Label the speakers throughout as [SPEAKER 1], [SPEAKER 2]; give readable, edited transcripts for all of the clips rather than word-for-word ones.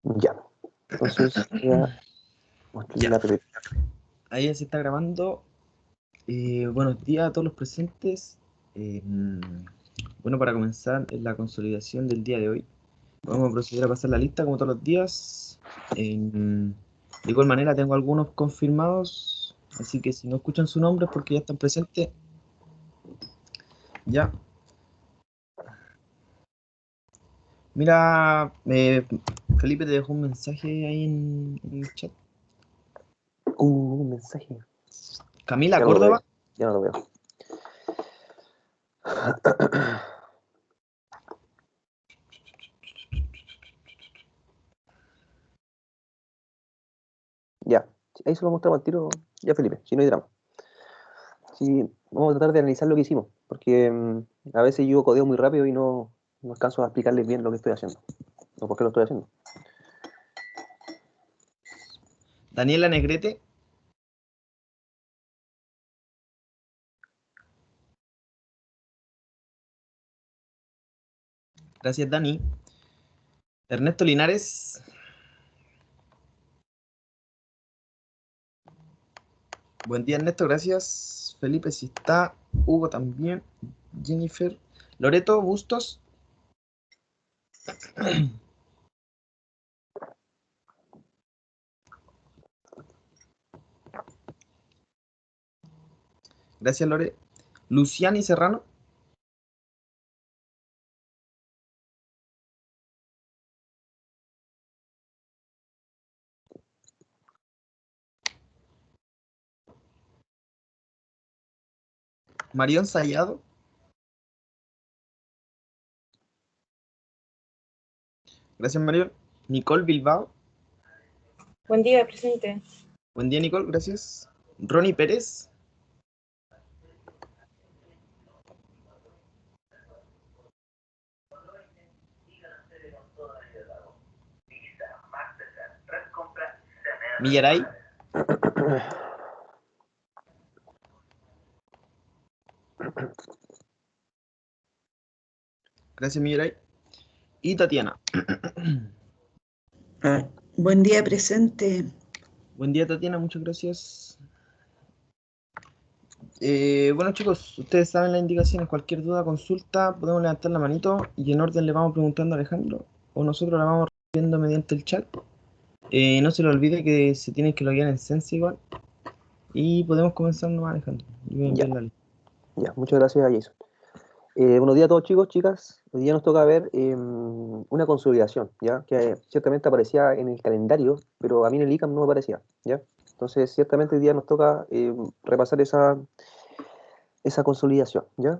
[SPEAKER 1] Ya. Entonces, voy a mostrarle
[SPEAKER 2] Ya,
[SPEAKER 1] la PPT.
[SPEAKER 2] ahí se está grabando. Buenos días a todos los presentes. Eh, bueno, para comenzar la consolidación del día de hoy, vamos a proceder a pasar la lista como todos los días. De igual manera, tengo algunos confirmados, así que si no escuchan su nombre es porque ya están presentes. Ya. Mira, Felipe te dejó un mensaje ahí en el chat.
[SPEAKER 1] Un mensaje.
[SPEAKER 2] Camila
[SPEAKER 1] Ya no lo
[SPEAKER 2] Córdoba.
[SPEAKER 1] veo. Ya no lo veo. Ya. Ahí se lo mostramos al tiro. Ya, Felipe. Si no hay drama. Sí, vamos a tratar de analizar lo que hicimos. Porque a veces yo codeo muy rápido y no alcanzo a explicarles bien lo que estoy haciendo. O por qué lo estoy haciendo.
[SPEAKER 2] Daniela Negrete. Gracias, Dani. Ernesto Linares. Buen día, Ernesto. Gracias. Felipe, si está. Hugo también. Jennifer. Loreto Bustos. Gracias, Lore. Luciani Serrano. Marión Sayado. Gracias, Marión. Nicole Bilbao.
[SPEAKER 3] Buen día, presente.
[SPEAKER 2] Buen día, Nicole. Gracias. Ronnie Pérez. Millaray. Gracias, Millaray. Y Tatiana.
[SPEAKER 4] Buen día, presente.
[SPEAKER 2] Buen día, Tatiana. Muchas gracias. Bueno, chicos, ustedes saben las indicaciones. Cualquier duda, consulta, podemos levantar la manito y en orden le vamos preguntando a Alejandro o nosotros la vamos respondiendo mediante el chat. No se le olvide que se tienen que loguear en Sense igual. Y podemos comenzar nomás, Alejandro. Yo voy a
[SPEAKER 1] Ya.
[SPEAKER 2] enviar la lista.
[SPEAKER 1] Ya. Muchas gracias a Jason. Buenos días a todos, chicos, chicas. Hoy día nos toca ver una consolidación, ¿ya? Que ciertamente aparecía en el calendario, pero a mí en el ICAM no me aparecía, ¿ya? Entonces, ciertamente hoy día nos toca repasar esa consolidación, ¿ya?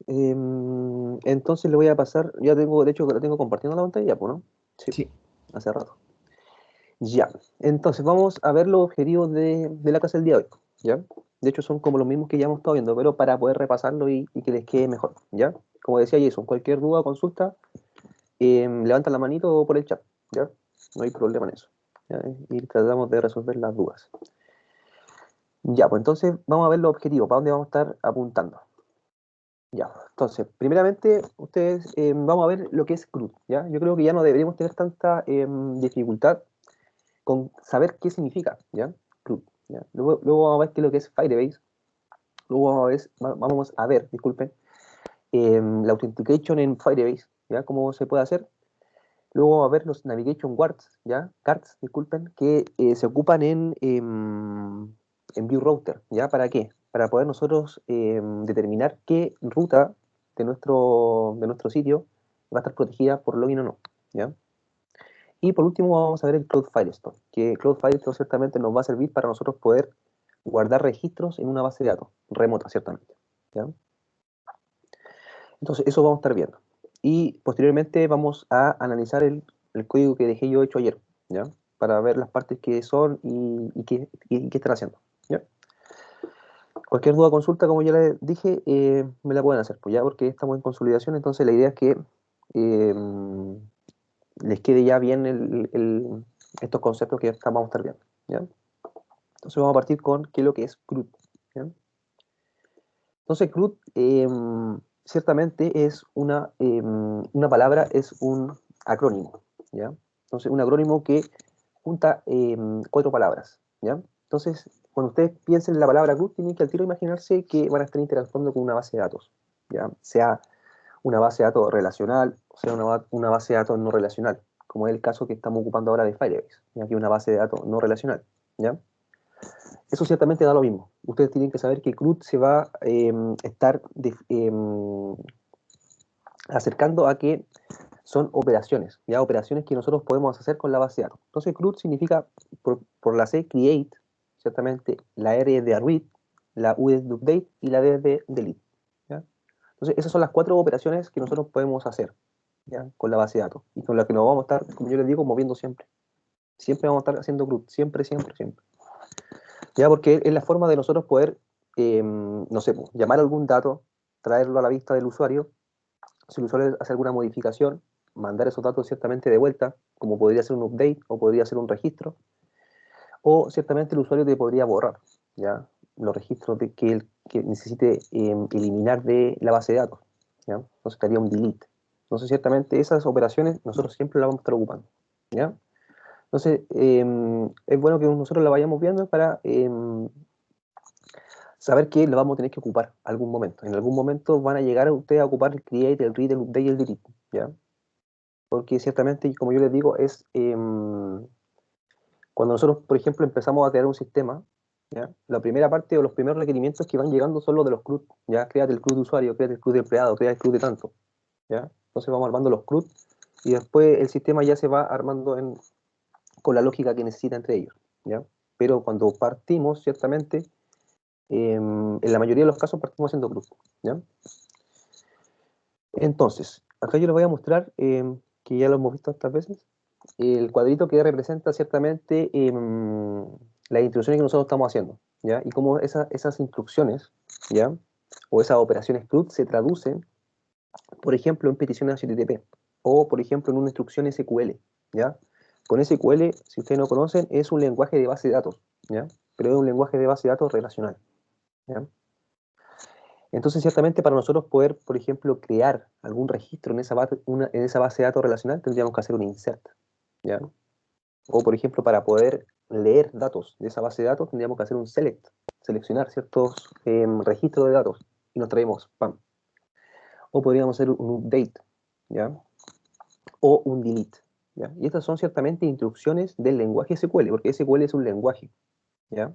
[SPEAKER 1] Entonces le voy a pasar, ya tengo, de hecho, la tengo compartiendo la pantalla, pues, ¿no? Sí,
[SPEAKER 2] Sí.
[SPEAKER 1] hace rato. Ya, entonces vamos a ver los objetivos de la clase del día de hoy, ¿ya? De hecho, son como los mismos que ya hemos estado viendo, pero para poder repasarlo y que les quede mejor, ¿ya? Como decía Jason, cualquier duda o consulta, levanta la manito por el chat, ¿ya? No hay problema en eso, ¿ya? Y tratamos de resolver las dudas. Ya, pues entonces vamos a ver los objetivos, para dónde vamos a estar apuntando. Ya, entonces, primeramente, ustedes vamos a ver lo que es CRUD, ¿ya? Yo creo que ya no deberíamos tener tanta dificultad con saber qué significa, ¿ya? CRUD, ¿ya? Luego vamos a ver qué es lo que es Firebase, luego vamos a ver, disculpen, la authentication en Firebase, ¿ya? Cómo se puede hacer. Luego vamos a ver los navigation guards, ¿ya? Cards, disculpen, que se ocupan en ViewRouter, ¿ya? ¿Para qué? Para poder nosotros determinar qué ruta de nuestro sitio va a estar protegida por login o no, ¿ya? Y por último vamos a ver el Cloud Firestore, que Cloud Firestore ciertamente nos va a servir para nosotros poder guardar registros en una base de datos, remota ciertamente, ¿ya? Entonces eso vamos a estar viendo. Y posteriormente vamos a analizar el código que dejé yo hecho ayer, ¿ya? Para ver las partes que son y qué están haciendo, ¿ya? Cualquier duda o consulta, como ya les dije, me la pueden hacer, pues ya, porque estamos en consolidación, entonces la idea es que eh, les quede ya bien estos conceptos que vamos a estar viendo, ¿ya? Entonces vamos a partir con qué es lo que es CRUD, ¿ya? Entonces CRUD ciertamente es una palabra, es un acrónimo, ¿ya? Entonces, un acrónimo que junta 4 palabras, ¿ya? Entonces, cuando ustedes piensen en la palabra CRUD, tienen que al tiro imaginarse que van a estar interactuando con una base de datos, ¿ya? Sea una base de datos relacional, o sea una base de datos no relacional, como es el caso que estamos ocupando ahora de Firebase, ya que es una base de datos no relacional, ¿ya? Eso ciertamente da lo mismo. Ustedes tienen que saber que CRUD se va a estar acercando a que son operaciones, ya operaciones que nosotros podemos hacer con la base de datos. Entonces, CRUD significa, por la C, create, ciertamente, la R es de read, la U es de update y la D es de delete, ¿ya? Entonces, esas son las 4 operaciones que nosotros podemos hacer, ¿ya? Con la base de datos y con la que nos vamos a estar, como yo les digo, moviendo siempre. Siempre vamos a estar haciendo CRUD, siempre, siempre, siempre. ¿Ya? Porque es la forma de nosotros poder, no sé, llamar algún dato, traerlo a la vista del usuario. Si el usuario hace alguna modificación, mandar esos datos ciertamente de vuelta, como podría ser un update o podría ser un registro, o ciertamente el usuario te podría borrar, ¿ya? Los registros que necesite eliminar de la base de datos, ¿ya? Entonces estaría un delete. Entonces ciertamente esas operaciones nosotros siempre las vamos a estar ocupando, ¿ya? Entonces es bueno que nosotros la vayamos viendo para saber que la vamos a tener que ocupar algún momento. En algún momento van a llegar ustedes a ocupar el create, el read, el update y el delete, ¿ya? Porque ciertamente, como yo les digo, es cuando nosotros, por ejemplo, empezamos a crear un sistema, ¿ya? La primera parte o los primeros requerimientos que van llegando son los de los CRUD, ¿ya? Créate el CRUD de usuario, créate el CRUD de empleado, créate el CRUD de tanto, ¿ya? Entonces vamos armando los CRUD y después el sistema ya se va armando con la lógica que necesita entre ellos, ¿ya? Pero cuando partimos, ciertamente, en la mayoría de los casos partimos haciendo CRUD, ¿ya? Entonces, acá yo les voy a mostrar, que ya lo hemos visto estas veces, el cuadrito que representa ciertamente las instrucciones que nosotros estamos haciendo, ¿ya? Y cómo esas instrucciones, ¿ya? O esas operaciones CRUD se traducen, por ejemplo, en peticiones HTTP, o por ejemplo en una instrucción SQL, ¿ya? Con SQL, si ustedes no conocen, es un lenguaje de base de datos, ¿ya? Pero es un lenguaje de base de datos relacional, ¿ya? Entonces, ciertamente para nosotros poder, por ejemplo, crear algún registro en esa base de datos relacional, tendríamos que hacer un insert, ¿ya? O, por ejemplo, para poder leer datos de esa base de datos, tendríamos que hacer un select, seleccionar ciertos registros de datos, y nos traemos ¡pam! O podríamos hacer un update, ¿ya? O un delete, ¿ya? Y estas son ciertamente instrucciones del lenguaje SQL, porque SQL es un lenguaje, ¿ya?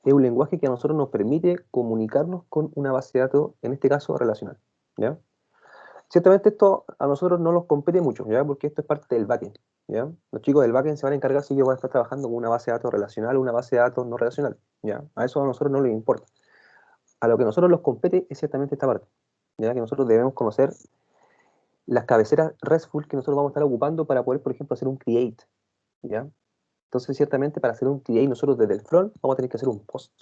[SPEAKER 1] Es un lenguaje que a nosotros nos permite comunicarnos con una base de datos, en este caso relacional, ¿ya? Ciertamente esto a nosotros no nos compete mucho, ¿ya? Porque esto es parte del backend, ¿ya? Los chicos del backend se van a encargar si ellos van a estar trabajando con una base de datos relacional o una base de datos no relacional, ¿ya? A eso a nosotros no les importa. A lo que a nosotros nos compete es ciertamente esta parte, ¿ya? Que nosotros debemos conocer las cabeceras RESTful que nosotros vamos a estar ocupando para poder, por ejemplo, hacer un create, ¿ya? Entonces, ciertamente, para hacer un create nosotros desde el front vamos a tener que hacer un post,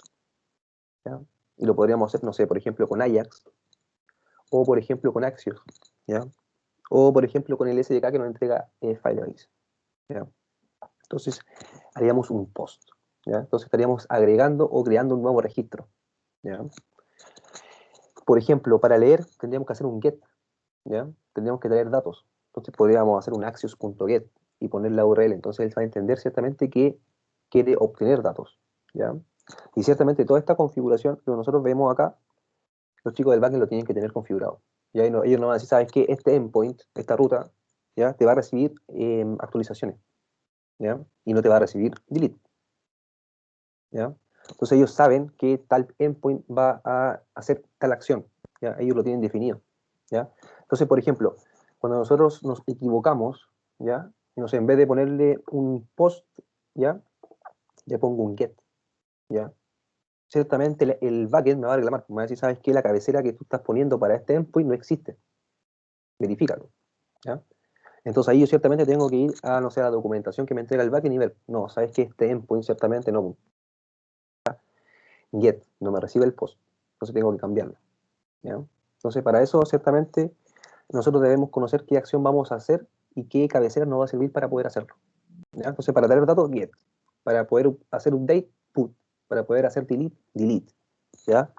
[SPEAKER 1] ¿ya? Y lo podríamos hacer, no sé, por ejemplo, con Ajax, o por ejemplo con Axios, ¿ya? O por ejemplo con el SDK que nos entrega Firebase, ¿ya? Entonces haríamos un post, ¿ya? Entonces estaríamos agregando o creando un nuevo registro, ¿ya? Por ejemplo, para leer tendríamos que hacer un get, ¿ya? Tendríamos que traer datos, entonces podríamos hacer un axios.get y poner la URL, entonces él va a entender ciertamente que quiere obtener datos, ¿ya? Y ciertamente toda esta configuración que nosotros vemos acá, los chicos del backend lo tienen que tener configurado. ¿Ya? Ellos no van a decir, ¿sabes qué? Este endpoint, esta ruta, ¿ya? Te va a recibir actualizaciones, ¿ya? Y no te va a recibir delete, ¿ya? Entonces ellos saben que tal endpoint va a hacer tal acción, ¿ya? Ellos lo tienen definido, ¿ya? Entonces, por ejemplo, cuando nosotros nos equivocamos, ¿ya? No sé, en vez de ponerle un post, ¿ya? Le pongo un get, ¿ya? Ciertamente el backend me va a reclamar, me va a decir, ¿sabes qué? La cabecera que tú estás poniendo para este endpoint no existe, verifícalo, ¿ya? Entonces ahí yo ciertamente tengo que ir a, no sé, a la documentación que me entrega el backend y ver, no, ¿sabes qué? Este endpoint ciertamente no, get, no me recibe el post, entonces tengo que cambiarlo, ¿ya? Entonces para eso ciertamente nosotros debemos conocer qué acción vamos a hacer y qué cabecera nos va a servir para poder hacerlo, ¿ya? Entonces para traer datos, get, para poder hacer update, put, para poder hacer delete, delete, ¿ya?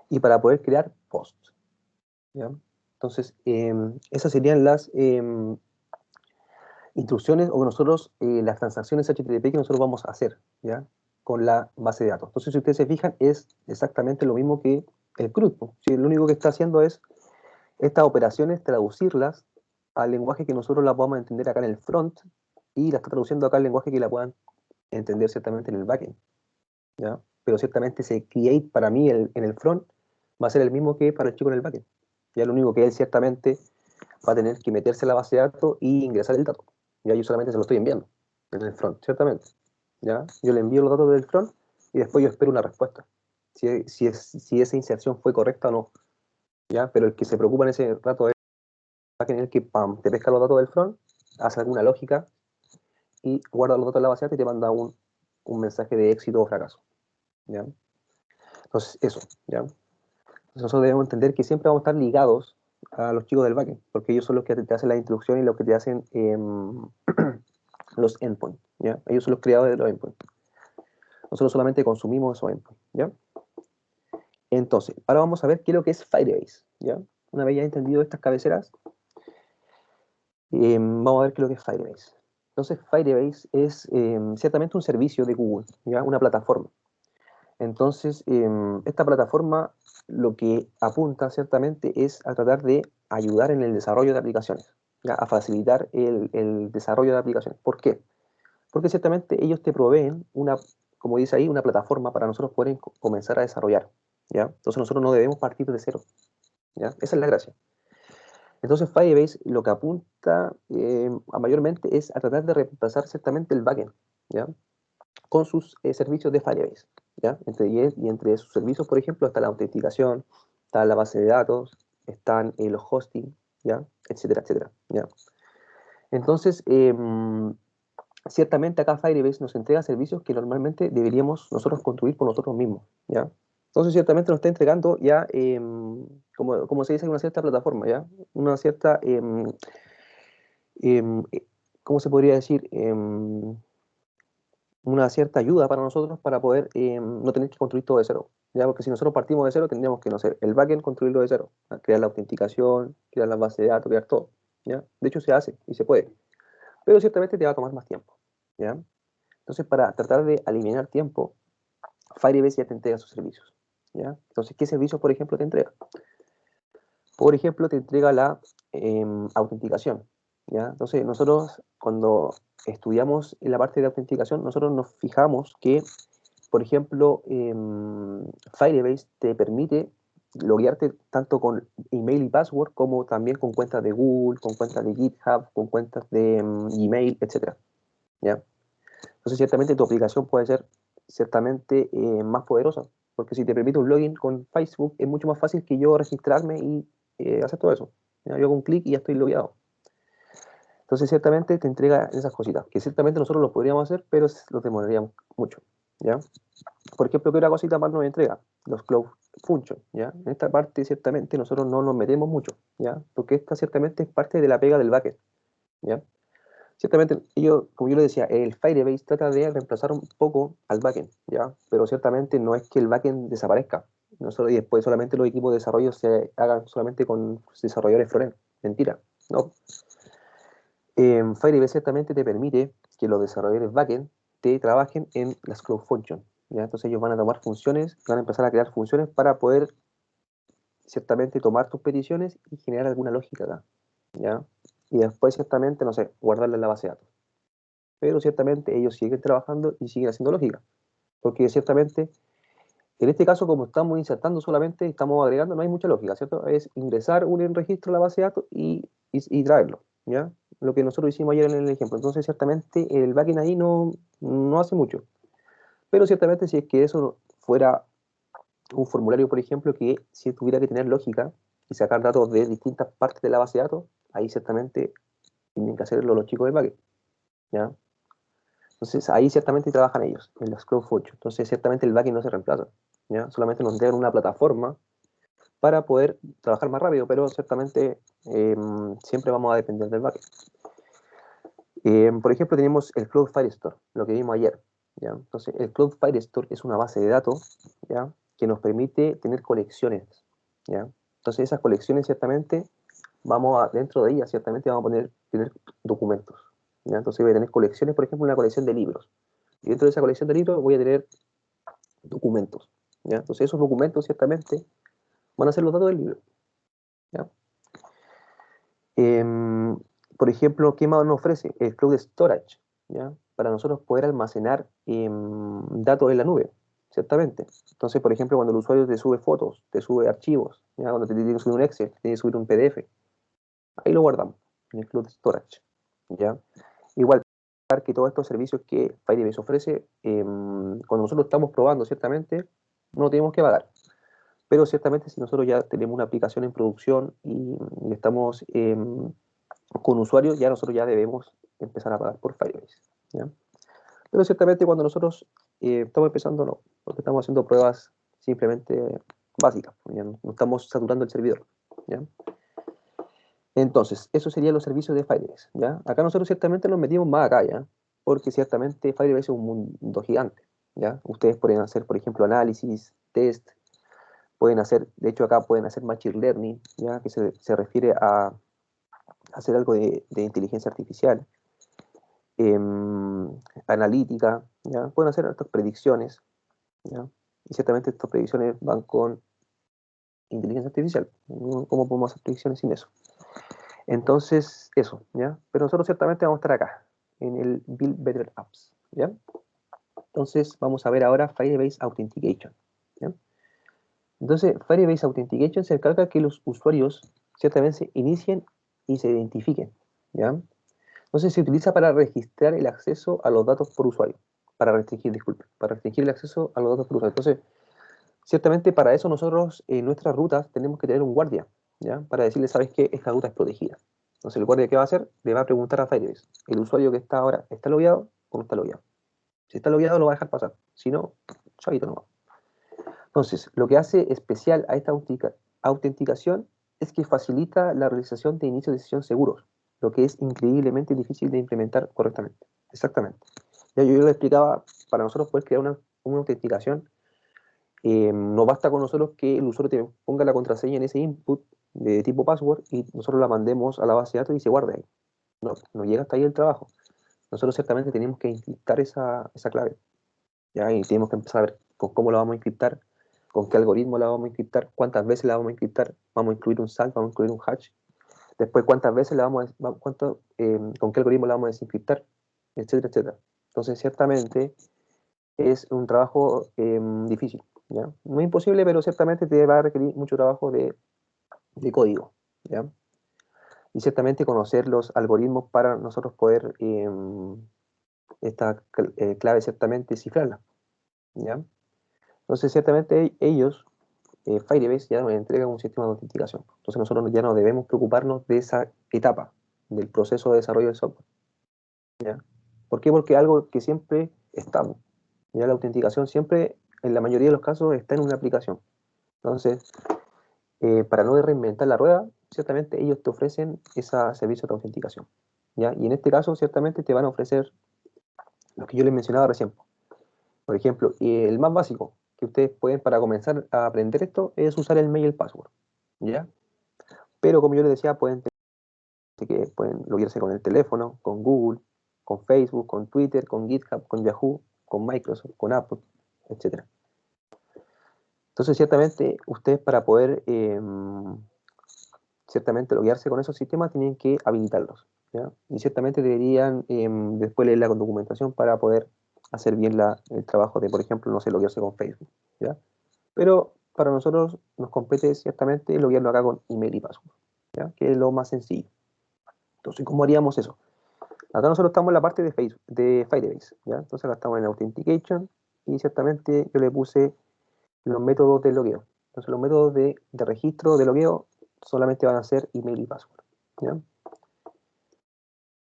[SPEAKER 1] Y para poder crear post, ¿ya? Entonces esas serían instrucciones o nosotros, las transacciones HTTP que nosotros vamos a hacer, ¿ya? Con la base de datos. Entonces, si ustedes se fijan, es exactamente lo mismo que el CRUD. ¿Sí? Lo único que está haciendo es estas operaciones, traducirlas al lenguaje que nosotros la podamos entender acá en el front y la está traduciendo acá al lenguaje que la puedan entender ciertamente en el backend, ¿ya? Pero ciertamente ese create para mí en el front va a ser el mismo que para el chico en el backend. Ya lo único que él ciertamente va a tener que meterse a la base de datos y ingresar el dato. Ya yo solamente se lo estoy enviando en el front, ciertamente. ¿Ya? Yo le envío los datos del front y después yo espero una respuesta. Si esa inserción fue correcta o no. ¿Ya? Pero el que se preocupa en ese rato es en el que pam, te pesca los datos del front, hace alguna lógica y guarda los datos en la base de datos y te manda un mensaje de éxito o fracaso. ¿Ya? Entonces, eso. ¿Ya? Entonces nosotros debemos entender que siempre vamos a estar ligados a los chicos del backend, porque ellos son los que te hacen la introducción y los que te hacen los endpoints, ¿ya? Ellos son los creadores de los endpoints. Nosotros solamente consumimos esos endpoints, ¿ya? Entonces, ahora vamos a ver qué es lo que es Firebase, ¿ya? Una vez ya entendido estas cabeceras, vamos a ver qué es lo que es Firebase. Entonces, Firebase es ciertamente un servicio de Google, ¿ya? Una plataforma. Entonces, esta plataforma lo que apunta ciertamente es a tratar de ayudar en el desarrollo de aplicaciones, ¿ya? A facilitar el desarrollo de aplicaciones. ¿Por qué? Porque ciertamente ellos te proveen una, como dice ahí, una plataforma para nosotros poder comenzar a desarrollar, ¿ya? Entonces nosotros no debemos partir de cero, ¿ya? Esa es la gracia. Entonces Firebase lo que apunta mayormente es a tratar de reemplazar ciertamente el backend, ¿ya? Con sus servicios de Firebase, ¿ya? Entre sus servicios, por ejemplo, está la autenticación, está la base de datos, están los hosting, ¿ya? Etcétera, etcétera, ¿ya? Entonces, ciertamente acá Firebase nos entrega servicios que normalmente deberíamos nosotros construir por nosotros mismos, ¿ya? Entonces ciertamente nos está entregando ya, como se dice, una cierta plataforma, ¿ya? Una cierta, em, eh, ¿cómo se podría decir? Una cierta ayuda para nosotros para poder no tener que construir todo de cero, ¿ya? Porque si nosotros partimos de cero, tendríamos que, no sé, el backend construirlo de cero, ¿ya? Crear la autenticación, crear la base de datos, crear todo, ¿ya? De hecho se hace y se puede, pero ciertamente te va a tomar más tiempo, ¿ya? Entonces, para tratar de eliminar tiempo, Firebase ya te entrega sus servicios, ¿ya? Entonces, ¿qué servicios, por ejemplo, te entrega? Por ejemplo, te entrega la autenticación, ¿ya? Entonces, nosotros cuando estudiamos en la parte de autenticación, nosotros nos fijamos que, por ejemplo, Firebase te permite loguearte tanto con email y password como también con cuentas de Google, con cuentas de GitHub, con cuentas de Gmail, etcétera, ¿ya? Entonces, ciertamente tu aplicación puede ser ciertamente más poderosa, porque si te permite un login con Facebook, es mucho más fácil que yo registrarme y hacer todo eso. ¿Ya? Yo hago un clic y ya estoy logueado. Entonces, ciertamente te entrega esas cositas, que ciertamente nosotros lo podríamos hacer, pero lo demoraríamos mucho. ¿Ya? Por ejemplo, ¿qué otra cosita más nos entrega? Los Cloud Functions, ¿ya? En esta parte, ciertamente, nosotros no nos metemos mucho, ¿ya? Porque esta, ciertamente, es parte de la pega del backend, ¿ya? Ciertamente, como yo le decía, el Firebase trata de reemplazar un poco al backend, ¿ya? Pero ciertamente no es que el backend desaparezca. No solo, y después solamente los equipos de desarrollo se hagan solamente con desarrolladores frontend. Mentira, no. Firebase ciertamente te permite que los desarrolladores backend te trabajen en las Cloud Functions, ¿ya? Entonces ellos van a tomar funciones, van a empezar a crear funciones para poder ciertamente tomar tus peticiones y generar alguna lógica acá, ¿ya? Y después ciertamente, no sé, guardarla en la base de datos. Pero ciertamente ellos siguen trabajando y siguen haciendo lógica, porque ciertamente, en este caso, como estamos insertando solamente, estamos agregando, no hay mucha lógica, ¿cierto? Es ingresar un registro a la base de datos y traerlo, ¿ya? Lo que nosotros hicimos ayer en el ejemplo. Entonces, ciertamente, el backend ahí no hace mucho, pero ciertamente si es que eso fuera un formulario, por ejemplo, que si tuviera que tener lógica y sacar datos de distintas partes de la base de datos, ahí ciertamente tienen que hacerlo los chicos del backend, ¿ya? Entonces ahí ciertamente trabajan ellos, en los Cloud Functions. Entonces ciertamente el backend no se reemplaza, ¿ya? Solamente nos entregan una plataforma para poder trabajar más rápido, pero ciertamente siempre vamos a depender del backend. Por ejemplo, tenemos el Cloud Firestore, lo que vimos ayer, ¿ya? Entonces el Cloud Firestore es una base de datos, ¿ya? Que nos permite tener colecciones, ¿ya? Entonces esas colecciones ciertamente dentro de ellas ciertamente vamos a tener documentos, ¿ya? Entonces voy a tener colecciones, por ejemplo, una colección de libros. Y dentro de esa colección de libros voy a tener documentos, ¿ya? Entonces esos documentos ciertamente van a ser los datos del libro, ¿ya? Por ejemplo, ¿qué más nos ofrece? El Cloud Storage, ¿ya? Para nosotros poder almacenar datos en la nube, ciertamente. Entonces, por ejemplo, cuando el usuario te sube fotos, te sube archivos, ¿ya? Cuando te tiene que subir un Excel, te tiene que subir un PDF, ahí lo guardamos, en el Cloud Storage, ¿ya? Igual, que todos estos servicios que Firebase ofrece, cuando nosotros estamos probando, ciertamente, no tenemos que pagar. Pero ciertamente si nosotros ya tenemos una aplicación en producción y estamos con usuarios, ya nosotros ya debemos empezar a pagar por Firebase, ¿ya? Pero ciertamente cuando nosotros estamos empezando, no, porque estamos haciendo pruebas simplemente básicas, ¿ya? No estamos saturando el servidor, ¿ya? Entonces, esos serían los servicios de Firebase, ¿ya? Acá nosotros ciertamente nos metimos más acá, ¿ya? Porque ciertamente Firebase es un mundo gigante, ¿ya? Ustedes pueden hacer, por ejemplo, análisis, test, pueden hacer, de hecho acá pueden hacer machine learning, ¿ya? Que se refiere a hacer algo de inteligencia artificial, analítica, ¿ya? Pueden hacer estas predicciones, ¿ya? Y ciertamente estas predicciones van con inteligencia artificial. ¿Cómo podemos hacer predicciones sin eso? Entonces, eso, ¿ya? Pero nosotros ciertamente vamos a estar acá, en el Build Better Apps, ¿ya? Entonces, vamos a ver ahora Firebase Authentication, ¿ya? Entonces, Firebase Authentication se encarga que los usuarios ciertamente se inicien y se identifiquen, ¿ya? Entonces, se utiliza para registrar el acceso a los datos por usuario, para restringir el acceso a los datos por usuario. Entonces, ciertamente para eso nosotros en nuestras rutas tenemos que tener un guardia, ¿ya? Para decirle, ¿sabes qué? Esta ruta es protegida. Entonces, el guardia, ¿qué va a hacer? Le va a preguntar a Firebase, ¿el usuario que está ahora está logueado o no está logueado? Si está logueado, lo va a dejar pasar. Si no, chavito no va. Entonces, lo que hace especial a esta autenticación es que facilita la realización de inicios de sesión seguros, lo que es increíblemente difícil de implementar correctamente. Exactamente. Ya yo lo explicaba, para nosotros poder crear una autenticación, no basta con nosotros que el usuario te ponga la contraseña en ese input de tipo password y nosotros la mandemos a la base de datos y se guarde ahí. No, no llega hasta ahí el trabajo. Nosotros ciertamente tenemos que encriptar esa clave, ¿ya? Y tenemos que empezar a ver con cómo la vamos a encriptar, con qué algoritmo la vamos a encriptar, cuántas veces la vamos a encriptar, vamos a incluir un salt, vamos a incluir un hash, después cuántas veces la vamos a, con qué algoritmo la vamos a desencriptar, etcétera, etcétera. Entonces, ciertamente es un trabajo difícil, ¿ya? No es imposible, pero ciertamente te va a requerir mucho trabajo de código, ¿ya? Y ciertamente conocer los algoritmos para nosotros poder esta clave ciertamente cifrarla, ¿ya? Entonces, ciertamente ellos, Firebase, ya nos entrega un sistema de autenticación. Entonces, nosotros ya no debemos preocuparnos de esa etapa del proceso de desarrollo del software, ¿ya? ¿Por qué? Porque algo que siempre está, ya la autenticación siempre, en la mayoría de los casos, está en una aplicación. Entonces, para no reinventar la rueda, ciertamente ellos te ofrecen ese servicio de autenticación, ¿ya? Y en este caso, ciertamente te van a ofrecer lo que yo les mencionaba recién. Por ejemplo, el más básico que ustedes pueden para comenzar a aprender esto es usar el mail password, ¿ya? Pero como yo les decía, pueden loguearse con el teléfono, con Google, con Facebook, con Twitter, con GitHub, con Yahoo, con Microsoft, con Apple, etc. Entonces, ciertamente, ustedes para poder ciertamente loguearse con esos sistemas tienen que habilitarlos, ¿ya? Y ciertamente deberían después leer la documentación para poder hacer bien el trabajo de, por ejemplo, no sé, loguearse con Facebook, ¿ya? Pero para nosotros nos compete ciertamente loguearlo acá con email y password, ¿ya? Que es lo más sencillo. Entonces, ¿cómo haríamos eso? Acá nosotros estamos en la parte de Firebase, ¿ya? Entonces acá estamos en Authentication y ciertamente yo le puse los métodos de logueo. Entonces los métodos de registro de logueo solamente van a ser email y password, ¿ya?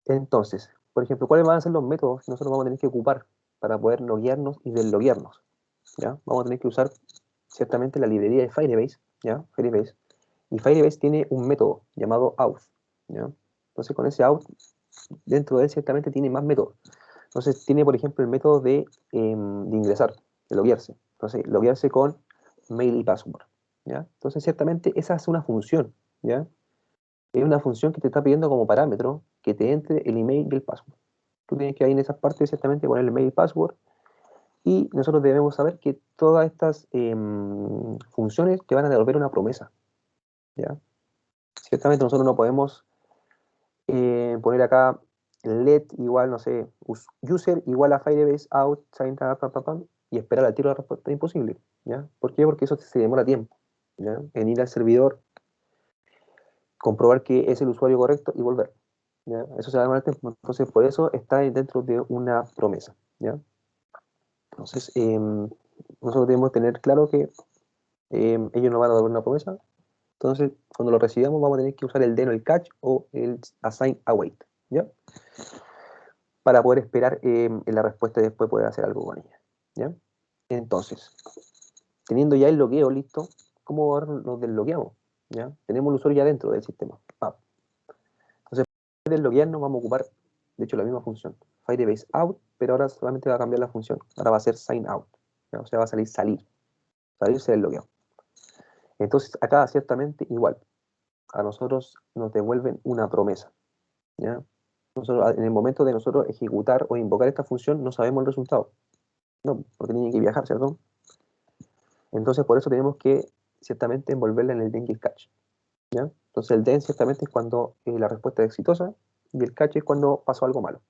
[SPEAKER 1] Entonces, por ejemplo, ¿cuáles van a ser los métodos que nosotros vamos a tener que ocupar para poder loguearnos y desloguearnos? ¿Ya? Vamos a tener que usar ciertamente la librería de Firebase, ¿ya? Firebase. Y Firebase tiene un método llamado auth, ¿ya? Entonces con ese auth, dentro de él ciertamente tiene más métodos. Entonces tiene, por ejemplo, el método de ingresar, de loguearse. Entonces, loguearse con mail y password, ¿ya? Entonces, ciertamente esa es una función, ¿ya? Es una función que te está pidiendo como parámetro que te entre el email y el password, tú tienes que ahí en esas partes ciertamente poner el mail y password, y nosotros debemos saber que todas estas funciones te van a devolver una promesa, ¿ya? Ciertamente nosotros no podemos poner acá let igual, no sé, user igual a Firebase out, sign up, pam, pam, pam, y esperar al tiro la respuesta. Imposible, ¿ya? ¿Por qué? Porque eso se demora tiempo, ¿ya? En ir al servidor, comprobar que es el usuario correcto y volver, ¿ya? Eso se va a demorar tiempo. Entonces, por eso está dentro de una promesa, ¿ya? Entonces, nosotros debemos tener claro que ellos nos van a dar una promesa. Entonces, cuando lo recibamos, vamos a tener que usar el den o el catch o el assign await, ¿ya? Para poder esperar en la respuesta y después poder hacer algo con ella, ¿ya? Entonces, teniendo ya el logueo listo, ¿cómo nos deslogueamos? ¿Ya? Tenemos el usuario ya dentro del sistema. Entonces, para desloguearnos vamos a ocupar, de hecho, la misma función, Firebase out, pero ahora solamente va a cambiar la función. Ahora va a ser sign out, ¿ya? O sea, va a salirse del logueo. Entonces, acá ciertamente igual, a nosotros nos devuelven una promesa, ¿ya? Nosotros, en el momento de nosotros ejecutar o invocar esta función, no sabemos el resultado. No, porque tiene que viajar, ¿cierto? Entonces, por eso tenemos que ciertamente envolverla en el den y el catch, ¿ya? Entonces, el den ciertamente es cuando la respuesta es exitosa y el catch es cuando pasó algo malo,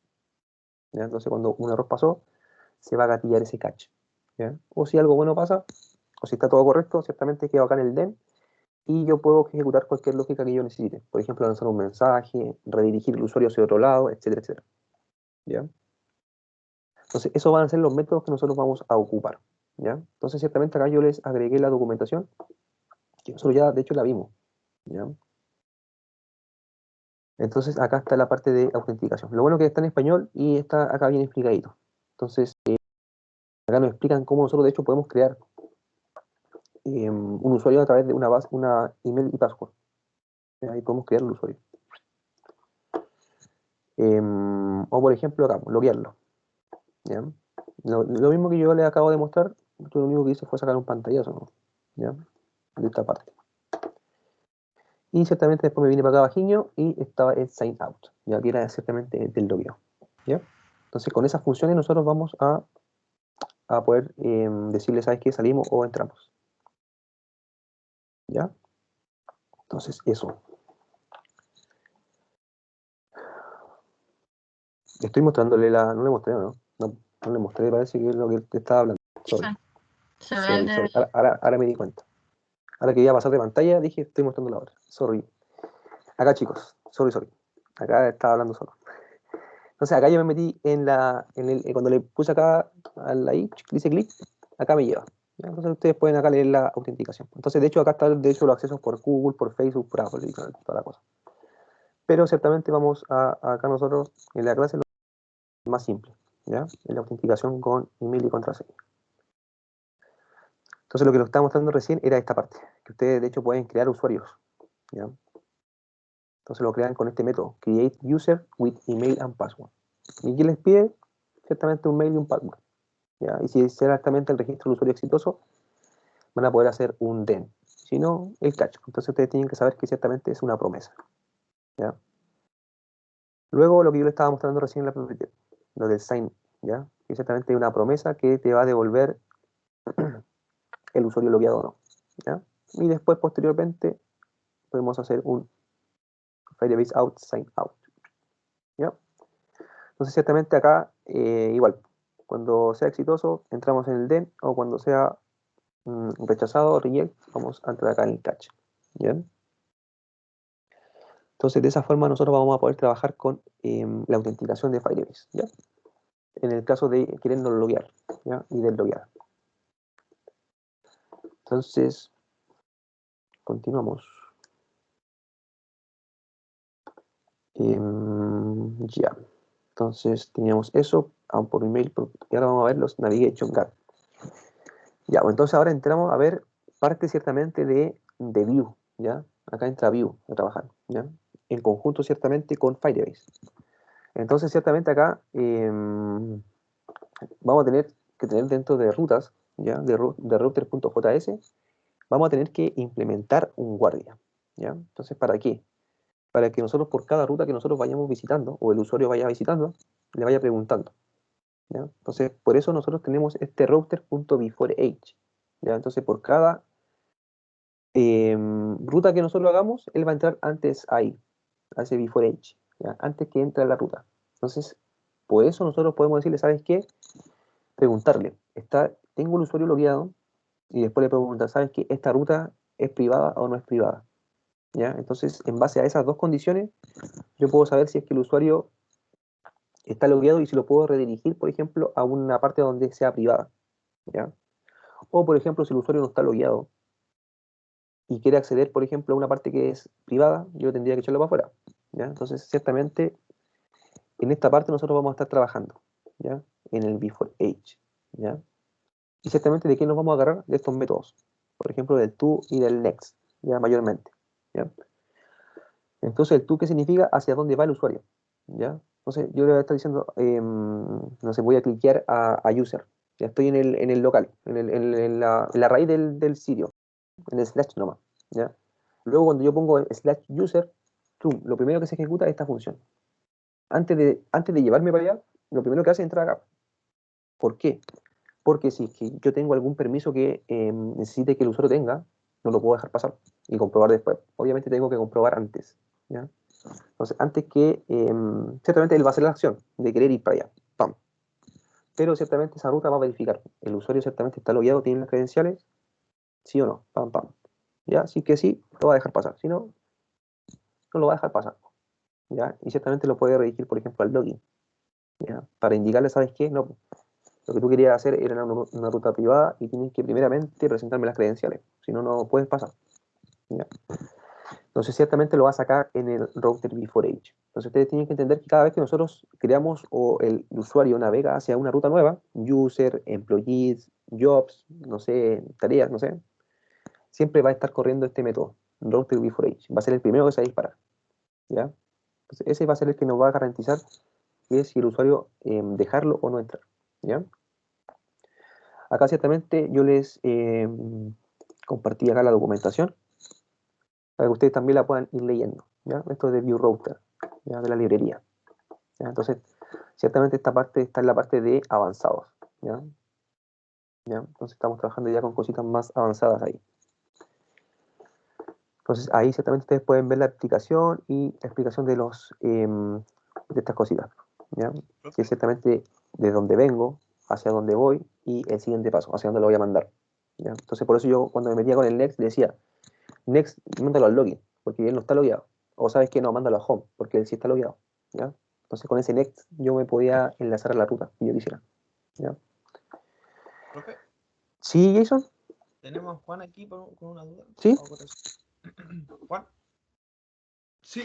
[SPEAKER 1] ¿ya? Entonces, cuando un error pasó, se va a gatillar ese catch, ¿ya? O si algo bueno pasa, o si está todo correcto, ciertamente quedo acá en el den y yo puedo ejecutar cualquier lógica que yo necesite. Por ejemplo, lanzar un mensaje, redirigir el usuario hacia otro lado, etcétera, etcétera, ¿ya? Entonces, esos van a ser los métodos que nosotros vamos a ocupar, ¿ya? Entonces, ciertamente acá yo les agregué la documentación, que nosotros ya, de hecho, la vimos, ¿ya? Entonces, acá está la parte de autenticación. Lo bueno es que está en español y está acá bien explicadito. Entonces, acá nos explican cómo nosotros, de hecho, podemos crear un usuario a través de una base, una email y password. Ahí podemos crear el usuario. O, por ejemplo, acá, loguearlo, ¿ya? Lo mismo que yo les acabo de mostrar, yo lo único que hice fue sacar un pantallazo, ¿no? ¿Ya? De esta parte. Y ciertamente después me vine para acá abajiño y estaba el sign out, ya que era ciertamente del logueo, ¿ya? Entonces con esas funciones nosotros vamos a poder decirle, ¿sabes qué? Salimos o entramos, ¿ya? Entonces eso. Estoy mostrándole no le mostré, ¿no? No le mostré, parece que es lo que te estaba hablando. Sorry.
[SPEAKER 3] Se ve
[SPEAKER 1] Sorry, sorry. Ahora me di cuenta. Ahora que iba a pasar de pantalla, dije, estoy mostrando la hora. Sorry. Acá, chicos. Sorry. Acá estaba hablando solo. Entonces acá yo me metí cuando le puse acá ahí, dice clic, acá me lleva, ¿ya? Entonces ustedes pueden acá leer la autenticación. Entonces de hecho acá están de hecho los accesos por Google, por Facebook, por Apple y toda la cosa. Pero ciertamente vamos acá nosotros en la clase lo más simple, ¿ya? En la autenticación con email y contraseña. Entonces lo que nos estaba mostrando recién era esta parte, que ustedes de hecho pueden crear usuarios, ¿ya? Entonces lo crean con este método, create user with email and password. Y aquí les pide ciertamente un mail y un password, ¿ya? Y si es exactamente el registro del usuario exitoso, van a poder hacer un den. Si no, el catch. Entonces ustedes tienen que saber que ciertamente es una promesa, ¿ya? Luego lo que yo les estaba mostrando recién en la PPT, lo del sign, ¿ya? Que ciertamente es una promesa que te va a devolver el usuario logueado o no, ¿ya? Y después, posteriormente, podemos hacer un Firebase out, sign out, ¿ya? Entonces ciertamente acá, igual, cuando sea exitoso, entramos en el den, o cuando sea rechazado, reject, vamos a entrar acá en el catch, ¿ya? Entonces de esa forma nosotros vamos a poder trabajar con la autenticación de Firebase, ¿ya? En el caso de querernos loguear, ¿ya? Y desloguear. Entonces, continuamos. Ya. Entonces teníamos eso por email, y ahora vamos a ver los Navigation Guard. Ya, pues entonces ahora entramos a ver parte ciertamente de Vue, ¿ya? Acá entra Vue a trabajar, ¿ya? En conjunto ciertamente con Firebase. Entonces ciertamente acá vamos a tener que tener dentro de rutas, ¿ya? De router.js, vamos a tener que implementar un guardia, ¿ya? Entonces, ¿para qué? Para que nosotros por cada ruta que nosotros vayamos visitando, o el usuario vaya visitando, le vaya preguntando, ¿ya? Entonces, por eso nosotros tenemos este router.beforeH, ¿ya? Entonces, por cada ruta que nosotros hagamos, él va a entrar antes ahí, a ese beforeH, ¿ya? Antes que entre a la ruta. Entonces, por eso nosotros podemos decirle, ¿sabes qué? Preguntarle, tengo el usuario logueado, y después le preguntar, ¿sabes qué? ¿Esta ruta es privada o no es privada? ¿Ya? Entonces, en base a esas dos condiciones, yo puedo saber si es que el usuario está logueado y si lo puedo redirigir, por ejemplo, a una parte donde sea privada, ¿ya? O, por ejemplo, si el usuario no está logueado y quiere acceder, por ejemplo, a una parte que es privada, yo tendría que echarlo para afuera, ¿ya? Entonces, ciertamente, en esta parte nosotros vamos a estar trabajando, ¿ya? En el before age, ¿ya? Y ciertamente, ¿de qué nos vamos a agarrar? De estos métodos, por ejemplo, del to y del next, ¿ya? Mayormente, ¿ya? Entonces, el to, ¿qué significa? Hacia dónde va el usuario, ¿ya? Entonces, yo le voy a estar diciendo, no sé, voy a cliquear a user, ya estoy en el local, en la raíz del sitio, en el slash nomás, ¿ya? Luego, cuando yo pongo slash user, lo primero que se ejecuta es esta función. Antes de llevarme para allá, lo primero que hace es entrar acá. ¿Por qué? Porque si es que yo tengo algún permiso que necesite que el usuario tenga, no lo puedo dejar pasar y comprobar después. Obviamente tengo que comprobar antes, ¿ya? Entonces, antes que, ciertamente él va a hacer la acción de querer ir para allá, ¡pam! Pero ciertamente esa ruta va a verificar. El usuario ciertamente está logueado, tiene las credenciales, sí o no, ¡pam, pam! ¿Ya? Si que sí, lo va a dejar pasar. Si no, no lo va a dejar pasar, ¿ya? Y ciertamente lo puede redirigir, por ejemplo, al login, ¿ya? Para indicarle, ¿sabes qué? No, lo que tú querías hacer era una ruta privada y tienes que primeramente presentarme las credenciales. Si no, no puedes pasar, ¿ya? Entonces, ciertamente lo va a sacar en el router before age. Entonces, ustedes tienen que entender que cada vez que nosotros creamos o el usuario navega hacia una ruta nueva, user, employees, jobs, no sé, tareas, no sé, siempre va a estar corriendo este método, router before age. Va a ser el primero que se va a disparar, ¿ya? Entonces, ese va a ser el que nos va a garantizar que si el usuario dejarlo o no entrar, ¿ya? Acá ciertamente yo les compartí acá la documentación para que ustedes también la puedan ir leyendo, ¿ya? Esto es de View Router, ¿ya? De la librería, ¿ya? Entonces, ciertamente esta parte está en la parte de avanzados, ¿ya? ¿Ya? Entonces estamos trabajando ya con cositas más avanzadas ahí. Entonces ahí ciertamente ustedes pueden ver la explicación y la explicación de estas cositas, ¿ya? Que es ciertamente de dónde vengo, hacia dónde voy y el siguiente paso, hacia dónde lo voy a mandar, ¿ya? Entonces por eso yo cuando me metía con el Next le decía, Next, mándalo al login, porque él no está logueado. O sabes que no, mándalo a Home, porque él sí está logueado, ¿ya? Entonces con ese Next yo me podía enlazar a la ruta que yo quisiera, ¿ya?
[SPEAKER 2] Profe,
[SPEAKER 1] ¿Sí, Jason?
[SPEAKER 2] tenemos a Juan aquí con una duda.
[SPEAKER 1] ¿Sí?
[SPEAKER 2] Juan.
[SPEAKER 5] Sí,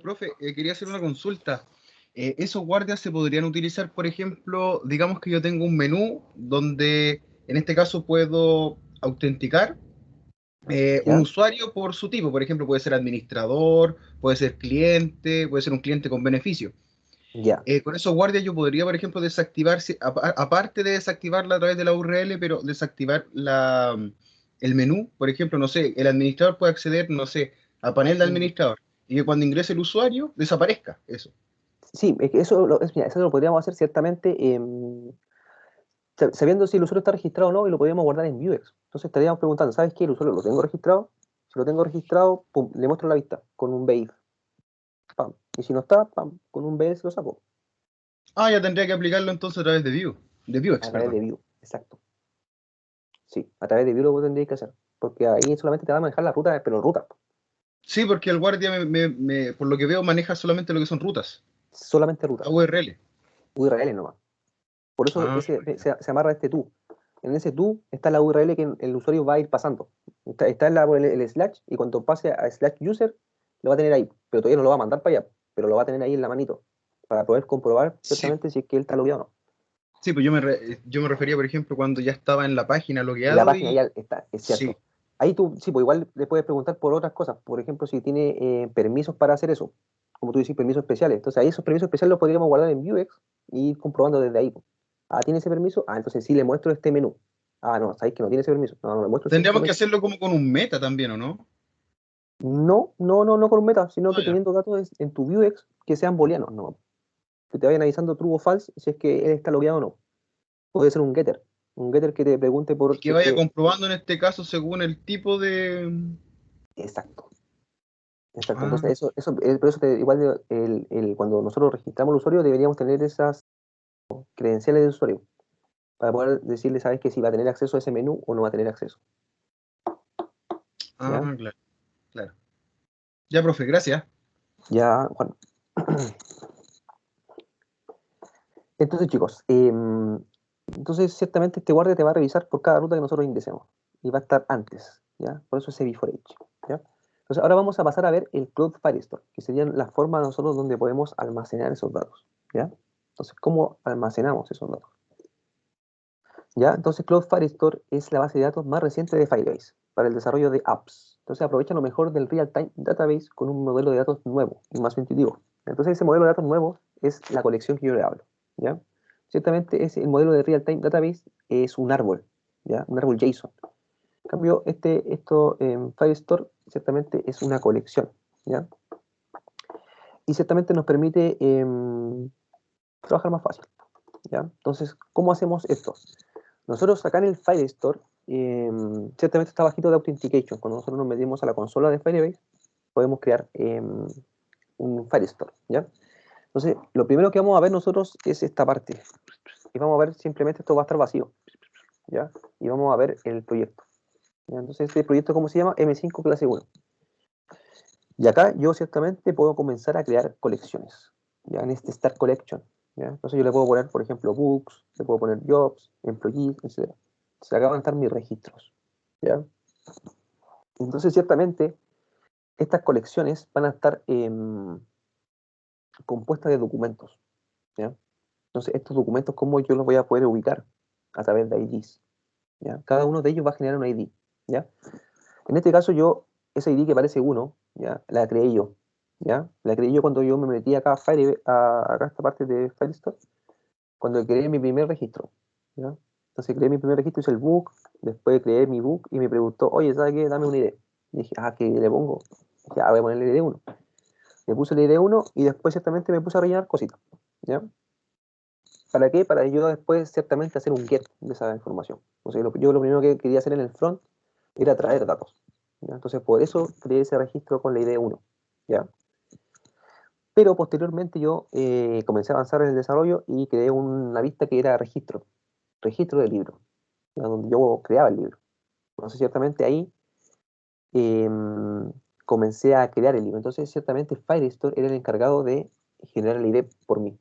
[SPEAKER 5] profe, quería hacer una consulta. ¿Esos guardias se podrían utilizar, por ejemplo, digamos que yo tengo un menú donde en este caso puedo autenticar un
[SPEAKER 1] ¿Ya?
[SPEAKER 5] usuario por su tipo? Por ejemplo, puede ser administrador, puede ser cliente, puede ser un cliente con beneficio.
[SPEAKER 1] Ya.
[SPEAKER 5] Con esos guardias yo podría, por ejemplo, desactivar, aparte de desactivarla a través de la URL, pero desactivar el menú. Por ejemplo, no sé, el administrador puede acceder, no sé, a panel de administrador y que cuando ingrese el usuario desaparezca eso.
[SPEAKER 1] Sí, es que mira, eso lo podríamos hacer ciertamente sabiendo si el usuario está registrado o no y lo podríamos guardar en Vuex. Entonces estaríamos preguntando, ¿sabes qué? El usuario lo tengo registrado. Si lo tengo registrado, pum, le muestro la vista con un BAIF. Pam. Y si no está, pam, con un BS lo saco.
[SPEAKER 5] Ah, ya tendría que aplicarlo entonces a través de Vuex,
[SPEAKER 1] A través de
[SPEAKER 5] perdón.
[SPEAKER 1] Vue, exacto. Sí, a través de Vue lo tendréis que hacer. Porque ahí solamente te va a manejar la ruta, pero ruta.
[SPEAKER 5] Sí, porque el guardia, por lo que veo, maneja solamente lo que son rutas,
[SPEAKER 1] Solamente ruta.
[SPEAKER 5] la URL.
[SPEAKER 1] URL nomás. Por eso
[SPEAKER 5] Ah,
[SPEAKER 1] se amarra este to. En ese to está la URL que el usuario va a ir pasando. Está en el slash y cuando pase a slash user lo va a tener ahí. Pero todavía no lo va a mandar para allá. Pero lo va a tener ahí en la manito. Para poder comprobar
[SPEAKER 5] sí,
[SPEAKER 1] ciertamente si es que él está logueado o no.
[SPEAKER 5] sí, pues yo me refería, por ejemplo, cuando ya estaba en la página
[SPEAKER 1] En la
[SPEAKER 5] logueado
[SPEAKER 1] página
[SPEAKER 5] y
[SPEAKER 1] ya está, es
[SPEAKER 5] sí,
[SPEAKER 1] cierto. Ahí tú, sí, pues igual le puedes preguntar por otras cosas. Por ejemplo, si tiene permisos para hacer eso. Como tú dices, permisos especiales. Entonces ahí esos permisos especiales los podríamos guardar en Vuex y ir comprobando desde ahí. Pues. Ah, ¿tiene ese permiso? Ah, entonces sí le muestro este menú. Ah, no, sabéis que no tiene ese permiso. No, no le muestro
[SPEAKER 5] tendríamos que
[SPEAKER 1] simplemente.
[SPEAKER 5] hacerlo como con un meta también, ¿o no?
[SPEAKER 1] No, no, no, no con un meta, sino
[SPEAKER 5] Ah,
[SPEAKER 1] que
[SPEAKER 5] ya.
[SPEAKER 1] teniendo datos en tu Vuex que sean booleanos, no. que te vayan avisando true o false si es que él está logueado o no. Puede ser un getter que te pregunte por...
[SPEAKER 5] Y que vaya comprobando en este caso según el tipo de...
[SPEAKER 1] Exacto. Exacto.
[SPEAKER 5] Ah,
[SPEAKER 1] Entonces, por eso igual cuando nosotros registramos al usuario deberíamos tener esas credenciales de usuario para poder decirle, sabes que si va a tener acceso a ese menú o no va a tener acceso. ¿Ya?
[SPEAKER 5] claro, claro. Ya, profe, gracias.
[SPEAKER 1] Ya, Juan. Entonces, chicos, entonces ciertamente este guardia te va a revisar por cada ruta que nosotros ingresemos y va a estar antes, ¿ya? Por eso ese before each, ¿ya? Entonces, ahora vamos a pasar a ver el Cloud Firestore, que sería la forma de nosotros donde podemos almacenar esos datos, ¿ya? Entonces, ¿cómo almacenamos esos datos? ¿Ya? Entonces, Cloud Firestore es la base de datos más reciente de Firebase para el desarrollo de apps. Entonces, aprovecha lo mejor del Real-Time Database con un modelo de datos nuevo y más intuitivo. Entonces, ese modelo de datos nuevo es la colección que yo le hablo, ¿ya? Ciertamente, el modelo de Real-Time Database es un árbol, ¿ya? Un árbol JSON. En cambio, Firestore ciertamente es una colección, ¿ya? Y ciertamente nos permite trabajar más fácil, ¿ya? Entonces, ¿cómo hacemos esto? Nosotros acá en el Firestore, ciertamente está bajito de Authentication. Cuando nosotros nos metimos a la consola de Firebase, podemos crear un Firestore, ¿ya? Entonces, lo primero que vamos a ver nosotros es esta parte. Y vamos a ver simplemente esto va a estar vacío, ¿ya? Y vamos a ver el proyecto, ¿ya? Entonces, este proyecto, ¿cómo se llama? M5 clase 1. Y acá yo ciertamente puedo comenzar a crear colecciones, ¿ya? En este Start Collection, ¿ya? Entonces yo le puedo poner, por ejemplo, Books, le puedo poner Jobs, Employees, etc. Se acá van a estar mis registros, ¿ya? Entonces ciertamente estas colecciones van a estar compuestas de documentos, ¿ya? Entonces estos documentos, ¿cómo yo los voy a poder ubicar? A través de IDs, ¿ya? Cada uno de ellos va a generar un ID, ¿ya? En este caso yo, esa ID que parece 1, ¿ya? La creé yo, ¿ya? La creé yo cuando yo me metí acá acá a esta parte de Firestore, cuando creé mi primer registro, ¿ya? Entonces creé mi primer registro, hice el book, después creé mi book y me preguntó, oye, ¿sabes qué? Dame una ID. Y dije, ¿qué le pongo? Dije, voy a ponerle ID 1. Le puse el ID 1 y después ciertamente me puse a rellenar cositas, ¿ya? ¿Para qué? Para yo después ciertamente hacer un get de esa información. Entonces yo lo primero que quería hacer en el front era traer datos, ¿ya? Entonces por eso creé ese registro con la ID 1, ¿ya? Pero posteriormente yo comencé a avanzar en el desarrollo y creé una vista que era registro del libro, ¿ya? Donde yo creaba el libro. Entonces ciertamente ahí comencé a crear el libro. Entonces ciertamente Firestore era el encargado de generar el ID por mí,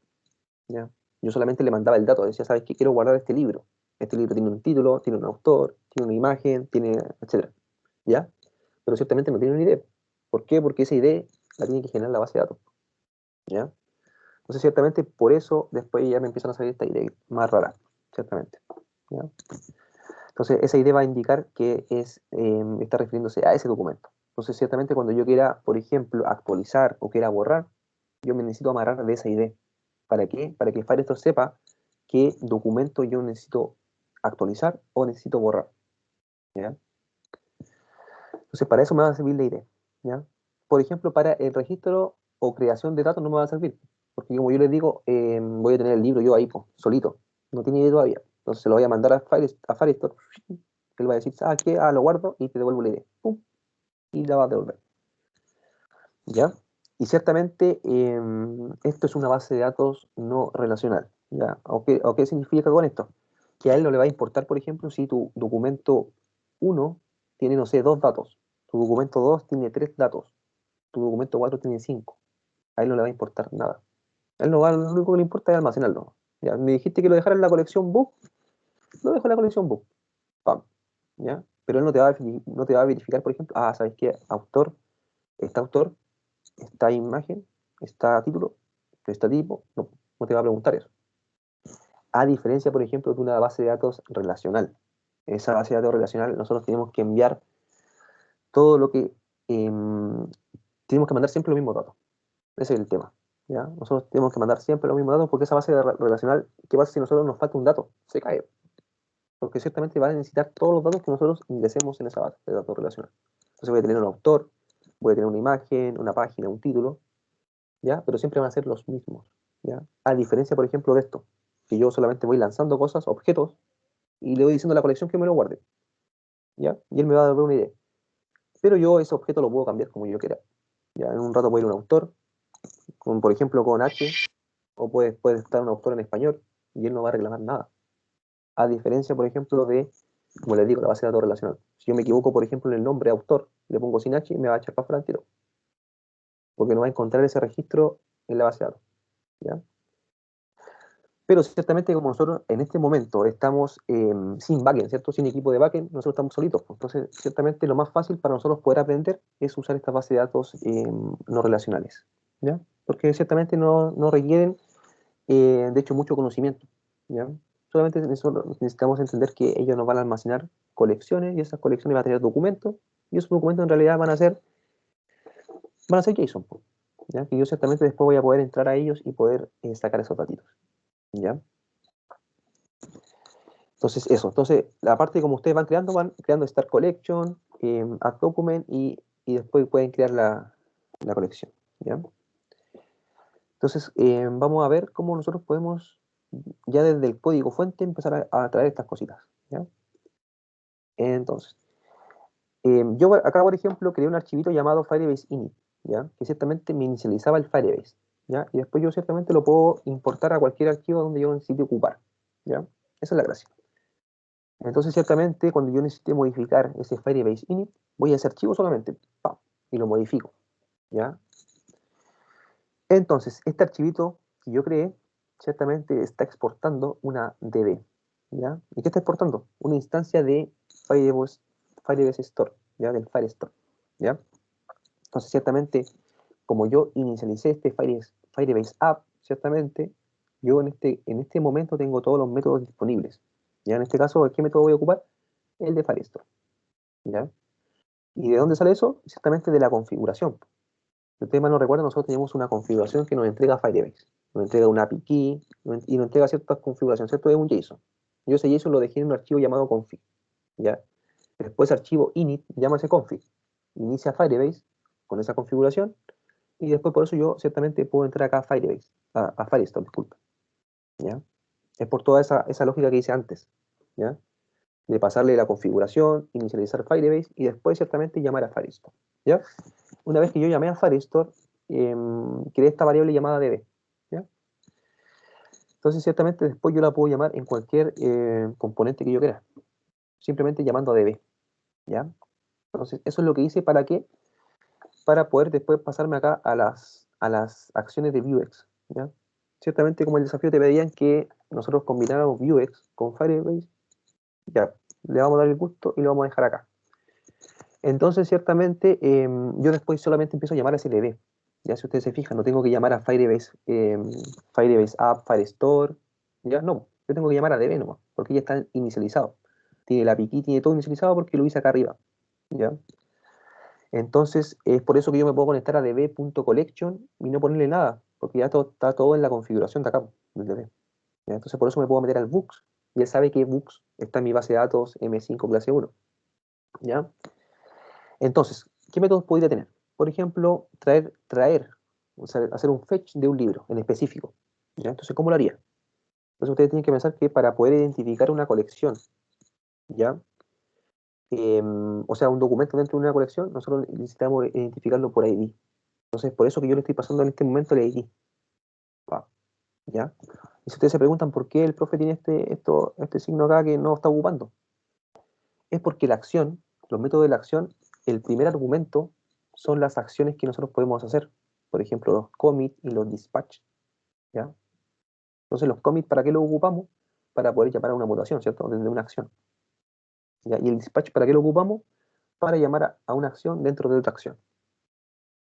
[SPEAKER 1] ¿ya? Yo solamente le mandaba el dato, decía, ¿sabes qué? Quiero guardar este libro. Este libro tiene un título, tiene un autor, tiene una imagen, tiene, etcétera, ¿ya? Pero ciertamente no tiene una ID. ¿Por qué? Porque esa ID la tiene que generar la base de datos, ¿ya? Entonces, ciertamente, por eso después ya me empiezan a salir esta idea más rara, ciertamente, ¿ya? Entonces, esa idea va a indicar que está refiriéndose a ese documento. Entonces, ciertamente, cuando yo quiera, por ejemplo, actualizar o quiera borrar, yo me necesito amarrar de esa idea. ¿Para qué? Para que Firestore sepa qué documento yo necesito actualizar o necesito borrar, ¿ya? Entonces, para eso me va a servir la ID, ¿ya? Por ejemplo, para el registro o creación de datos no me va a servir, porque como yo les digo, voy a tener el libro yo ahí, solito, no tiene ID todavía. Entonces se lo voy a mandar a Firestore, él va a decir, ¿sabes qué? Lo guardo y te devuelvo la ID. ¡Pum! Y la va a devolver, ¿ya? Y ciertamente esto es una base de datos no relacional, ¿ya? ¿O qué significa con esto? Que a él no le va a importar, por ejemplo, si tu documento 1 tiene, no sé, 2 datos, tu documento 2 tiene 3 datos, tu documento 4 tiene 5. A él no le va a importar nada. A él no va, lo único que le importa es almacenarlo. Ya, me dijiste que lo dejara en la colección book, lo dejo en la colección book. Pam. ¿Ya? Pero él no te va a verificar, por ejemplo, ¿sabes qué? Autor, esta imagen, está título, está tipo, no, no te va a preguntar eso. A diferencia, por ejemplo, de una base de datos relacional. Esa base de datos relacional nosotros tenemos que enviar todo lo que... tenemos que mandar siempre los mismos datos. Ese es el tema, ¿ya? Nosotros tenemos que mandar siempre los mismos datos porque esa base relacional, ¿qué pasa si a nosotros nos falta un dato? Se cae. Porque ciertamente va a necesitar todos los datos que nosotros ingresemos en esa base de datos relacional. Entonces voy a tener un autor, voy a tener una imagen, una página, un título, ¿ya? Pero siempre van a ser los mismos, ¿ya? A diferencia, por ejemplo, de esto, que yo solamente voy lanzando cosas, objetos, y le voy diciendo a la colección que me lo guarde, ¿ya? Y él me va a dar una idea. Pero yo ese objeto lo puedo cambiar como yo quiera. Ya en un rato puede ir un autor, por ejemplo con H, o puede estar un autor en español, y él no va a reclamar nada. A diferencia, por ejemplo, de, como les digo, la base de datos relacional. Si yo me equivoco, por ejemplo, en el nombre autor, le pongo sin H y me va a echar para afuera el tiro. Porque no va a encontrar ese registro en la base de datos. ¿Ya? Pero ciertamente, como nosotros en este momento estamos sin backend, ¿cierto? Sin equipo de backend, nosotros estamos solitos. Entonces, ciertamente lo más fácil para nosotros poder aprender es usar estas bases de datos no relacionales, ¿ya? Porque ciertamente no requieren, de hecho, mucho conocimiento, ¿ya? Solamente necesitamos entender que ellos nos van a almacenar colecciones y esas colecciones van a tener documentos y esos documentos en realidad van a ser JSON, ¿ya? Que yo ciertamente después voy a poder entrar a ellos y poder sacar esos datitos, ¿ya? Entonces, eso. Entonces, aparte de como ustedes van creando Start Collection, Add Document y después pueden crear la colección, ¿ya? Entonces, vamos a ver cómo nosotros podemos, ya desde el código fuente, empezar a traer estas cositas, ¿ya? Entonces, yo acá, por ejemplo, creé un archivito llamado Firebase init, ¿ya? Que ciertamente me inicializaba el Firebase, ¿ya? Y después yo ciertamente lo puedo importar a cualquier archivo donde yo necesite ocupar, ¿ya? Esa es la gracia. Entonces, ciertamente, cuando yo necesite modificar ese Firebase init, voy a ese archivo solamente, ¡pam! Y lo modifico, ¿ya? Entonces, este archivito que yo creé, ciertamente está exportando una DB, ¿ya? ¿Y qué está exportando? Una instancia de Firebase Store, ¿ya? Del Firestore, ¿ya? Entonces, ciertamente, como yo inicialicé este Firebase App, ciertamente, yo en este momento tengo todos los métodos disponibles. ¿Ya? En este caso, ¿qué método voy a ocupar? El de Firestore, ¿ya? ¿Y de dónde sale eso? Exactamente de la configuración. Si ustedes mal no recuerdan, nosotros tenemos una configuración que nos entrega Firebase. Nos entrega un API key y nos entrega ciertas configuraciones, ¿cierto? Es un JSON. Yo ese JSON lo dejé en un archivo llamado config, ¿ya? Después archivo init, llama ese config, inicia Firebase con esa configuración y después por eso yo ciertamente puedo entrar acá a Firebase, a Firestore, disculpa, ¿ya? Es por toda esa lógica que hice antes, ¿ya? De pasarle la configuración, inicializar Firebase y después ciertamente llamar a Firestore, ¿ya? Una vez que yo llamé a Firestore, creé esta variable llamada db, ¿ya? Entonces ciertamente después yo la puedo llamar en cualquier componente que yo quiera, simplemente llamando a db, ¿ya? Entonces eso es lo que hice para poder después pasarme acá a las acciones de Vuex, ¿ya? Ciertamente como el desafío te pedían que nosotros combináramos Vuex con Firebase, ya, le vamos a dar el gusto y lo vamos a dejar acá. Entonces, ciertamente, yo después solamente empiezo a llamar a SLB. Ya, si ustedes se fijan, no tengo que llamar a Firebase, Firebase App, Firestore. Ya, no, yo tengo que llamar a DB nomás, porque ya está inicializado. Tiene el API key, tiene todo inicializado porque lo hice acá arriba. ¿Ya? Entonces, es por eso que yo me puedo conectar a db.collection y no ponerle nada, porque ya está todo en la configuración de acá, del DB. ¿Ya? Entonces, por eso me puedo meter al Books, y él sabe que Books está en mi base de datos M5 clase 1. ¿Ya? Entonces, ¿qué métodos podría tener? Por ejemplo, o sea, hacer un fetch de un libro en específico. ¿Ya? Entonces, ¿cómo lo haría? Entonces, ustedes tienen que pensar que para poder identificar una colección, ¿ya? O sea, un documento dentro de una colección, nosotros necesitamos identificarlo por ID. Entonces, por eso que yo le estoy pasando en este momento el ID. ¿Ya? Y si ustedes se preguntan por qué el profe tiene este signo acá que no está ocupando, es porque la acción, los métodos de la acción, el primer argumento son las acciones que nosotros podemos hacer. Por ejemplo, los commit y los dispatch, ¿ya? Entonces, los commit, ¿para qué los ocupamos? Para poder llamar a una mutación, ¿cierto? Desde una acción. ¿Ya? Y el dispatch, ¿para qué lo ocupamos? Para llamar a una acción dentro de otra acción.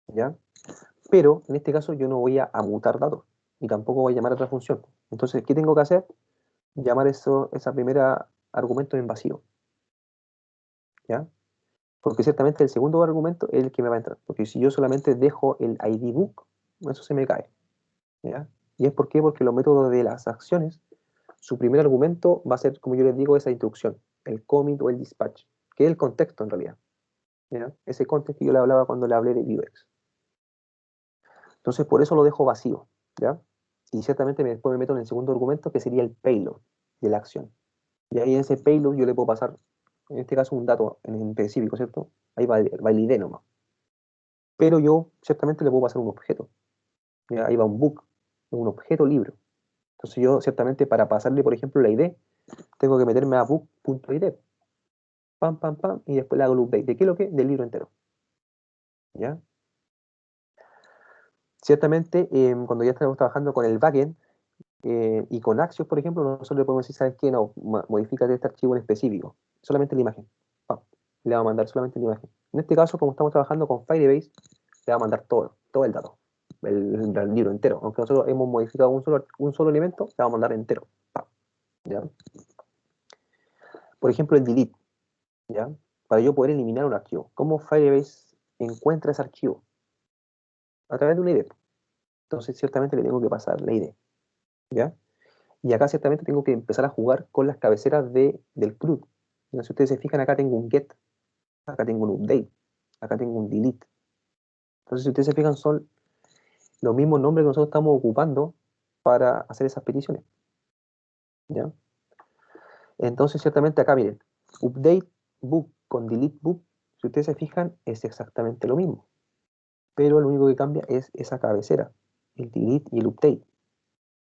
[SPEAKER 1] ¿Ya? Pero, en este caso, yo no voy a mutar datos. Y tampoco voy a llamar a otra función. Entonces, ¿qué tengo que hacer? Llamar esa primera argumento en vacío. ¿Ya? Porque ciertamente el segundo argumento es el que me va a entrar. Porque si yo solamente dejo el ID book, eso se me cae. ¿Ya? ¿Y es por qué? Porque los métodos de las acciones, su primer argumento va a ser, como yo les digo, esa instrucción, el commit o el dispatch, que es el contexto en realidad. ¿Ya? Ese contexto que yo le hablaba cuando le hablé de Vuex. Entonces, por eso lo dejo vacío. ¿Ya? Y ciertamente después me meto en el segundo argumento, que sería el payload de la acción. Y ahí en ese payload yo le puedo pasar, en este caso, un dato en específico, ¿cierto? Ahí va el ID nomás. Pero yo ciertamente le puedo pasar un objeto. ¿Ya? Ahí va un book, un objeto libro. Entonces yo ciertamente para pasarle, por ejemplo, la ID, tengo que meterme a book.id. Pam, pam, pam, y después le hago el update. ¿De qué lo que? Del libro entero. ¿Ya? Ciertamente, cuando ya estamos trabajando con el backend y con Axios, por ejemplo, nosotros le podemos decir, ¿sabes qué? No, modifícate este archivo en específico. Solamente la imagen. Pam. Le va a mandar solamente la imagen. En este caso, como estamos trabajando con Firebase, le va a mandar todo el dato. El libro entero. Aunque nosotros hemos modificado un solo elemento, le va a mandar entero. Pam. ¿Ya? Por ejemplo, el delete. ¿Ya? Para yo poder eliminar un archivo. ¿Cómo Firebase encuentra ese archivo? A través de una ID. Entonces, ciertamente le tengo que pasar la ID. ¿Ya? Y acá ciertamente tengo que empezar a jugar con las cabeceras del CRUD. ¿Ya? Si ustedes se fijan, acá tengo un get, acá tengo un update, acá tengo un delete. Entonces, si ustedes se fijan, son los mismos nombres que nosotros estamos ocupando para hacer esas peticiones. ¿Ya? Entonces, ciertamente acá, miren, update book con delete book, si ustedes se fijan, es exactamente lo mismo. Pero lo único que cambia es esa cabecera, el delete y el update.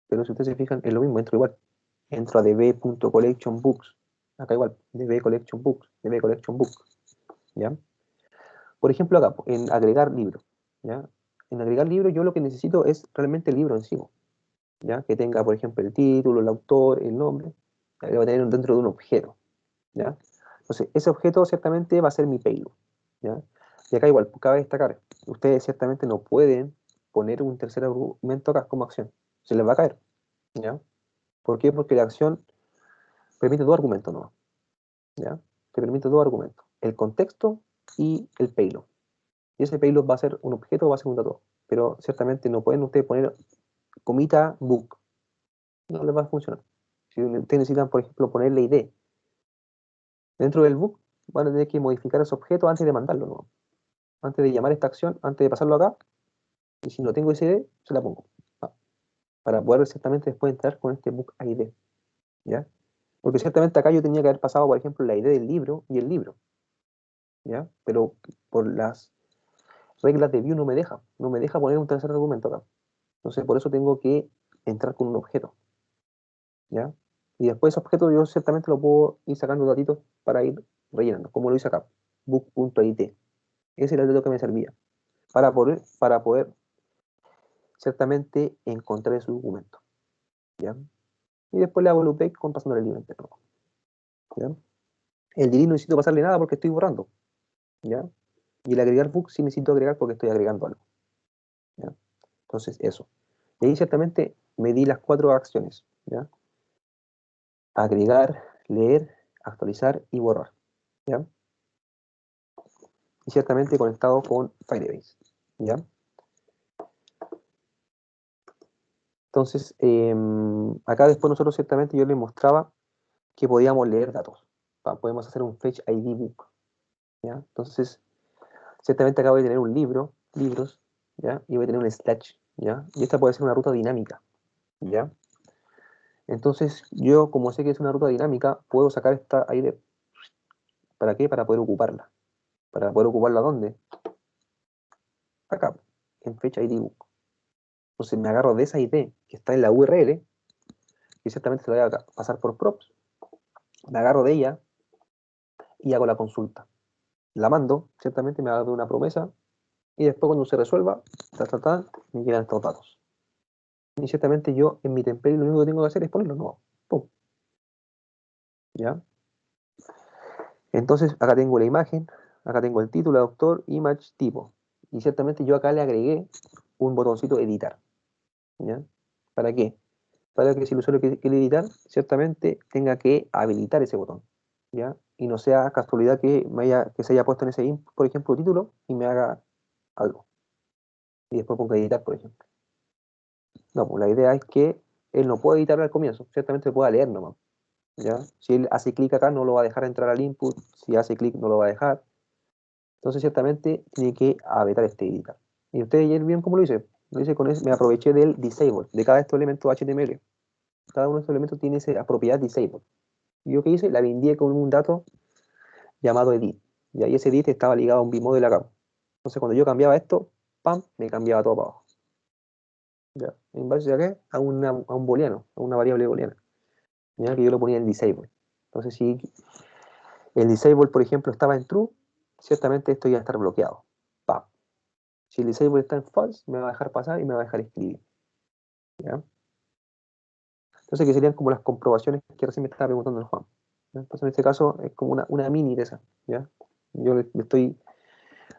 [SPEAKER 1] Pero si ustedes se fijan, es lo mismo, entro igual. Entro a db.collectionBooks. Acá igual, db.collectionBooks, db.collectionBooks. ¿Ya? Por ejemplo, acá, en agregar libro. ¿Ya? En agregar libro, yo lo que necesito es realmente el libro en sí. ¿Ya? Que tenga, por ejemplo, el título, el autor, el nombre. Lo voy a tener dentro de un objeto. ¿Ya? Entonces, ese objeto ciertamente va a ser mi payload. ¿Ya? Y acá igual, cabe destacar, ustedes ciertamente no pueden poner un tercer argumento acá como acción. Se les va a caer. ¿Ya? ¿Por qué? Porque la acción permite dos argumentos, ¿no? ¿Ya? Te permite dos argumentos, el contexto y el payload. Y ese payload va a ser un objeto o va a ser un dato. Pero ciertamente no pueden ustedes poner comita book. No les va a funcionar. Si ustedes necesitan, por ejemplo, ponerle ID dentro del book, van a tener que modificar ese objeto antes de mandarlo, ¿no? Antes de llamar esta acción, antes de pasarlo acá. Y si no tengo ese ID, se la pongo. Para poder ciertamente después entrar con este book ID. ¿Ya? Porque ciertamente acá yo tenía que haber pasado, por ejemplo, la ID del libro y el libro. ¿Ya? Pero por las reglas de view no me deja poner un tercer argumento acá. Entonces por eso tengo que entrar con un objeto. ¿Ya? Y después ese objeto yo ciertamente lo puedo ir sacando datitos para ir rellenando, como lo hice acá, book.it. Ese era el dato que me servía para poder ciertamente encontrar ese documento. ¿Ya? Y después le hago el update con pasando el libro entero. ¿Ya? El delete no necesito pasarle nada porque estoy borrando. ¿Ya? Y el agregar book sí necesito agregar porque estoy agregando algo. ¿Ya? Entonces, eso. Y ahí ciertamente me di las 4 acciones. ¿Ya? Agregar, leer, actualizar y borrar. ¿Ya? Y ciertamente conectado con Firebase. ¿Ya? Entonces, acá después nosotros ciertamente yo les mostraba que podíamos leer datos. Podemos hacer un fetch ID book. ¿Ya? Entonces, ciertamente acá voy a tener un libro, libros, ¿ya? Y voy a tener un slash, ¿ya? Y esta puede ser una ruta dinámica, ¿ya? Entonces, yo como sé que es una ruta dinámica, puedo sacar esta ID. ¿Para qué? Para poder ocuparla. ¿Para poder ocuparla dónde? Acá, en fecha ID book. Entonces me agarro de esa ID que está en la URL, y ciertamente se la voy a pasar por props. Me agarro de ella y hago la consulta. La mando, ciertamente me hago una promesa, y después cuando se resuelva, me llegan estos datos. Y ciertamente yo en mi template lo único que tengo que hacer es ponerlo nuevo. ¡Pum! ¿Ya? Entonces acá tengo la imagen, acá tengo el título, el autor, image, tipo. Y ciertamente yo acá le agregué un botoncito editar. ¿Ya? ¿Para qué? Para que si el usuario quiere editar, ciertamente tenga que habilitar ese botón. ¿Ya? Y no sea casualidad que se haya puesto en ese input, por ejemplo, título, y me haga algo. Y después ponga editar, por ejemplo. No, pues la idea es que él no puede editar al comienzo, ciertamente pueda leer nomás. ¿Ya? Si él hace clic acá, no lo va a dejar entrar al input, si hace clic, no lo va a dejar. Entonces, ciertamente, tiene que habilitar este editar. Y ustedes ya vieron cómo lo hice. Lo hice con eso, me aproveché del disable, de cada de estos elementos HTML. Cada uno de estos elementos tiene esa propiedad disable. Y yo qué hice, la vendí con un dato llamado edit. Y ahí ese edit estaba ligado a un bimodel acá. Entonces cuando yo cambiaba esto, ¡pam!, me cambiaba todo para abajo. ¿Ya? ¿En base a qué? A un booleano, a una variable booleana. ¿Ya? Que yo lo ponía en disable. Entonces si el disable, por ejemplo, estaba en true, ciertamente esto iba a estar bloqueado. ¡Pam! Si el disable está en false, me va a dejar pasar y me va a dejar escribir. ¿Ya? Entonces, que serían como las comprobaciones que recién me estaba preguntando el Juan. ¿Ya? Entonces, en este caso, es como una mini de esa. ¿Ya? Yo le estoy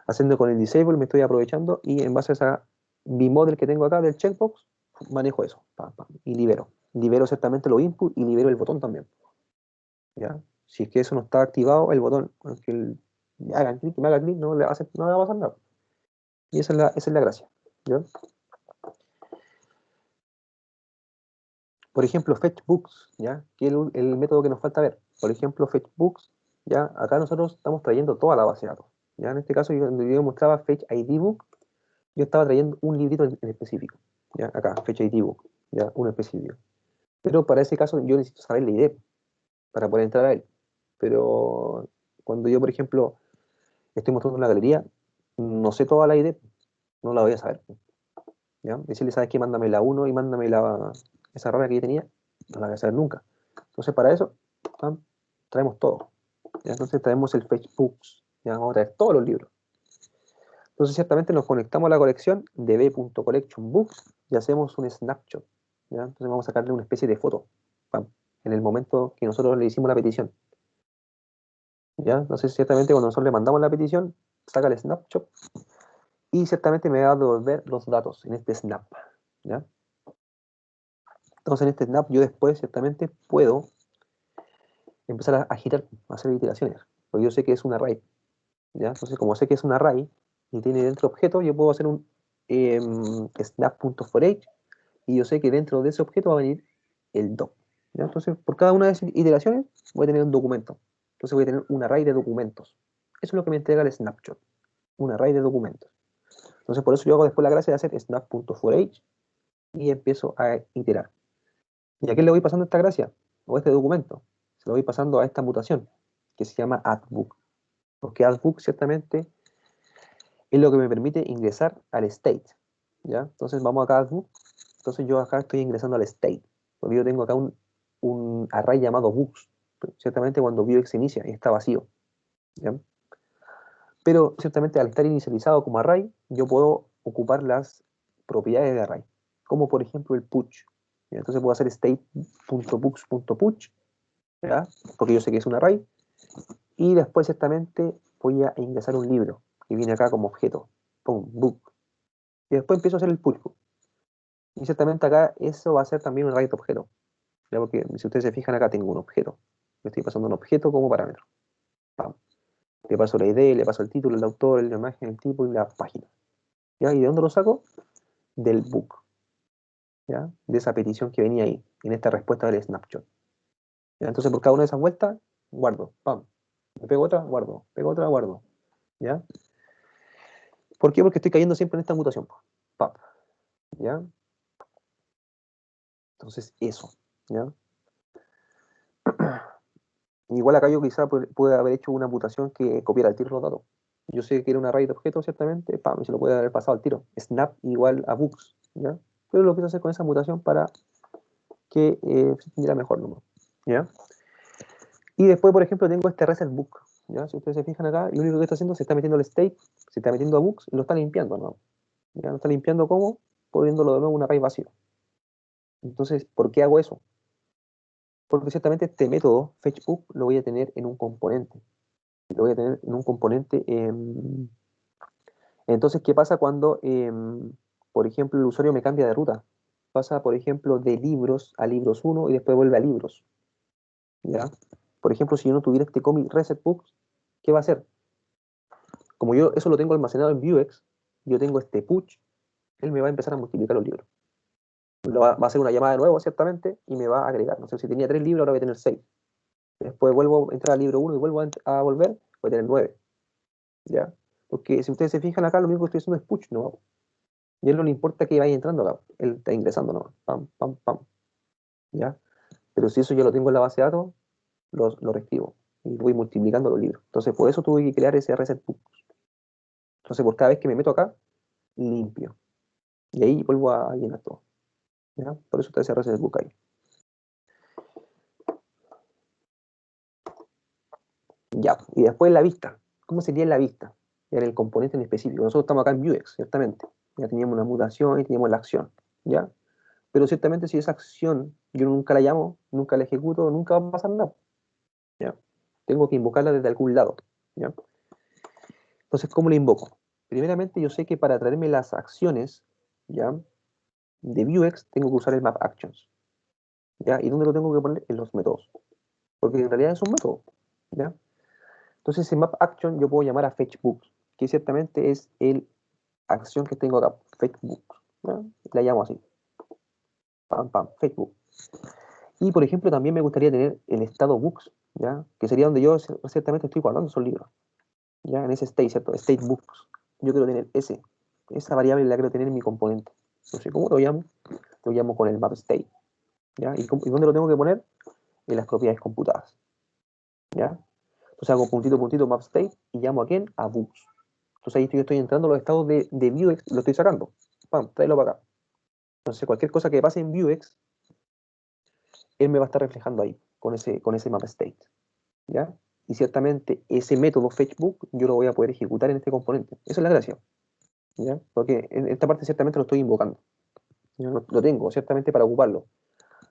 [SPEAKER 1] haciendo con el disable, me estoy aprovechando y en base a esa bimodel que tengo acá del checkbox, manejo eso. Pam, pam, y libero. Libero exactamente los inputs y libero el botón también. ¿Ya? Si es que eso no está activado, el botón, aunque me haga clic, no le va a pasar nada. Y esa es la gracia. ¿Ya? Por ejemplo, fetchbooks, ¿ya? Que es el método que nos falta ver. Por ejemplo, fetchbooks, ¿ya? Acá nosotros estamos trayendo toda la base de datos. ¿Ya? En este caso, cuando yo mostraba fetch ID book, yo estaba trayendo un librito en específico. ¿Ya? Acá, fetch ID book, ¿ya? Uno específico. Pero para ese caso yo necesito saber la ID para poder entrar a él. Pero cuando yo, por ejemplo, estoy mostrando una galería, no sé toda la ID, no la voy a saber. ¿Ya? Decirle, ¿sabes qué? Mándame la 1 y mándame esa rara que yo tenía, no la voy a saber nunca. Entonces, para eso, ¿no?, traemos todo. ¿Ya? Entonces, traemos el fetchbooks. ¿Ya? Vamos a traer todos los libros. Entonces, ciertamente nos conectamos a la colección de b.collectionbooks y hacemos un snapshot. ¿Ya? Entonces, vamos a sacarle una especie de foto, ¡pam!, en el momento que nosotros le hicimos la petición. ¿Ya? Entonces, ciertamente, cuando nosotros le mandamos la petición, saca el snapshot y ciertamente me va a devolver los datos en este snap. ¿Ya? Entonces, en este snap, yo después, ciertamente, puedo empezar a girar, a hacer iteraciones, porque yo sé que es un array, ¿ya? Entonces, como sé que es un array y tiene dentro objeto, yo puedo hacer un snap.forage y yo sé que dentro de ese objeto va a venir el doc, ¿ya? Entonces, por cada una de esas iteraciones voy a tener un documento. Entonces voy a tener un array de documentos. Eso es lo que me entrega el snapshot, un array de documentos. Entonces, por eso yo hago después la gracia de hacer snap.forage y empiezo a iterar. ¿Y a qué le voy pasando esta gracia? O este documento. Se lo voy pasando a esta mutación, que se llama addBook. Porque addBook ciertamente es lo que me permite ingresar al state. ¿Ya? Entonces vamos acá a addBook. Entonces yo acá estoy ingresando al state. Porque yo tengo acá un array llamado books. Ciertamente cuando Vuex se inicia y está vacío. ¿Ya? Pero ciertamente al estar inicializado como array, yo puedo ocupar las propiedades de array. Como por ejemplo el push. ¿Ya? Entonces puedo hacer state.books.push, ¿ya? Porque yo sé que es un array, y después ciertamente voy a ingresar un libro que viene acá como objeto, pum, book, y después empiezo a hacer el push, y ciertamente acá eso va a ser también un array de objeto, ¿ya? Porque si ustedes se fijan acá tengo un objeto, le estoy pasando un objeto como parámetro, pam. Le paso la ID, le paso el título, el autor, la imagen, el tipo y la página, ¿ya? ¿Y de dónde lo saco? Del book, ¿ya? De esa petición que venía ahí, en esta respuesta del snapshot, ¿ya? Entonces por cada una de esas vueltas guardo, pam, me pego otra, guardo, pego otra, guardo, ¿ya? ¿Por qué? Porque estoy cayendo siempre en esta mutación, pap, ¿ya? Entonces eso, ¿ya? Igual acá yo quizá puede haber hecho una mutación que copiara al tiro los datos. Yo sé que era un array de objetos, ciertamente, pam, y se lo puede haber pasado al tiro. Snap igual a books, ¿ya? Pero lo quiero hacer con esa mutación para que se entendiera mejor, ¿no? ¿Ya? Y después, por ejemplo, tengo este reset book, ¿ya? Si ustedes se fijan acá, lo único que está haciendo, se está metiendo al state, se está metiendo a books y lo está limpiando, ¿no? ¿Ya? Lo está limpiando ¿cómo? Poniéndolo de nuevo un array vacío. Entonces, ¿por qué hago eso? Porque ciertamente este método, fetchbook, lo voy a tener en un componente. Lo voy a tener en un componente. Entonces, ¿qué pasa cuando, por ejemplo, el usuario me cambia de ruta? Pasa, por ejemplo, de libros a libros 1 y después vuelve a libros. ¿Ya? Por ejemplo, si yo no tuviera este commit reset books, ¿qué va a hacer? Como yo eso lo tengo almacenado en Vuex, yo tengo este push, él me va a empezar a multiplicar los libros. Va a hacer una llamada de nuevo, ciertamente, y me va a agregar. No sé, si tenía 3 libros, ahora voy a tener 6. Después vuelvo a entrar al libro 1 y vuelvo a volver, voy a tener 9. ¿Ya? Porque si ustedes se fijan acá, lo único que estoy haciendo es push, ¿no? Y a él no le importa que vaya entrando acá, él está ingresando, ¿no? Pam, pam, pam, ¿ya? Pero si eso yo lo tengo en la base de datos, lo reescribo y voy multiplicando los libros. Entonces, por eso tuve que crear ese reset book. Entonces, por cada vez que me meto acá, limpio. Y ahí vuelvo a llenar todo. ¿Ya? Por eso está ese reset book ahí. Ya, y después la vista. ¿Cómo sería la vista? Ya en el componente en específico. Nosotros estamos acá en Vuex, ciertamente. Ya teníamos una mutación y teníamos la acción. ¿Ya? Pero ciertamente si esa acción yo nunca la llamo, nunca la ejecuto, nunca va a pasar nada. ¿Ya? Tengo que invocarla desde algún lado. ¿Ya? Entonces, ¿cómo la invoco? Primeramente, yo sé que para traerme las acciones, ¿ya? De Vuex tengo que usar el map actions. ¿Ya? ¿Y dónde lo tengo que poner? En los métodos. Porque en realidad es un método. ¿Ya? Entonces, ese map action yo puedo llamar a fetchBooks, que ciertamente es el acción que tengo acá, fetchBooks. ¿Ya? La llamo así. Pam, pam, fetchbook. Y, por ejemplo, también me gustaría tener el estado books, ¿ya? Que sería donde yo ciertamente estoy guardando esos libros. ¿Ya? En ese state, ¿cierto? State books. Yo quiero tener esa variable la quiero tener en mi componente. No sé cómo lo llamo. Lo llamo con el map state. ¿Ya? ¿Y dónde lo tengo que poner? En las propiedades computadas. ¿Ya? Entonces hago puntito, puntito, map state y llamo a quién? A books. Entonces ahí yo estoy entrando los estados de Vuex, lo estoy sacando. Pam, tráelo para acá. Entonces cualquier cosa que pase en Vuex, él me va a estar reflejando ahí, con ese map state. ¿Ya? Y ciertamente ese método fetchbook yo lo voy a poder ejecutar en este componente. Esa es la gracia. ¿Ya? Porque en esta parte ciertamente lo estoy invocando. Yo lo tengo ciertamente para ocuparlo,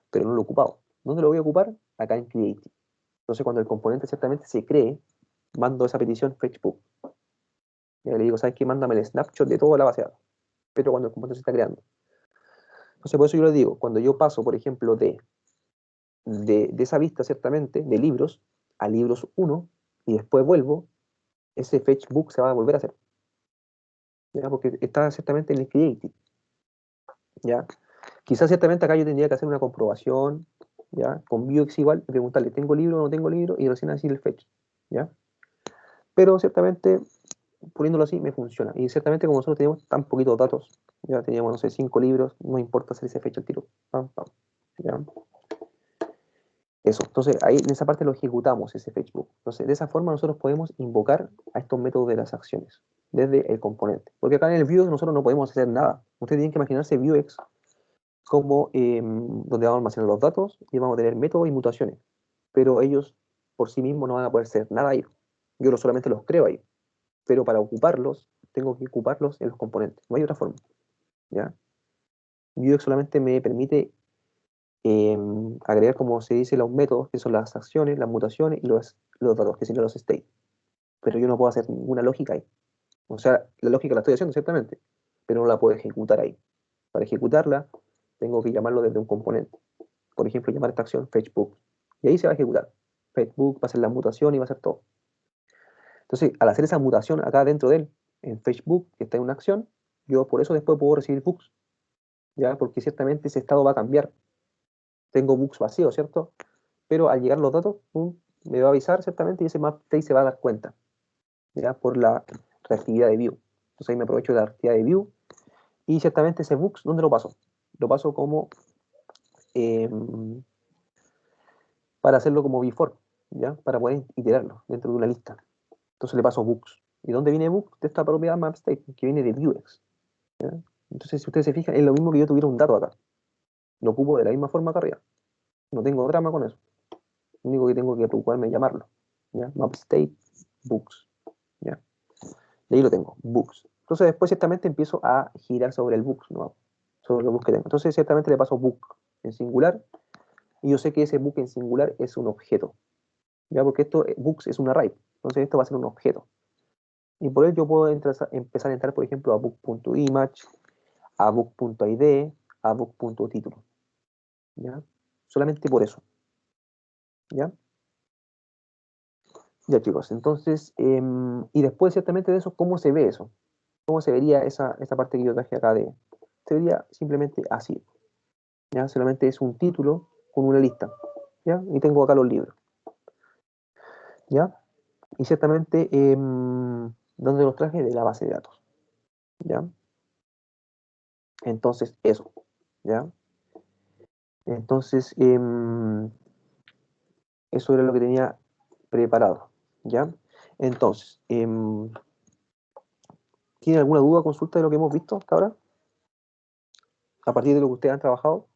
[SPEAKER 1] pero no lo he ocupado. ¿Dónde lo voy a ocupar? Acá en Create. Entonces cuando el componente ciertamente se cree, mando esa petición fetchbook. Y le digo, ¿sabes qué? Mándame el snapshot de toda la base de datos. Pero cuando el componente se está creando. Entonces por eso yo le digo, cuando yo paso, por ejemplo, de esa vista ciertamente, de libros, a libros 1, y después vuelvo, ese fetchbook se va a volver a hacer. ¿Ya? Porque está ciertamente en el creative. ¿Ya? Quizás ciertamente acá yo tendría que hacer una comprobación, ¿ya? Con Vuex igual, y preguntarle, ¿tengo libro o no tengo libro? Y recién decir el fetch, ¿ya? Pero ciertamente, poniéndolo así, me funciona. Y ciertamente como nosotros tenemos tan poquitos datos, ya teníamos, no sé, 5 libros, no importa hacer ese fetch al tiro. Pam, pam, ¿ya? Eso, entonces ahí en esa parte lo ejecutamos, ese fetchbook. Entonces, de esa forma nosotros podemos invocar a estos métodos de las acciones, desde el componente. Porque acá en el Vuex nosotros no podemos hacer nada. Ustedes tienen que imaginarse Vuex como donde vamos a almacenar los datos y vamos a tener métodos y mutaciones. Pero ellos por sí mismos no van a poder hacer nada ahí. Yo solamente los creo ahí. Pero para ocuparlos, tengo que ocuparlos en los componentes. No hay otra forma. ¿Ya? Vuex solamente me permite agregar, como se dice, los métodos, que son las acciones, las mutaciones y los datos, que serían los state. Pero yo no puedo hacer ninguna lógica ahí. O sea, la lógica la estoy haciendo, ciertamente, pero no la puedo ejecutar ahí. Para ejecutarla, tengo que llamarlo desde un componente. Por ejemplo, llamar esta acción fetchbook. Y ahí se va a ejecutar. Fetchbook va a ser la mutación y va a ser todo. Entonces, al hacer esa mutación acá dentro de él, en fetchbook, que está en una acción, yo por eso después puedo recibir books. ¿Ya? Porque ciertamente ese estado va a cambiar. Tengo books vacíos, ¿cierto? Pero al llegar los datos, me va a avisar ciertamente y ese map state se va a dar cuenta, ¿ya? Por la reactividad de view. Entonces ahí me aprovecho de la reactividad de view y ciertamente ese books, ¿dónde lo paso? Lo paso como eh, para hacerlo como before, ¿ya? Para poder iterarlo dentro de una lista. Entonces le paso books. ¿Y dónde viene books? De esta propiedad map state, que viene de Vuex, ¿ya? Entonces, si ustedes se fijan, es lo mismo que yo tuviera un dato acá. Lo ocupo de la misma forma acá arriba. No tengo drama con eso. Lo único que tengo que preocuparme es llamarlo, ¿ya? Map state books, ¿ya? Y ahí lo tengo, books. Entonces después ciertamente empiezo a girar sobre el books, ¿no? Sobre el book que tengo. Entonces ciertamente le paso book en singular y yo sé que ese book en singular es un objeto, ¿ya? Porque esto, books es un array, entonces esto va a ser un objeto. Y por él yo puedo empezar a entrar, por ejemplo, a book.image, a book.id, a book.título, ¿ya? Solamente por eso, ¿ya? Ya chicos, entonces, y después ciertamente de eso, ¿cómo se ve eso? ¿Cómo se vería esa parte que yo traje acá de... Se vería simplemente así, ¿ya? Solamente es un título con una lista, ¿ya? Y tengo acá los libros, ¿ya? Y ciertamente, ¿dónde los traje? De la base de datos, ¿ya? Entonces, eso, ¿ya? Entonces, eso era lo que tenía preparado, ¿ya? Entonces, ¿tiene alguna duda, consulta de lo que hemos visto hasta ahora? A partir de lo que ustedes han trabajado.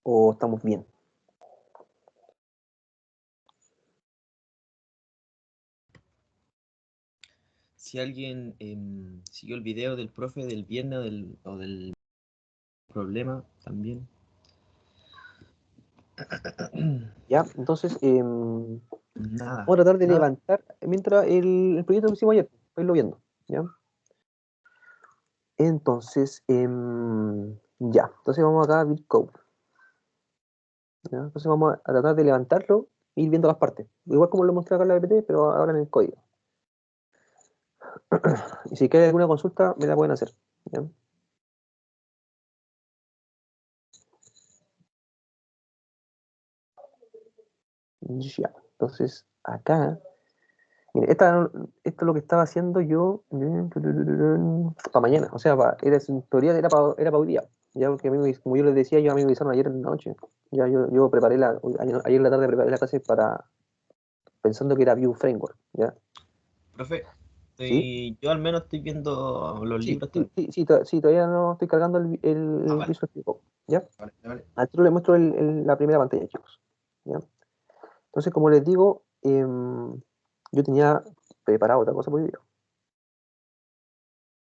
[SPEAKER 1] ¿O estamos bien?
[SPEAKER 2] Si alguien siguió el video del profe del viernes o del problema también.
[SPEAKER 1] ¿Ya? Entonces,
[SPEAKER 2] Nada,
[SPEAKER 1] vamos a tratar de
[SPEAKER 2] nada.
[SPEAKER 1] levantar, mientras el proyecto que hicimos ayer, para irlo viendo, ¿ya? Entonces, ya, entonces vamos acá a Build Code, ¿ya? Entonces vamos a tratar de levantarlo e ir viendo las partes, igual como lo mostré acá en la PPT, pero ahora en el código. Y si hay alguna consulta, me la pueden hacer, ¿ya? Ya, entonces acá, mire, esto es lo que estaba haciendo yo para mañana, o sea, en teoría era para hoy día, ya porque a mí, como yo les decía, a mí me avisaron ayer en la noche, ya yo preparé ayer en la tarde preparé la clase pensando que era Vue Framework, ¿ya?
[SPEAKER 2] Profe,
[SPEAKER 1] ¿Sí?
[SPEAKER 2] yo al menos estoy viendo los
[SPEAKER 1] Sí,
[SPEAKER 2] libros
[SPEAKER 1] sí,
[SPEAKER 2] también.
[SPEAKER 1] sí, sí, sí, todavía no estoy cargando el
[SPEAKER 2] Vale,
[SPEAKER 1] Visual Studio Code, ¿ya?
[SPEAKER 2] vale, vale.
[SPEAKER 1] Al tiro les muestro la primera pantalla, chicos, ¿ya? Entonces, como les digo, yo tenía preparado otra cosa por hoy día,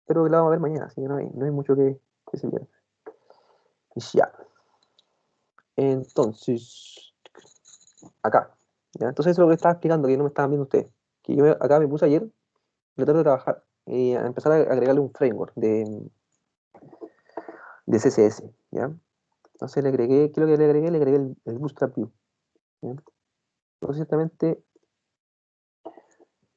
[SPEAKER 1] pero que la vamos a ver mañana, así que no hay mucho que se viera. Ya, entonces, acá, ¿ya? Entonces eso es lo que estaba explicando, que no me estaban viendo ustedes, que yo acá me puse ayer, tratar de trabajar, y a empezar a agregarle un framework de CSS, ¿ya? Entonces le agregué, ¿qué es lo que le agregué? Le agregué el Bootstrap View, ¿ya? Entonces ciertamente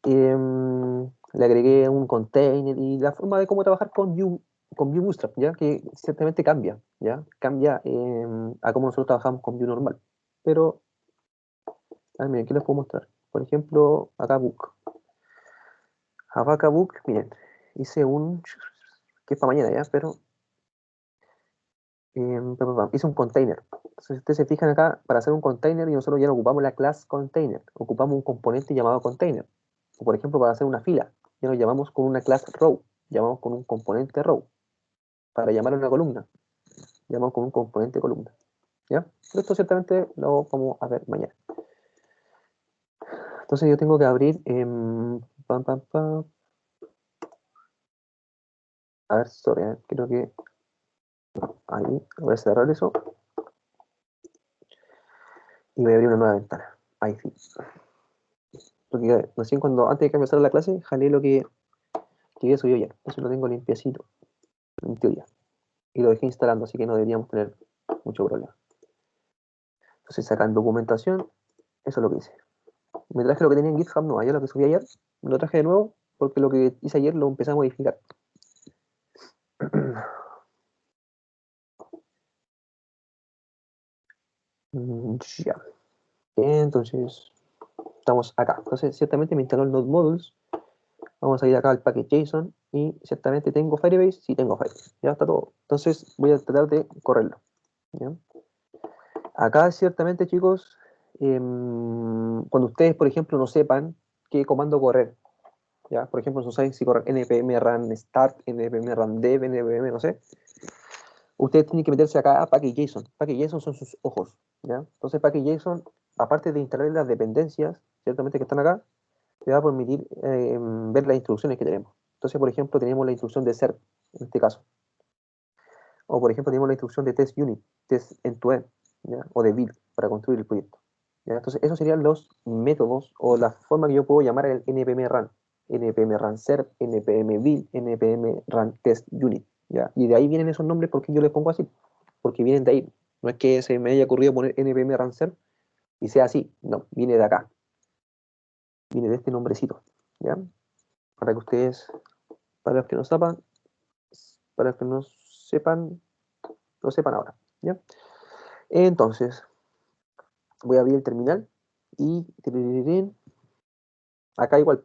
[SPEAKER 1] le agregué un container y la forma de cómo trabajar con Vue Bootstrap, ¿ya? Que ciertamente cambia, ¿ya? Cambia a cómo nosotros trabajamos con Vue normal. Pero, a ver, miren, ¿qué les puedo mostrar? Por ejemplo, acá Book. Acá Book, miren, hice que es para mañana, ¿ya? Pero, hice un container. Entonces, si ustedes se fijan acá, para hacer un container, y nosotros ya no ocupamos la class container, ocupamos un componente llamado container. O por ejemplo, para hacer una fila, ya lo llamamos con una class row, llamamos con un componente row. Para llamar a una columna, llamamos con un componente columna, ¿ya? Pero esto ciertamente lo vamos a ver mañana. Entonces yo tengo que abrir, a ver, sorry, creo que ahí, voy a cerrar eso y voy a abrir una nueva ventana. Ahí sí. Porque recién antes de que empezara la clase, jalé lo que había subido ya. Entonces lo tengo limpiecito, en teoría. Y lo dejé instalando, así que no deberíamos tener mucho problema. Entonces acá en documentación, eso es lo que hice. Me traje lo que tenía en GitHub, no, ayer lo que subí ayer, lo traje de nuevo, porque lo que hice ayer lo empecé a modificar. Ya. Entonces, estamos acá. Entonces, ciertamente me instaló el Node Modules. Vamos a ir acá al package JSON y ciertamente tengo Firebase. Sí, tengo Firebase. Ya está todo. Entonces, voy a tratar de correrlo. ¿Ya? Acá, ciertamente, chicos, cuando ustedes, por ejemplo, no sepan qué comando correr, ¿ya? Por ejemplo, no saben si correr npm run start, npm run dev, npm, no sé. Ustedes tienen que meterse acá a package.json. Package.json son sus ojos, ¿ya? Entonces package.json, aparte de instalar las dependencias, ciertamente que están acá, te va a permitir ver las instrucciones que tenemos. Entonces, por ejemplo, tenemos la instrucción de serve, en este caso. O, por ejemplo, tenemos la instrucción de test unit, test end-to-end, ¿ya? O de build, para construir el proyecto, ¿ya? Entonces, esos serían los métodos o la forma que yo puedo llamar el npm run. npm run serve, npm build, npm run test unit, ¿ya? Y de ahí vienen esos nombres porque yo les pongo así, porque vienen de ahí. No es que se me haya ocurrido poner npm run serve y sea así, no, viene de acá, viene de este nombrecito, ¿ya? Para que ustedes, para los que no sepan, para los que no sepan, lo sepan ahora, ¿ya? Entonces, voy a abrir el terminal y acá igual,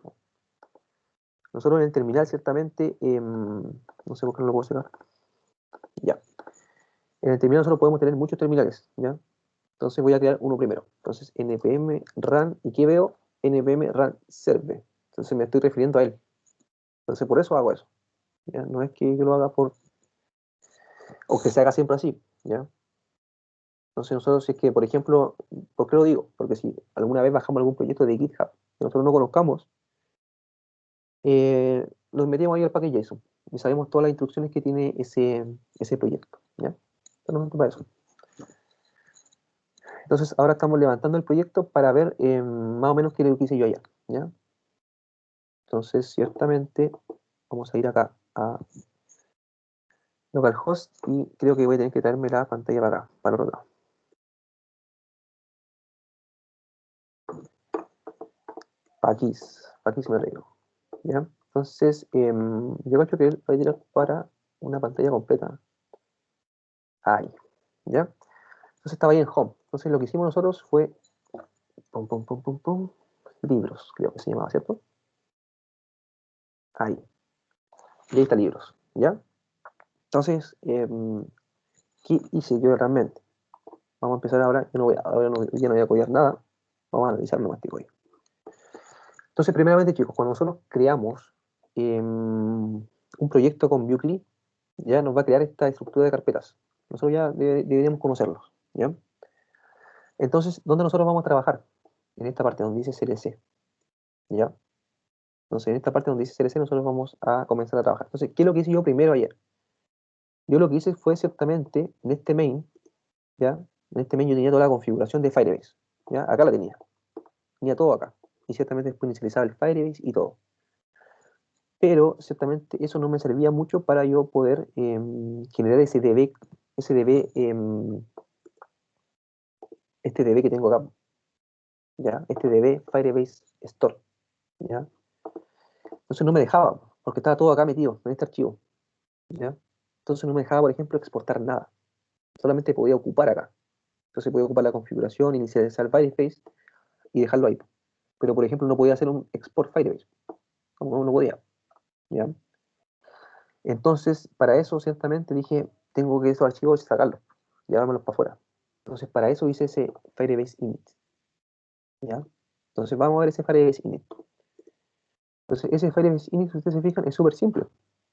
[SPEAKER 1] nosotros en el terminal ciertamente, no sé por qué no lo puedo sacar. Ya. En el terminal nosotros podemos tener muchos terminales, ¿ya? Entonces voy a crear uno primero. Entonces npm run, ¿y qué veo? Npm run serve. Entonces me estoy refiriendo a él. Entonces por eso hago eso. ¿Ya? No es que yo lo haga por... o que se haga siempre así, ¿ya? Entonces nosotros, si es que, por ejemplo, ¿por qué lo digo? Porque si alguna vez bajamos algún proyecto de GitHub que nosotros no conozcamos, nos metemos ahí al package JSON y sabemos todas las instrucciones que tiene ese proyecto, ¿ya? Solamente para eso. Entonces ahora estamos levantando el proyecto para ver más o menos qué es lo que hice yo allá, ¿ya? Entonces, ciertamente, vamos a ir acá a localhost y creo que voy a tener que traerme la pantalla para acá, para el otro lado. Aquí se me traigo, ¿ya? Entonces, yo creo que voy a tirar para una pantalla completa. Ahí, ¿ya? Entonces estaba ahí en home. Entonces lo que hicimos nosotros fue pum, pum, pum, pum, pum, libros, creo que se llamaba, ¿cierto? Ahí. Y ahí está libros, ¿ya? Entonces, ¿qué hice yo realmente? Vamos a empezar ahora. Ya no voy a copiar nada. Vamos a analizar nomás este código. Entonces, primeramente, chicos, cuando nosotros creamos un proyecto con Vuecli, ya nos va a crear esta estructura de carpetas. Nosotros ya deberíamos conocerlos, ¿ya? Entonces, ¿dónde nosotros vamos a trabajar? En esta parte donde dice CLC, ¿ya? Entonces, en esta parte donde dice CLC, nosotros vamos a comenzar a trabajar. Entonces, ¿qué es lo que hice yo primero ayer? Yo lo que hice fue ciertamente en este main, ¿ya? En este main yo tenía toda la configuración de Firebase, ¿ya? Acá la tenía todo acá. Y ciertamente después inicializaba el Firebase y todo. Pero ciertamente eso no me servía mucho para yo poder generar ese DB, este DB que tengo acá, ¿ya? Este DB Firebase Store, ¿ya? Entonces no me dejaba, porque estaba todo acá metido en este archivo, ¿ya? Entonces no me dejaba, por ejemplo, exportar nada. Solamente podía ocupar acá. Entonces podía ocupar la configuración, inicializar el Firebase y dejarlo ahí. Pero, por ejemplo, no podía hacer un export Firebase. No podía, ¿ya? Entonces, para eso, ciertamente, dije, tengo que esos archivos sacarlos, llevármelos para afuera. Entonces, para eso hice ese Firebase init, ¿ya? Entonces, vamos a ver ese Firebase init. Entonces, ese Firebase init, si ustedes se fijan, es súper simple.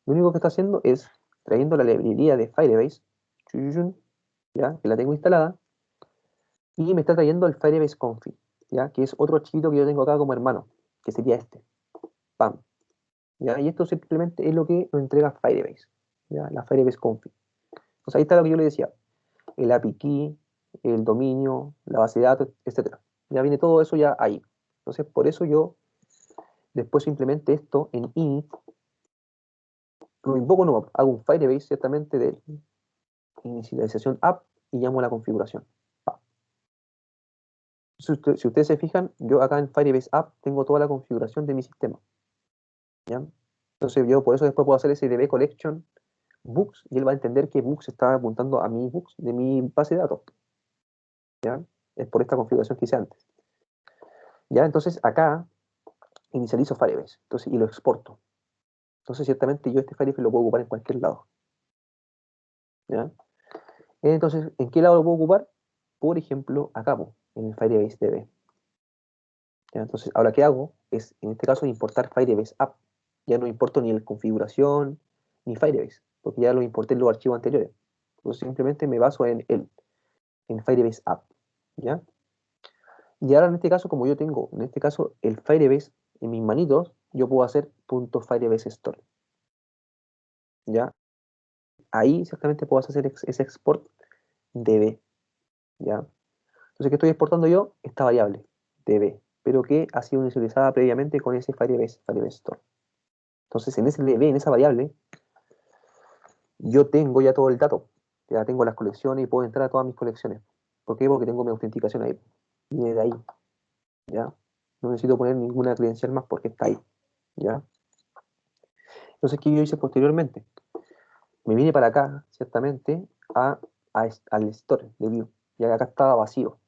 [SPEAKER 1] Lo único que está haciendo es trayendo la librería de Firebase, ¿ya? Que la tengo instalada, y me está trayendo el Firebase config, ¿ya? Que es otro archivito que yo tengo acá como hermano, que sería este. Pam. ¿Ya? Y esto simplemente es lo que nos entrega Firebase, ¿ya? La Firebase config. Entonces ahí está lo que yo le decía, el API key, el dominio, la base de datos, etc. Ya viene todo eso ya ahí. Entonces por eso yo después simplemente esto en init, lo invoco, no, hago un Firebase ciertamente de inicialización app y llamo a la configuración. Si ustedes se fijan, yo acá en Firebase app tengo toda la configuración de mi sistema, ¿ya? Entonces yo por eso después puedo hacer ese DB collection books y él va a entender que books está apuntando a mi books de mi base de datos, ¿ya? Es por esta configuración que hice antes, ¿ya? Entonces acá inicializo Firebase, entonces, y lo exporto. Entonces ciertamente yo este Firebase lo puedo ocupar en cualquier lado, ¿ya? Entonces, ¿en qué lado lo puedo ocupar? Por ejemplo, acá, en el Firebase DB, ¿ya? Entonces, ahora ¿qué hago? Es, en este caso, importar Firebase app. Ya no importo ni la configuración, ni Firebase, porque ya lo importé en los archivos anteriores. Entonces simplemente me baso en él, en Firebase app, ¿ya? Y ahora en este caso, como yo tengo, en este caso, el Firebase en mis manitos, yo puedo hacer .firebase store, ¿ya? Ahí exactamente puedo hacer ese export db, ¿ya? Entonces, ¿qué estoy exportando yo? Esta variable, db, pero que ha sido inicializada previamente con ese Firebase store. Entonces, en ese db, en esa variable, yo tengo ya todo el dato, ya tengo las colecciones y puedo entrar a todas mis colecciones. ¿Por qué? Porque tengo mi autenticación ahí. Y desde ahí, ¿ya? No necesito poner ninguna credencial más porque está ahí, ¿ya? Entonces, ¿qué yo hice posteriormente? Me vine para acá, ciertamente, al store de Vue, y acá estaba vacío,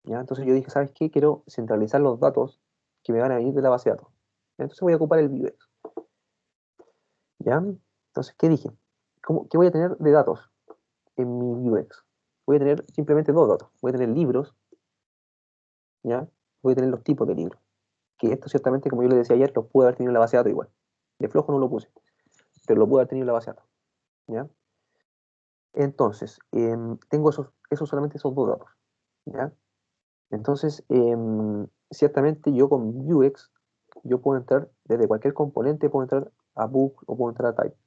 [SPEAKER 1] ¿ya? Entonces yo dije, ¿sabes qué? Quiero centralizar los datos que me van a venir de la base de datos. Entonces voy a ocupar el Vuex. ¿Ya? Entonces, ¿qué dije? ¿Qué voy a tener de datos en mi UX? Voy a tener simplemente dos datos. Voy a tener libros, ¿ya? Voy a tener los tipos de libros. Que esto ciertamente, como yo les decía ayer, los pude haber tenido en la base de datos igual. De flojo no lo puse, pero lo pude haber tenido en la base de datos, ¿ya? Entonces, tengo solamente esos dos datos, ¿ya? Entonces, ciertamente yo con UX, yo puedo entrar desde cualquier componente, puedo entrar a book o puedo entrar a type,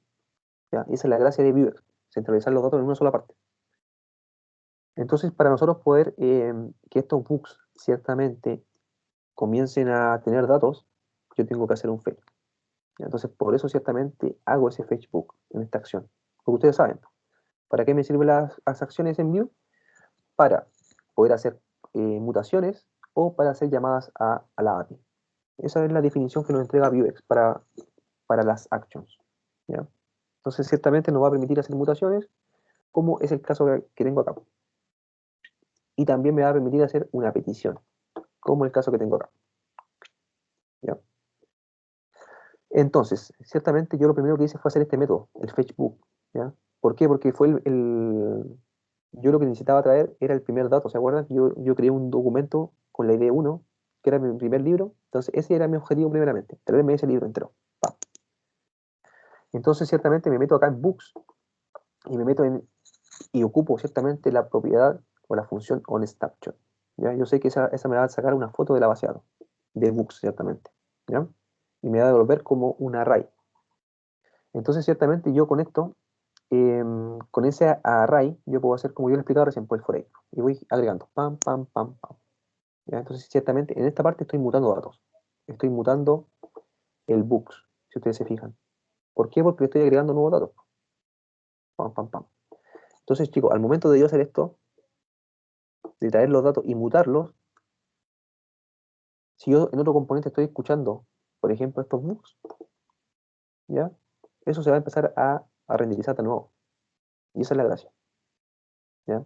[SPEAKER 1] ¿ya? Y esa es la gracia de UX, centralizar los datos en una sola parte. Entonces, para nosotros poder que estos books ciertamente comiencen a tener datos, yo tengo que hacer un fetch. ¿Ya? Entonces, por eso ciertamente hago ese fetch book en esta acción. Porque ustedes saben, ¿para qué me sirven las acciones en Vue? Para poder hacer mutaciones o para hacer llamadas a la API. Esa es la definición que nos entrega Vuex para las actions, ¿ya? Entonces, ciertamente nos va a permitir hacer mutaciones, como es el caso que tengo acá. Y también me va a permitir hacer una petición, como el caso que tengo acá, ¿ya? Entonces, ciertamente yo lo primero que hice fue hacer este método, el fetchbook, ¿ya? ¿Por qué? Porque fue yo lo que necesitaba traer era el primer dato, ¿se acuerdan? Yo creé un documento con la idea 1, que era mi primer libro, entonces ese era mi objetivo primeramente, traerme ese libro entero. ¡Pam! Entonces, ciertamente me meto acá en books y ocupo ciertamente la propiedad o la función onSnapshot, ¿ya? Yo sé que esa me va a sacar una foto de la base de datos, de books, ciertamente, ¿ya? Y me va a devolver como un array. Entonces, ciertamente yo conecto con ese array, yo puedo hacer como yo le explicaba recién, por el for each, y voy agregando, pam, pam, pam, pam. ¿Ya? Entonces, ciertamente, en esta parte estoy mutando datos. Estoy mutando el books, si ustedes se fijan. ¿Por qué? Porque le estoy agregando nuevos datos. Pam, pam, pam. Entonces, chicos, al momento de yo hacer esto, de traer los datos y mutarlos, si yo en otro componente estoy escuchando, por ejemplo, estos books, ¿ya? Eso se va a empezar a renderizar de nuevo. Y esa es la gracia, ¿ya?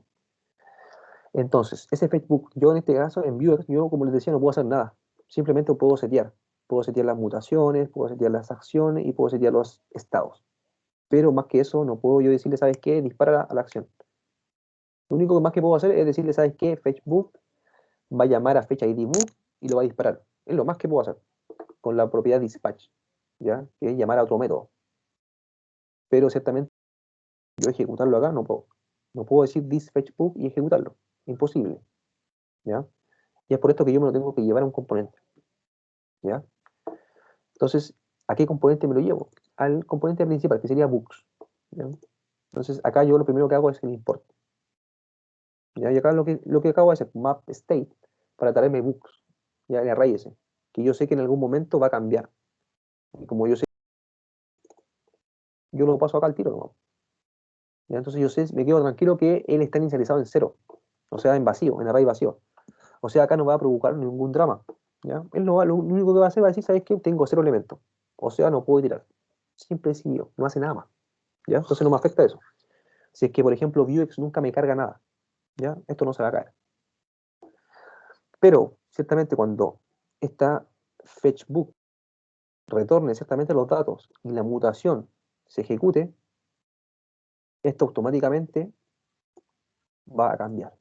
[SPEAKER 1] Entonces, ese fetchbook, yo en este caso, en Vuex, yo como les decía, no puedo hacer nada. Simplemente puedo setear. Puedo setear las mutaciones, puedo setear las acciones y puedo setear los estados. Pero más que eso, no puedo yo decirle, ¿sabes qué? Dispara a la acción. Lo único más que puedo hacer es decirle, ¿sabes qué? Fetchbook va a llamar a fecha ID book y lo va a disparar. Es lo más que puedo hacer con la propiedad dispatch, ¿ya? Que es llamar a otro método. Pero ciertamente yo ejecutarlo acá no puedo. No puedo decir this fetchbook y ejecutarlo. Imposible, ¿ya? Y es por esto que yo me lo tengo que llevar a un componente, ¿ya? Entonces, ¿a qué componente me lo llevo? Al componente principal, que sería books, ¿ya? Entonces, acá yo lo primero que hago es el import, ¿ya? Y acá lo que acabo es hacer map state para traerme books, ya el array ese, que yo sé que en algún momento va a cambiar. Y como yo sé, yo lo paso acá al tiro, ¿no? ¿Ya? Entonces yo sé, me quedo tranquilo que él está inicializado en cero, o sea, en vacío, en array vacío. O sea, acá no va a provocar ningún drama, ¿ya? Él no va, lo único que va a hacer va a decir, ¿sabes qué? Tengo cero elementos. O sea, no puedo tirar. Simple sencillo, no hace nada más, ¿ya? Entonces no me afecta eso. Si es que, por ejemplo, Vuex nunca me carga nada, ¿ya? Esto no se va a caer. Pero, ciertamente, cuando esta fetchbook retorne ciertamente los datos y la mutación se ejecute, esto automáticamente va a cambiar.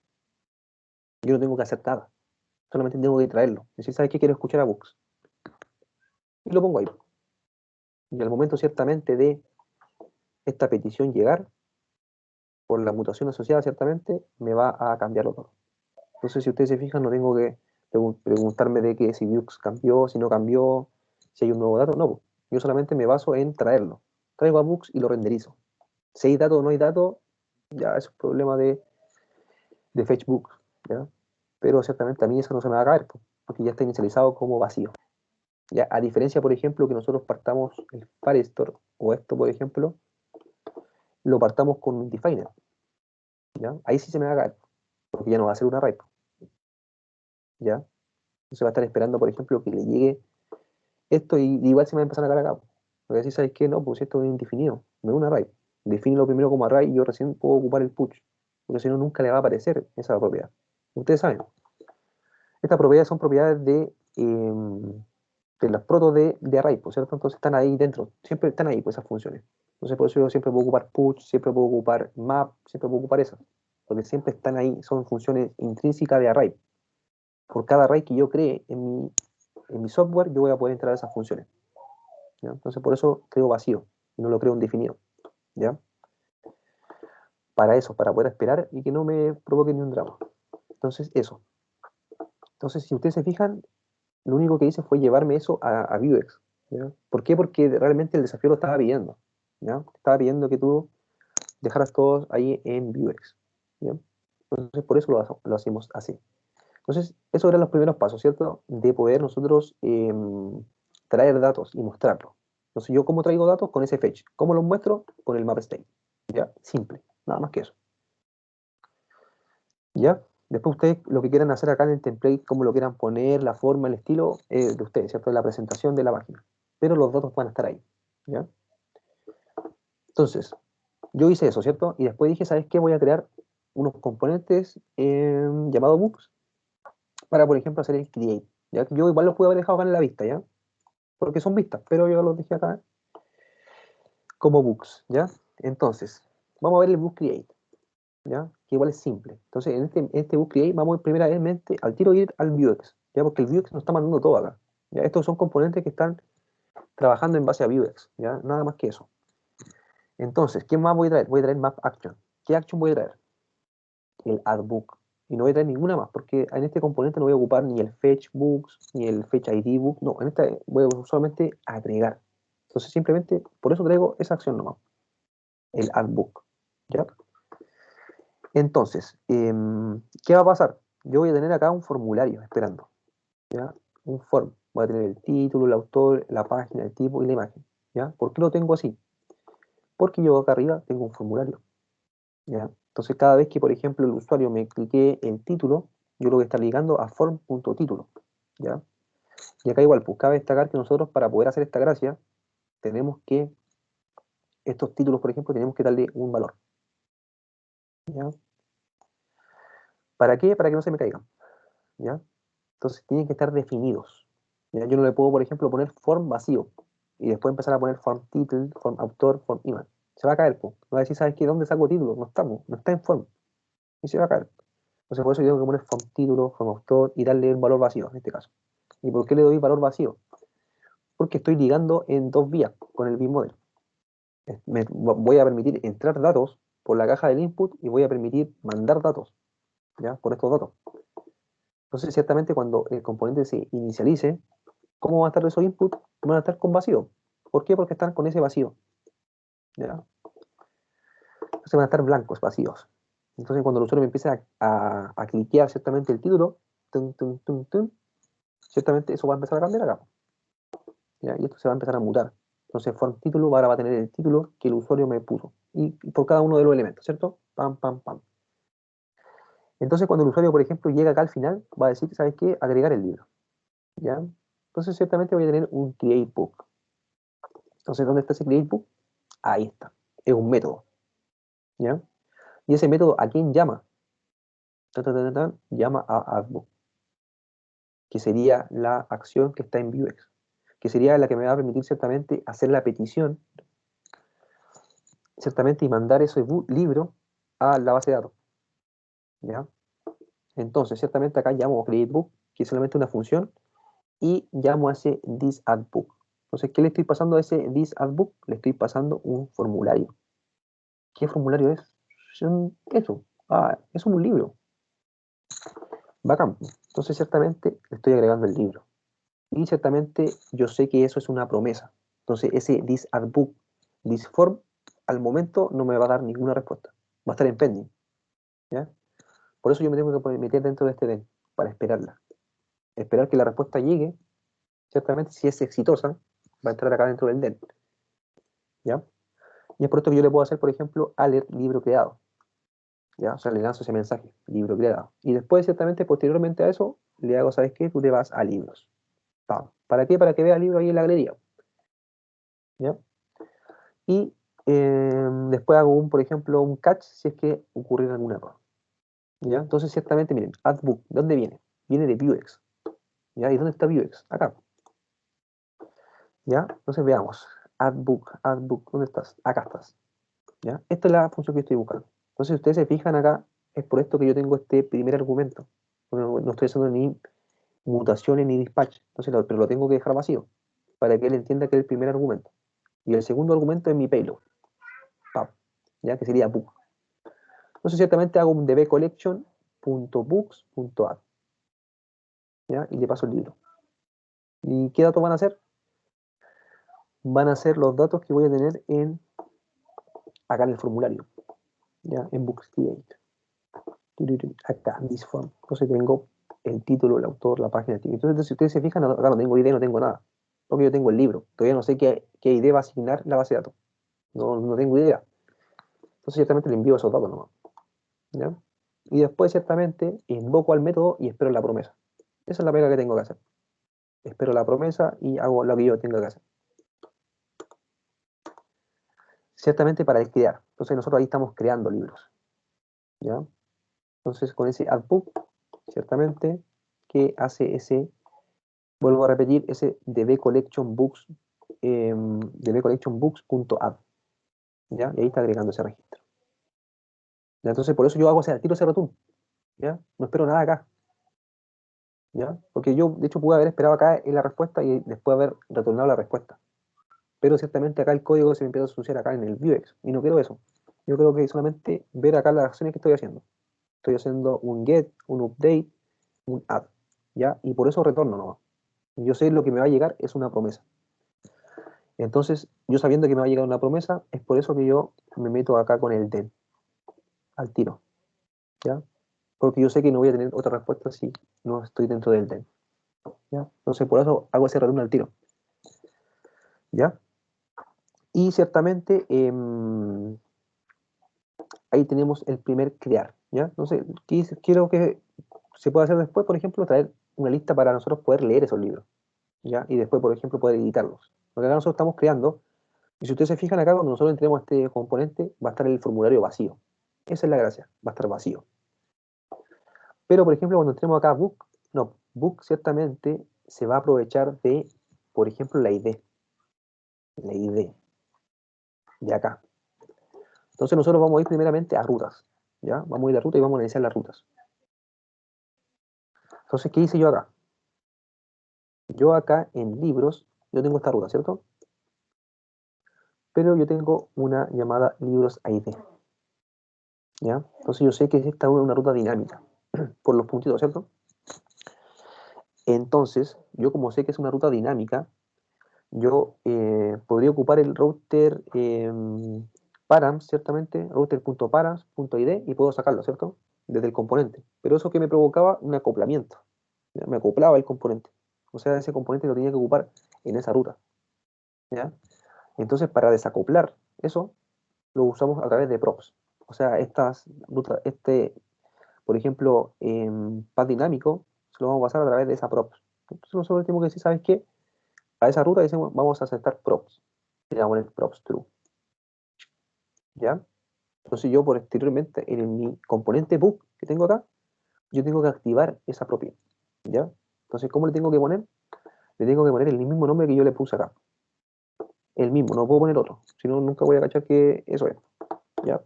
[SPEAKER 1] Yo no tengo que hacer nada. Solamente tengo que traerlo. Decir, ¿sabes qué? Quiero escuchar a Books. Y lo pongo ahí. Y al momento ciertamente de esta petición llegar, por la mutación asociada ciertamente, me va a cambiarlo todo. Entonces, si ustedes se fijan, no tengo que preguntarme de que si Vux cambió, si no cambió, si hay un nuevo dato. No, yo solamente me baso en traerlo. Traigo a Vux y lo renderizo. Si hay dato o no hay dato, ya es un problema de fetchbook, ¿ya? Pero ciertamente a mí eso no se me va a caer, porque ya está inicializado como vacío. ¿Ya? A diferencia, por ejemplo, que nosotros partamos el Firestore, o esto, por ejemplo, lo partamos con un definer, ¿ya? Ahí sí se me va a caer, porque ya no va a ser un array, ¿ya? Entonces va a estar esperando, por ejemplo, que le llegue esto y igual se me va a empezar a caer acá. Porque así, ¿sabes qué? No, pues esto es indefinido, no es un array. Defínelo primero como array y yo recién puedo ocupar el push, porque si no, nunca le va a aparecer esa propiedad. Ustedes saben, estas propiedades son propiedades de las protos de array, pues, ¿cierto? Entonces están ahí dentro, siempre están ahí, pues, esas funciones. Entonces por eso yo siempre puedo ocupar push, siempre puedo ocupar map, siempre puedo ocupar esas, porque siempre están ahí, son funciones intrínsecas de array. Por cada array que yo cree en mi software, yo voy a poder entrar a esas funciones, ¿ya? Entonces por eso creo vacío, y no lo creo indefinido, ¿ya? Para eso, para poder esperar y que no me provoque ni un drama. Entonces, eso. Entonces, si ustedes se fijan, lo único que hice fue llevarme eso a Vuex, ¿ya? ¿Por qué? Porque realmente el desafío lo estaba pidiendo, ¿ya? Estaba pidiendo que tú dejaras todos ahí en Vuex, ¿ya? Entonces, por eso lo hacemos así. Entonces, esos eran los primeros pasos, ¿cierto? De poder nosotros traer datos y mostrarlos. Entonces, ¿yo cómo traigo datos? Con ese fetch. ¿Cómo los muestro? Con el map state, ¿ya? Simple, nada más que eso, ¿ya? Después ustedes lo que quieran hacer acá en el template, cómo lo quieran poner, la forma, el estilo, de ustedes, ¿cierto? De la presentación de la página. Pero los datos van a estar ahí, ¿ya? Entonces, yo hice eso, ¿cierto? Y después dije, ¿sabes qué? Voy a crear unos componentes llamados books para, por ejemplo, hacer el create, ¿ya? Yo igual los puedo haber dejado acá en la vista, ¿ya? Porque son vistas, pero yo los dejé acá como books, ¿ya? Entonces, vamos a ver el book create, ¿ya? Que igual es simple. Entonces, en este book create vamos primeramente al tiro ir al Vuex, ¿ya? Porque el Vuex nos está mandando todo acá, ¿ya? Estos son componentes que están trabajando en base a Vuex, ¿ya? Nada más que eso. Entonces, ¿qué más voy a traer? Voy a traer map action. ¿Qué action voy a traer? El add book. Y no voy a traer ninguna más, porque en este componente no voy a ocupar ni el fetch books, ni el fetch ID book, no, en esta voy a solamente agregar. Entonces, simplemente, por eso traigo esa acción nomás, el add book, ¿ya? Entonces, ¿qué va a pasar? Yo voy a tener acá un formulario esperando, ¿ya? Un form. Voy a tener el título, el autor, la página, el tipo y la imagen, ¿ya? ¿Por qué lo tengo así? Porque yo acá arriba tengo un formulario, ¿ya? Entonces, cada vez que, por ejemplo, el usuario me clique el título, yo lo voy a estar ligando a form.título, ¿ya? Y acá igual, pues cabe destacar que nosotros para poder hacer esta gracia, tenemos que, estos títulos, por ejemplo, tenemos que darle un valor, ¿ya? ¿Para qué? Para que no se me caigan, ¿ya? Entonces tienen que estar definidos, ¿ya? Yo no le puedo, por ejemplo, poner form vacío y después empezar a poner form title, form autor, form image. Se va a caer, pues. Va a decir, ¿sabes qué? ¿Dónde saco título? No estamos, no está en form. Y se va a caer. Entonces por eso yo tengo que poner form título, form autor y darle un valor vacío en este caso. ¿Y por qué le doy valor vacío? Porque estoy ligando en dos vías con el BIM-model. Voy a permitir entrar datos por la caja del input y voy a permitir mandar datos, ¿ya? Por estos datos. Entonces, ciertamente, cuando el componente se inicialice, ¿cómo van a estar esos inputs? Van a estar con vacío. ¿Por qué? Porque están con ese vacío, ¿ya? Entonces van a estar blancos, vacíos. Entonces, cuando el usuario me empiece a cliquear ciertamente el título, tum, tum, tum, tum, ciertamente eso va a empezar a cambiar acá, ¿ya? Y esto se va a empezar a mutar. Entonces, form título ahora va a tener el título que el usuario me puso. Y por cada uno de los elementos, ¿cierto? Pam, pam, pam. Entonces, cuando el usuario, por ejemplo, llega acá al final, va a decir, ¿sabes qué? Agregar el libro, ¿ya? Entonces, ciertamente voy a tener un create book. Entonces, ¿dónde está ese create book? Ahí está. Es un método, ¿ya? Y ese método, ¿a quién llama? Ta, ta, ta, ta, ta, llama a addbook, que sería la acción que está en Vuex, que sería la que me va a permitir ciertamente hacer la petición, ciertamente, y mandar ese libro a la base de datos, ¿ya? Entonces, ciertamente acá llamo createBook, que es solamente una función, y llamo a ese thisAddBook. Entonces, ¿qué le estoy pasando a ese thisAddBook? Le estoy pasando un formulario. ¿Qué formulario es? Eso. Es un libro. Bacán. Entonces, ciertamente, le estoy agregando el libro. Y ciertamente, yo sé que eso es una promesa. Entonces, ese thisAddBook, thisForm, al momento no me va a dar ninguna respuesta. Va a estar en pending, ¿ya? Por eso yo me tengo que meter dentro de este den, para esperarla. Esperar que la respuesta llegue, ciertamente, si es exitosa, va a entrar acá dentro del den, ¿ya? Y es por esto que yo le puedo hacer, por ejemplo, alert libro creado, ¿ya? O sea, le lanzo ese mensaje, libro creado. Y después, ciertamente, posteriormente a eso, le hago, ¿sabes qué? Tú te vas a libros. ¡Pam! ¿Para qué? Para que vea el libro ahí en la galería, ¿ya? Y después hago por ejemplo, un catch si es que ocurriera algún error, ¿ya? Entonces, ciertamente, miren, addbook, ¿de dónde viene? Viene de Vuex, ¿ya? ¿Y dónde está Vuex? Acá. ¿Ya? Entonces veamos. Add book, ¿dónde estás? Acá estás. ¿Ya? Esta es la función que estoy buscando. Entonces, si ustedes se fijan acá, es por esto que yo tengo este primer argumento. No estoy haciendo ni mutaciones ni dispatch. Entonces, pero lo tengo que dejar vacío para que él entienda que es el primer argumento. Y el segundo argumento es mi payload, pub, ¿ya? Que sería book. Entonces, ciertamente hago un dbcollection.books.add, ¿ya? Y le paso el libro. ¿Y qué datos van a ser? Van a ser los datos que voy a tener acá en el formulario, ¿ya? En Books Create. Acá, this form. Entonces tengo el título, el autor, la página. Entonces, si ustedes se fijan, acá no tengo ID, no tengo nada. Porque yo tengo el libro. Todavía no sé qué ID va a asignar la base de datos. No tengo idea. Entonces, ciertamente le envío esos datos nomás, ¿ya? Y después, ciertamente, invoco al método y espero la promesa. Esa es la pega que tengo que hacer. Espero la promesa y hago lo que yo tenga que hacer. Ciertamente para crear. Entonces, nosotros ahí estamos creando libros, ¿ya? Entonces, con ese addbook, ciertamente, que hace ese, vuelvo a repetir, ese dbcollectionbooks.add, ¿ya? Y ahí está agregando ese registro. ¿Ya? Entonces, por eso yo hago ese tiro ese return, ¿ya? No espero nada acá, ¿ya? Porque yo, de hecho, pude haber esperado acá en la respuesta y después haber retornado la respuesta. Pero ciertamente acá el código se me empieza a asociar acá en el Vuex, y no quiero eso. Yo creo que solamente ver acá las acciones que estoy haciendo. Estoy haciendo un get, un update, un add, ¿ya? Y por eso retorno nomás. Yo sé lo que me va a llegar es una promesa. Entonces, yo sabiendo que me va a llegar una promesa, es por eso que yo me meto acá con el den, al tiro, ¿ya? Porque yo sé que no voy a tener otra respuesta si no estoy dentro del den, ¿ya? Entonces, por eso hago ese retorno al tiro, ¿ya? Y ciertamente, ahí tenemos el primer crear, ¿ya? Entonces, quiero que se pueda hacer después, por ejemplo, traer una lista para nosotros poder leer esos libros, ¿ya? Y después, por ejemplo, poder editarlos. Porque acá nosotros estamos creando, y si ustedes se fijan acá, cuando nosotros entremos a este componente, va a estar el formulario vacío. Esa es la gracia, va a estar vacío. Pero, por ejemplo, cuando entremos acá a Book, no, Book ciertamente se va a aprovechar de, por ejemplo, la ID de acá. Entonces nosotros vamos a ir primeramente a rutas, ¿ya? Vamos a ir a ruta y vamos a iniciar las rutas. Entonces, ¿qué hice yo acá? Yo acá en libros, yo tengo esta ruta, ¿cierto? Pero yo tengo una llamada libros ID, ¿ya? Entonces yo sé que esta es una ruta dinámica, por los puntitos, ¿cierto? Entonces, yo como sé que es una ruta dinámica, yo podría ocupar el router params, ciertamente, router.params.id, y puedo sacarlo, ¿cierto? Desde el componente. Pero eso que me provocaba un acoplamiento, ¿ya? Me acoplaba el componente. O sea, ese componente lo tenía que ocupar en esa ruta, ¿ya? Entonces, para desacoplar eso, lo usamos a través de props. O sea, estas rutas, por ejemplo, path dinámico, se lo vamos a pasar a través de esa props. Entonces, nosotros tenemos que decir, ¿sabes qué? A esa ruta decimos, vamos a aceptar props. Y le vamos a poner props true, ¿ya? Entonces yo posteriormente en mi componente book que tengo acá, yo tengo que activar esa propiedad, ¿ya? Entonces, ¿cómo le tengo que poner? Le tengo que poner el mismo nombre que yo le puse acá. El mismo, no puedo poner otro. Si no, nunca voy a cachar que eso es, ¿ya?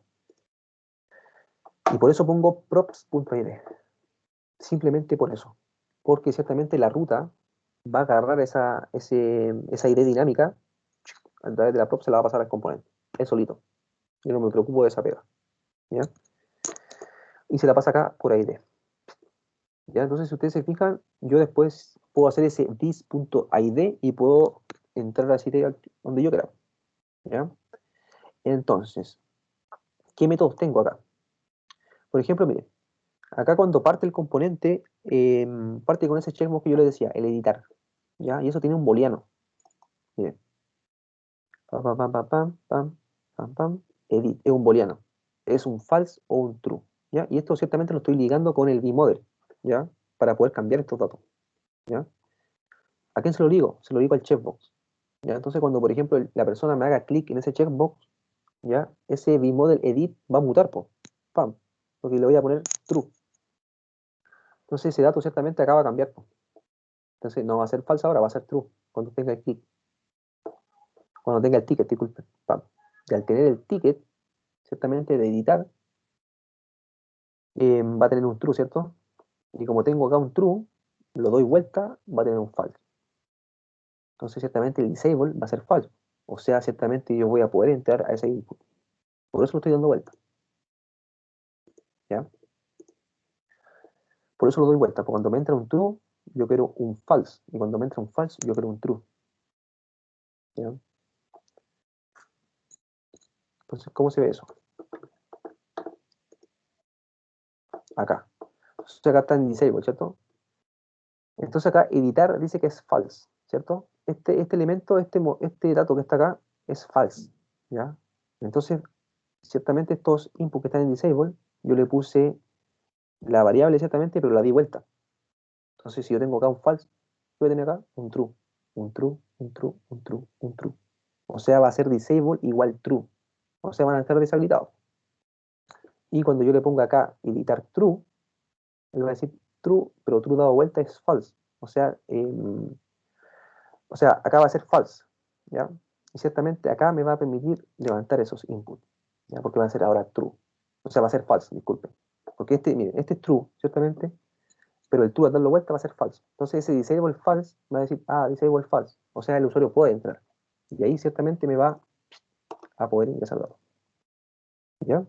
[SPEAKER 1] Y por eso pongo props.id. Simplemente por eso. Porque ciertamente la ruta va a agarrar esa ID dinámica, a través de la prop se la va a pasar al componente. Es solito. Yo no me preocupo de esa pega, ¿ya? Y se la pasa acá por ID. ¿Ya? Entonces, si ustedes se fijan, yo después puedo hacer ese this.id y puedo entrar así donde yo quiera, ¿ya? Entonces, ¿qué métodos tengo acá? Por ejemplo, miren, acá cuando parte el componente, parte con ese checkbox que yo les decía, el editar, ¿ya? Y eso tiene un booleano. Miren, pam, pam, pam, pam, pam, pam, pam, pam, edit, es un booleano. Es un false o un true, ¿ya? Y esto ciertamente lo estoy ligando con el vmodel, ¿ya? Para poder cambiar estos datos, ¿ya? ¿A quién se lo digo? Se lo digo al checkbox, ¿ya? Entonces, cuando, por ejemplo, la persona me haga clic en ese checkbox, ¿ya? Ese vmodel edit va a mutar, pam, porque le voy a poner true. Entonces, ese dato ciertamente acaba de cambiar, Entonces, no va a ser falso ahora, va a ser true cuando tenga el clic, cuando tenga el ticket, disculpen, pam. Y al tener el ticket, ciertamente de editar, va a tener un true, ¿cierto? Y como tengo acá un true, lo doy vuelta, va a tener un false. Entonces, ciertamente el disable va a ser falso. O sea, ciertamente yo voy a poder entrar a ese input. Por eso lo estoy dando vuelta. ¿Ya? Por eso lo doy vuelta. Porque cuando me entra un true, yo quiero un false. Y cuando me entra un false, yo quiero un true. ¿Ya? Entonces, ¿cómo se ve eso? Acá. Entonces, acá está en disable, ¿cierto? Entonces acá editar dice que es false, ¿cierto? Este elemento, este dato que está acá es false, ¿ya? Entonces, ciertamente estos inputs que están en disable, yo le puse la variable ciertamente, pero la di vuelta. Entonces, si yo tengo acá un false, voy a tener acá un true, un true, un true, un true, un true. O sea, va a ser disable igual true. O sea, van a estar deshabilitados. Y cuando yo le ponga acá editar true, él va a decir true, pero true dado vuelta es false. O sea, acá va a ser false, ¿ya? Y ciertamente acá me va a permitir levantar esos inputs, ¿ya? Porque va a ser ahora true. O sea, va a ser false, disculpen. Porque miren, este es true, ciertamente, pero el true al darlo vuelta va a ser false. Entonces ese disable false me va a decir, disable false. O sea, el usuario puede entrar. Y ahí ciertamente me va a poder ingresar datos. ¿Ya?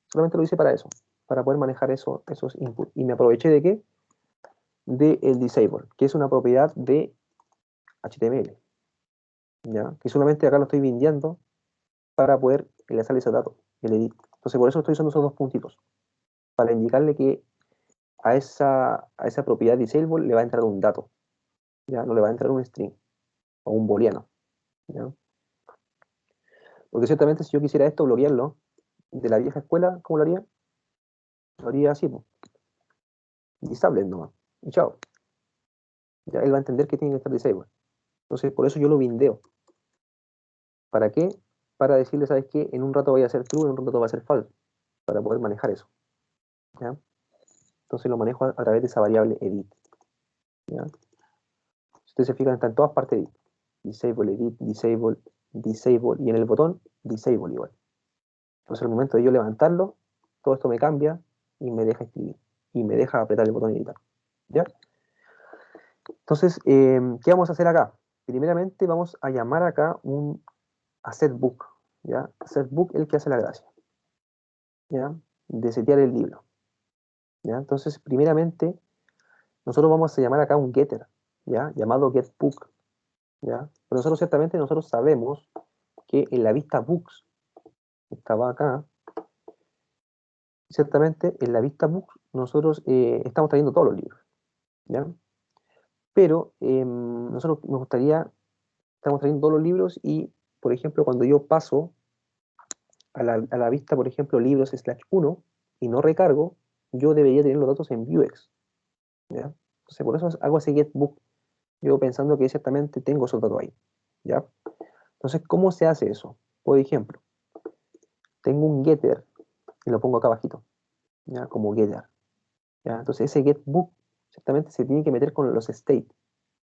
[SPEAKER 1] Solamente lo hice para eso, para poder manejar esos inputs. Y me aproveché de ¿qué? De el disable, que es una propiedad de HTML. ¿Ya? Que solamente acá lo estoy bindeando para poder enlazar ese dato, el edit. Entonces por eso estoy usando esos dos puntitos, para indicarle que a esa propiedad disable le va a entrar un dato, ¿ya? No le va a entrar un string o un booleano, ¿ya? Porque ciertamente si yo quisiera esto bloquearlo de la vieja escuela, ¿cómo lo haría? Lo haría así, pues, disable nomás, y chao. Ya él va a entender que tiene que estar disable. Entonces por eso yo lo bindeo. ¿Para qué? Para decirle, ¿sabes qué? En un rato vaya a ser true, en un rato va a ser false, para poder manejar eso, ¿ya? Entonces lo manejo a través de esa variable edit, ¿ya? Si ustedes se fijan, está en todas partes edit. Disable, edit, disable, disable, y en el botón, disable igual. Entonces al momento de yo levantarlo, todo esto me cambia y me deja escribir. Y me deja apretar el botón editar, ¿ya? Entonces, ¿qué vamos a hacer acá? Primeramente vamos a llamar acá a setBook, ¿ya? SetBook es el que hace la gracia, ¿ya? De setear el libro, ¿ya? Entonces, primeramente, nosotros vamos a llamar acá un getter, ¿ya? Llamado getBook, ¿ya? Pero nosotros sabemos que en la vista books, que estaba acá, ciertamente en la vista books nosotros estamos trayendo todos los libros, ¿ya? Pero nosotros nos gustaría, estamos trayendo todos los libros y, por ejemplo, cuando yo paso a la vista, por ejemplo, libros/1 y no recargo, yo debería tener los datos en Vuex, ¿ya? Entonces, por eso hago ese getBook, yo pensando que ciertamente tengo esos datos ahí, ¿ya? Entonces, ¿cómo se hace eso? Por ejemplo, tengo un getter y lo pongo acá abajito, ¿ya? Como getter, ¿ya? Entonces, ese getBook ciertamente se tiene que meter con los state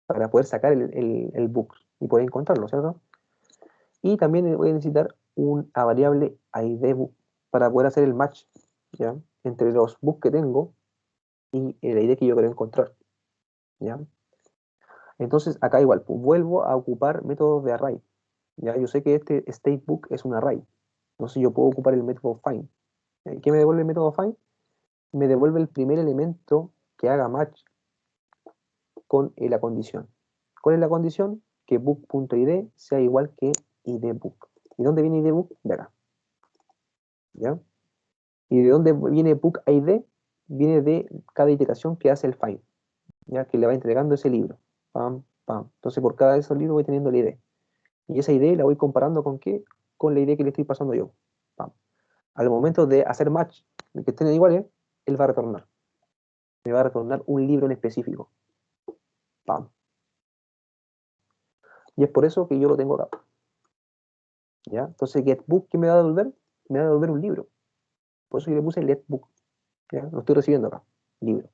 [SPEAKER 1] para poder sacar el book y poder encontrarlo, ¿cierto? Y también voy a necesitar una variable idbook para poder hacer el match, ¿ya? Entre los books que tengo y el ID que yo quiero encontrar, ¿ya? Entonces, acá igual, pues, vuelvo a ocupar métodos de array, ¿ya? Yo sé que este statebook es un array, entonces yo puedo ocupar el método find. ¿Qué me devuelve el método find? Me devuelve el primer elemento que haga match con la condición. ¿Cuál es la condición? Que book.id sea igual que idbook. ¿Y dónde viene idbook? De acá, ¿ya? ¿Y de dónde viene book ID? Viene de cada iteración que hace el find, ¿ya? Que le va entregando ese libro. Pam, pam. Entonces por cada de esos libros voy teniendo la ID. Y esa ID la voy comparando con ¿qué? Con la ID que le estoy pasando yo. Pam. Al momento de hacer match, de que estén iguales, él va a retornar. Me va a retornar un libro en específico. Pam. Y es por eso que yo lo tengo acá, ¿ya? Entonces getBook, ¿qué me va a devolver? Me va a devolver un libro. Por eso yo le puse letBook, ¿ya? Lo estoy recibiendo acá, libro.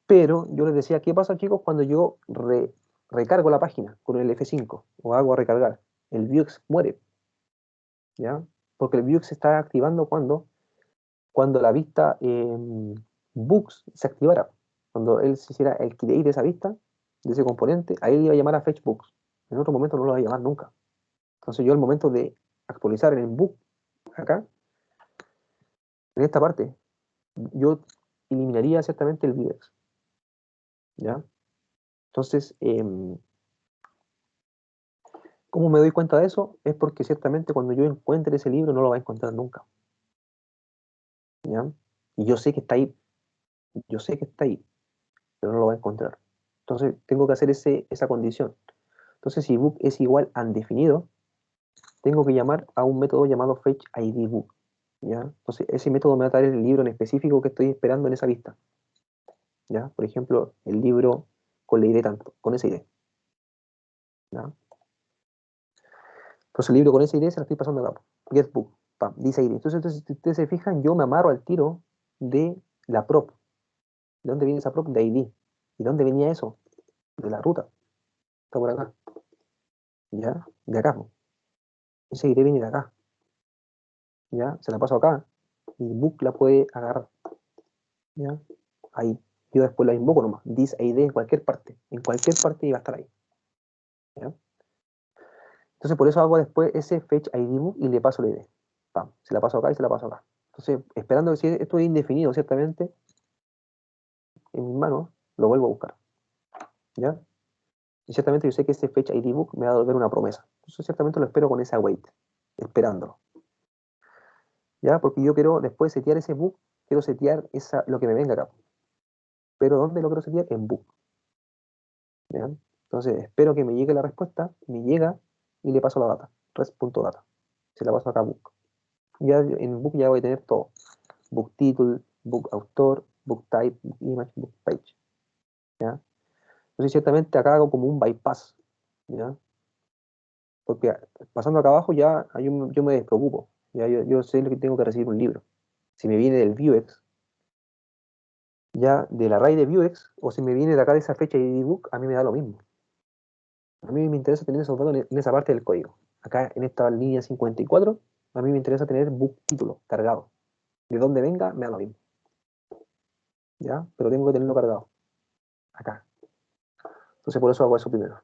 [SPEAKER 1] Pero yo les decía, ¿qué pasa, chicos, cuando yo recargo la página con el F5 o hago recargar, el Vuex muere, ¿ya? Porque el Vuex se está activando cuando la vista Books se activara. Cuando él se hiciera el create de esa vista, de ese componente, ahí iba a llamar a fetch books. En otro momento no lo va a llamar nunca. Entonces yo al momento de actualizar en el book, acá, en esta parte, yo eliminaría ciertamente el Vuex, ¿ya? Entonces, ¿cómo me doy cuenta de eso? Es porque ciertamente cuando yo encuentre ese libro no lo va a encontrar nunca, ¿ya? Y yo sé que está ahí, yo sé que está ahí, pero no lo va a encontrar. Entonces tengo que hacer esa condición. Entonces si book es igual a undefinido, tengo que llamar a un método llamado fetchIDBook, ¿ya? Entonces ese método me va a traer el libro en específico que estoy esperando en esa vista, ¿ya? Por ejemplo, el libro con la ID tanto, con esa ID, ¿ya? Entonces el libro con esa ID se lo estoy pasando acá, getBook, pam, dice ID. Entonces, si ustedes se fijan, yo me amarro al tiro de la prop. ¿De dónde viene esa prop? De ID. ¿Y de dónde venía eso? De la ruta. Está por acá. ¿Ya? De acá. Esa ID viene de acá. ¿Ya? Se la paso acá. Y book la puede agarrar. ¿Ya? Ahí. Yo después la invoco nomás. This ID en cualquier parte. En cualquier parte iba a estar ahí. ¿Ya? Entonces por eso hago después ese fetch ID book y le paso la ID. Pam. Se la paso acá y se la paso acá. Entonces, esperando que si esto es indefinido, ciertamente, en mis manos, lo vuelvo a buscar. ¿Ya? Y ciertamente yo sé que ese fetch ID book me va a devolver una promesa. Entonces ciertamente lo espero con esa wait, esperándolo. ¿Ya? Porque yo quiero después setear ese book, quiero setear lo que me venga acá. Pero ¿dónde lo quiero setear? En book. ¿Ya? Entonces espero que me llegue la respuesta, me llega y le paso la data, res.data. Se la paso acá a book. Ya en book ya voy a tener todo. Book title, book autor, book type, book image, book page. ¿Ya? Entonces ciertamente acá hago como un bypass. ¿Ya? Porque pasando acá abajo ya yo me despreocupo. Ya yo sé lo que tengo que recibir un libro. Si me viene del Vuex, ya del array de Vuex, o si me viene de acá de esa fecha de book, a mí me da lo mismo. A mí me interesa tener esos datos en esa parte del código. Acá en esta línea 54, a mí me interesa tener book título cargado. De donde venga, me da lo mismo. ¿Ya? Pero tengo que tenerlo cargado. Acá. Entonces por eso hago eso primero.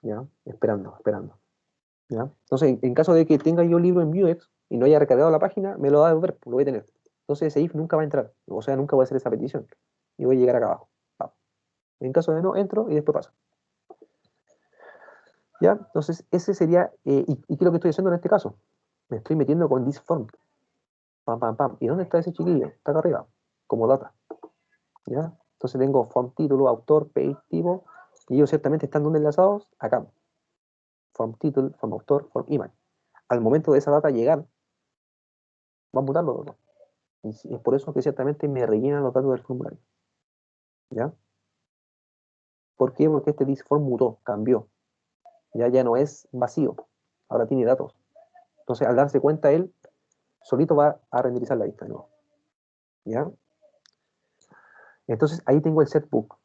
[SPEAKER 1] ¿Ya? Esperando. ¿Ya? Entonces, en caso de que tenga yo el libro en Vuex y no haya recargado la página, me lo va a devolver, lo voy a tener. Entonces ese if nunca va a entrar, o sea, nunca voy a hacer esa petición. Y voy a llegar acá abajo. En caso de no, entro y después pasa. ¿Ya? Entonces, ese sería, ¿y qué es lo que estoy haciendo en este caso? Me estoy metiendo con this form. Pam, pam, pam. ¿Y dónde está ese chiquillo? Está acá arriba, como data. ¿Ya? Entonces tengo form título, autor, page, tipo, y ellos ciertamente están donde enlazados, acá. Form título, form autor, form image. Al momento de esa data llegar, va a mutar los datos. Y es por eso que ciertamente me rellenan los datos del formulario. ¿Ya? ¿Por qué? Porque este disform mutó, cambió. Ya no es vacío, ahora tiene datos. Entonces, al darse cuenta, él solito va a renderizar la vista de nuevo. ¿Ya? Entonces, ahí tengo el setBook.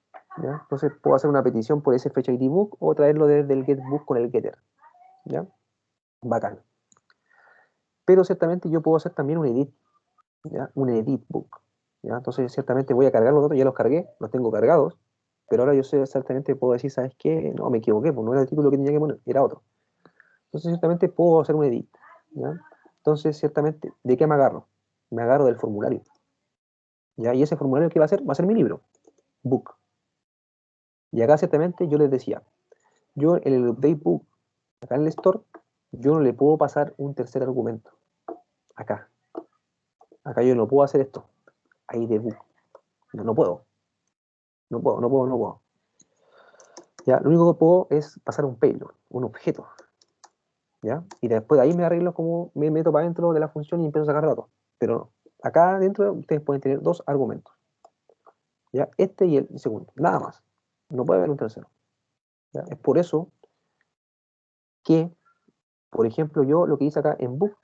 [SPEAKER 1] ¿Ya? Entonces, puedo hacer una petición por ese fetch ID book o traerlo desde el getBook con el getter. ¿Ya? Bacán. Pero ciertamente yo puedo hacer también un edit. ¿Ya? Un edit book. ¿Ya? Entonces, ciertamente voy a cargar los datos, ya los cargué, los tengo cargados. Pero ahora yo sé exactamente, puedo decir, ¿sabes qué? No, me equivoqué, pues no era el título que tenía que poner, era otro. Entonces, ciertamente puedo hacer un edit. ¿Ya? Entonces, ciertamente, ¿de qué me agarro? Me agarro del formulario. ¿Ya? Y ese formulario, ¿qué va a ser? Va a ser mi libro, book. Y acá, ciertamente, yo les decía, yo en el update book, acá en el store, yo no le puedo pasar un tercer argumento. Acá. Acá yo no puedo hacer esto. Ahí de book. No puedo. No puedo. ¿Ya? Lo único que puedo es pasar un payload, un objeto. ¿Ya? Y después de ahí me arreglo como me meto para dentro de la función y empiezo a sacar datos. Pero acá dentro ustedes pueden tener dos argumentos. ¿Ya? Este y el segundo. Nada más. No puede haber un tercero. ¿Ya? Es por eso que, por ejemplo, yo lo que hice acá en book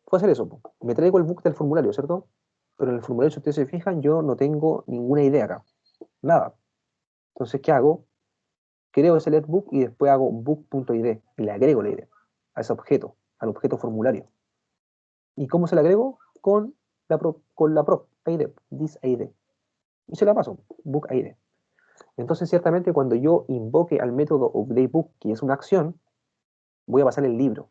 [SPEAKER 1] fue hacer eso. Me traigo el book del formulario, ¿cierto? Pero en el formulario, si ustedes se fijan, yo no tengo ninguna idea acá. Nada. Entonces, ¿qué hago? creo ese letbook y después hago book.id y le agrego la ID a ese objeto, al objeto formulario. ¿Y cómo se le agrego? Con la prop ID, this ID. Y se la paso, book ID. Entonces, ciertamente, cuando yo invoque al método updateBook, que es una acción, voy a pasar el libro.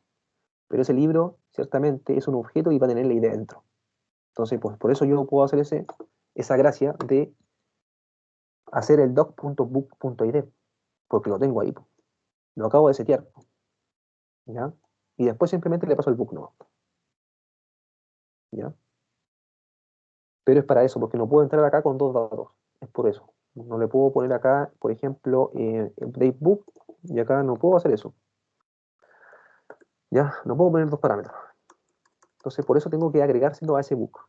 [SPEAKER 1] Pero ese libro, ciertamente, es un objeto y va a tener la ID dentro. Entonces, pues, por eso yo puedo hacer esa gracia de hacer el doc.book.id, porque lo tengo ahí. Lo acabo de setear. ¿Ya? Y después simplemente le paso el book nuevo. ¿Ya? Pero es para eso, porque no puedo entrar acá con dos datos. Es por eso. No le puedo poner acá, por ejemplo, updateBook, y acá no puedo hacer eso. ¿Ya? No puedo poner dos parámetros. Entonces, por eso tengo que agregárselo a ese book.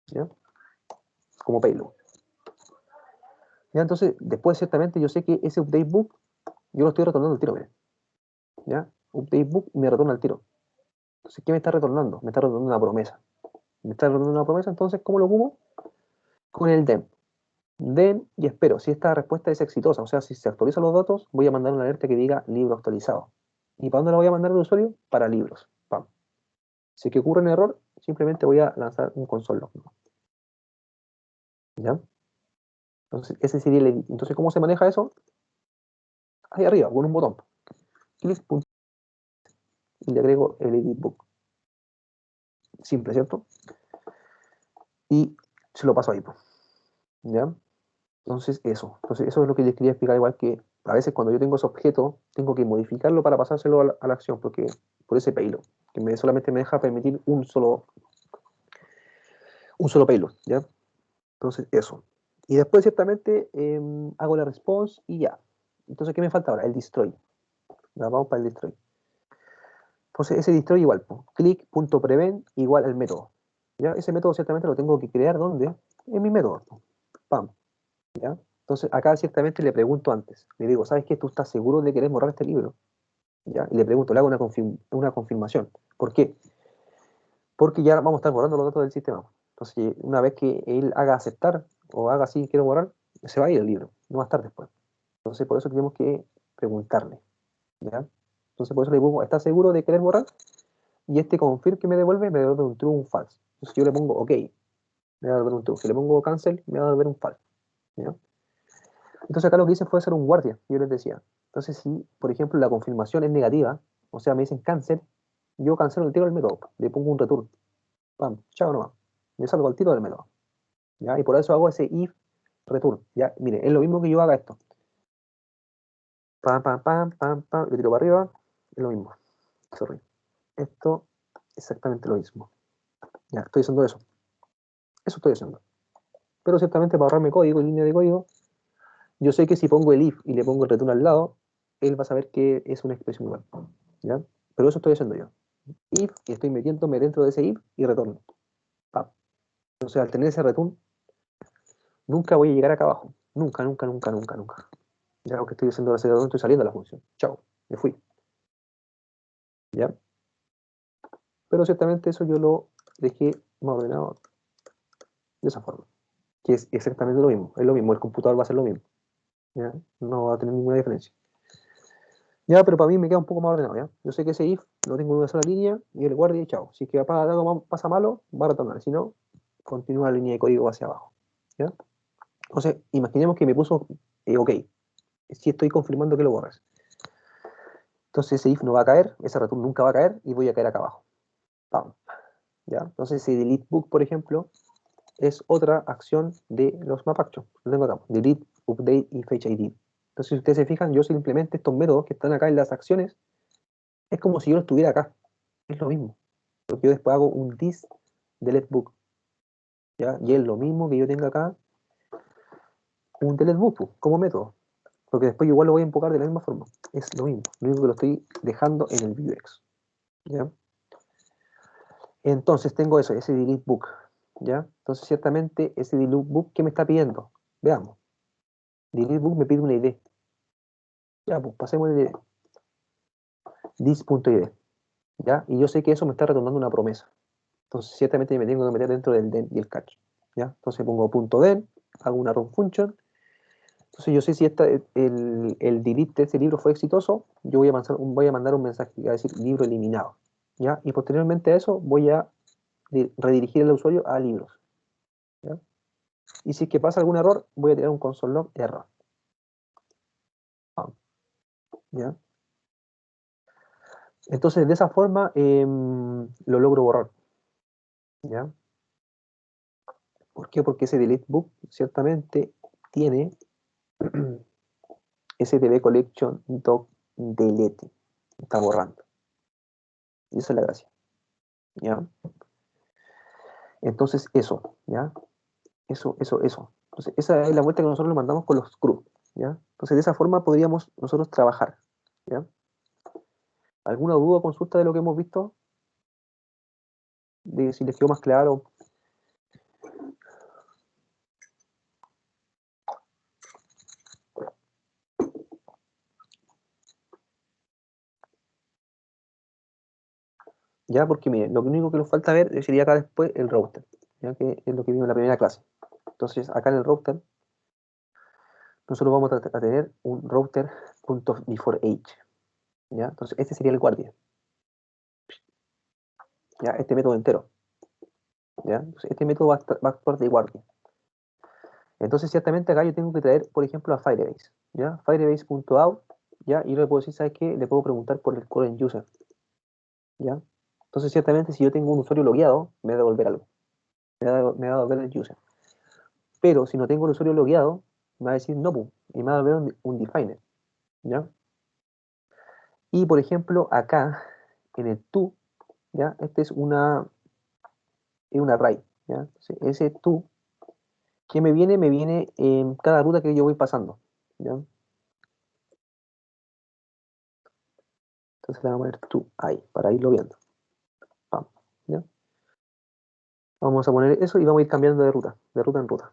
[SPEAKER 1] ¿Ya? Como payload. ¿Ya? Entonces, después ciertamente yo sé que ese updatebook yo lo estoy retornando al tiro. ¿Ve? ¿Ya? Updatebook me retorna al tiro. Entonces, ¿qué me está retornando? Me está retornando una promesa. Me está retornando una promesa, entonces, ¿cómo lo ocupo? Con el den. Den y espero. Si esta respuesta es exitosa, o sea, si se actualizan los datos, voy a mandar una alerta que diga libro actualizado. ¿Y para dónde la voy a mandar al usuario? Para libros. Pam. Si es que ocurre un error, simplemente voy a lanzar un console log. ¿Ya? Entonces, ese sería el edit. Entonces, ¿cómo se maneja eso? Ahí arriba, con un botón. Clic, punto, y le agrego el editbook. Simple, ¿cierto? Y se lo paso ahí. ¿Ya? Entonces, eso. Entonces, eso es lo que les quería explicar, igual que a veces cuando yo tengo ese objeto, tengo que modificarlo para pasárselo a la acción, porque por ese payload, que solamente me deja permitir un solo payload, ¿ya? Entonces, eso. Y después, ciertamente, hago la response y ya. Entonces, ¿qué me falta ahora? El destroy. ¿Ya? Vamos para el destroy. Entonces, ese destroy igual, click.prevent igual al método. ¿Ya? Ese método ciertamente lo tengo que crear, ¿dónde? En mi método. Pam. ¿Ya? Entonces, acá ciertamente le pregunto antes. Le digo, ¿sabes qué? ¿Tú estás seguro de querer borrar este libro? ¿Ya? Y le pregunto, le hago una confirmación. ¿Por qué? Porque ya vamos a estar borrando los datos del sistema. Entonces, una vez que él haga aceptar o haga así, quiero borrar, se va a ir el libro. No va a estar después. Entonces, por eso tenemos que preguntarle. ¿Ya? Entonces, por eso le digo, ¿estás seguro de querer borrar? Y este confirm que me devuelve un true o un false. Entonces, yo le pongo OK, me va a devolver un true. Si le pongo cancel, me va a devolver un false. ¿Ya? Entonces acá lo que hice fue hacer un guardia, yo les decía. Entonces si, por ejemplo, la confirmación es negativa, o sea, me dicen cancel, yo cancelo el tiro del método, le pongo un return. Pam, chao nomás. Me salgo al tiro del método. ¿Ya? Y por eso hago ese if return. ¿Ya? Mire, es lo mismo que yo haga esto. Pam, pam, pam, pam, pam, lo tiro para arriba, es lo mismo. Sorry. Esto, exactamente lo mismo. Ya, estoy haciendo eso. Eso estoy haciendo. Pero ciertamente para ahorrarme código, línea de código, yo sé que si pongo el if y le pongo el return al lado, él va a saber que es una expresión igual. ¿Ya? Pero eso estoy haciendo yo. If, y estoy metiéndome dentro de ese if y retorno. Pam. Entonces, al tener ese return, nunca voy a llegar acá abajo. Nunca, nunca, nunca, nunca, nunca. Ya lo que estoy haciendo ahora, estoy saliendo de la función. Chao, me fui. ¿Ya? Pero ciertamente eso yo lo dejé más ordenado de esa forma. Que es exactamente lo mismo. Es lo mismo, el computador va a hacer lo mismo. ¿Ya? No va a tener ninguna diferencia. Ya, pero para mí me queda un poco más ordenado, ¿ya? Yo sé que ese if lo tengo en una sola línea y el guardia y chao. Si es que algo pasa malo, va a retornar. Si no, continúa la línea de código hacia abajo. ¿Ya? Entonces, imaginemos que me puso OK. Si estoy confirmando que lo borras. Entonces ese if no va a caer, ese return nunca va a caer y voy a caer acá abajo. Pam. ¿Ya? Entonces ese delete book, por ejemplo, es otra acción de los map action. Lo tengo acá. Delete, update y fetch ID. Entonces, si ustedes se fijan, yo simplemente estos métodos que están acá en las acciones, es como si yo lo estuviera acá. Es lo mismo. Porque yo después hago un this delete book. ¿Ya? Y es lo mismo que yo tenga acá un delete book como método. Porque después yo igual lo voy a invocar de la misma forma. Es lo mismo. Lo único que lo estoy dejando en el Vuex. ¿Ya? Entonces tengo eso, ese delete book. ¿Ya? Entonces ciertamente ese delete book, ¿qué me está pidiendo? Veamos. Delete book me pide una ID. Ya, pues pasemos de this.id. ¿Ya? Y yo sé que eso me está retornando una promesa. Entonces ciertamente me tengo que meter dentro del den y el catch. ¿Ya? Entonces pongo .den, hago una run function, Entonces yo sé si el delete de este libro fue exitoso, yo voy a mandar un mensaje que va a decir libro eliminado, ¿ya? Y posteriormente a eso voy a redirigir al usuario a libros, ¿ya? Y si es que pasa algún error, voy a tener un console log error, ¿ya? Entonces de esa forma lo logro borrar, ¿ya? ¿Por qué? Porque ese delete book ciertamente tiene std collection doc delete, está borrando, y esa es la gracia, ¿ya? Entonces eso, ¿ya? Eso. Entonces, esa es la vuelta que nosotros le mandamos con los CRUD, ¿ya? Entonces, de esa forma podríamos nosotros trabajar, ¿ya? ¿Alguna duda o consulta de lo que hemos visto? De si les quedó más claro. ¿Ya? Porque, miren, lo único que nos falta ver sería acá después el router, ¿ya? Que es lo que vimos en la primera clase. Entonces, acá en el router, nosotros vamos a tener un router.beforeH, ¿ya? Entonces, este sería el guardia, ¿ya? Este método entero, ¿ya? Entonces, este método va a actuar de guardia. Entonces, ciertamente acá yo tengo que traer, por ejemplo, a Firebase, ¿ya? Firebase.out, ¿ya? Y yo le puedo decir, ¿sabes qué? Le puedo preguntar por el current user, ¿ya? Entonces, ciertamente, si yo tengo un usuario logueado, me va a devolver algo. Me va a devolver el user. Pero si no tengo el usuario logueado, me va a decir no, pum, y me va a devolver un definer, ¿ya? Y, por ejemplo, acá, en el to, ¿ya? Este es una array, ¿ya? Entonces, ese to, que me viene en cada ruta que yo voy pasando, ¿ya? Entonces le vamos a poner to ahí, para irlo viendo. ¿Ya? Vamos a poner eso y vamos a ir cambiando de ruta en ruta,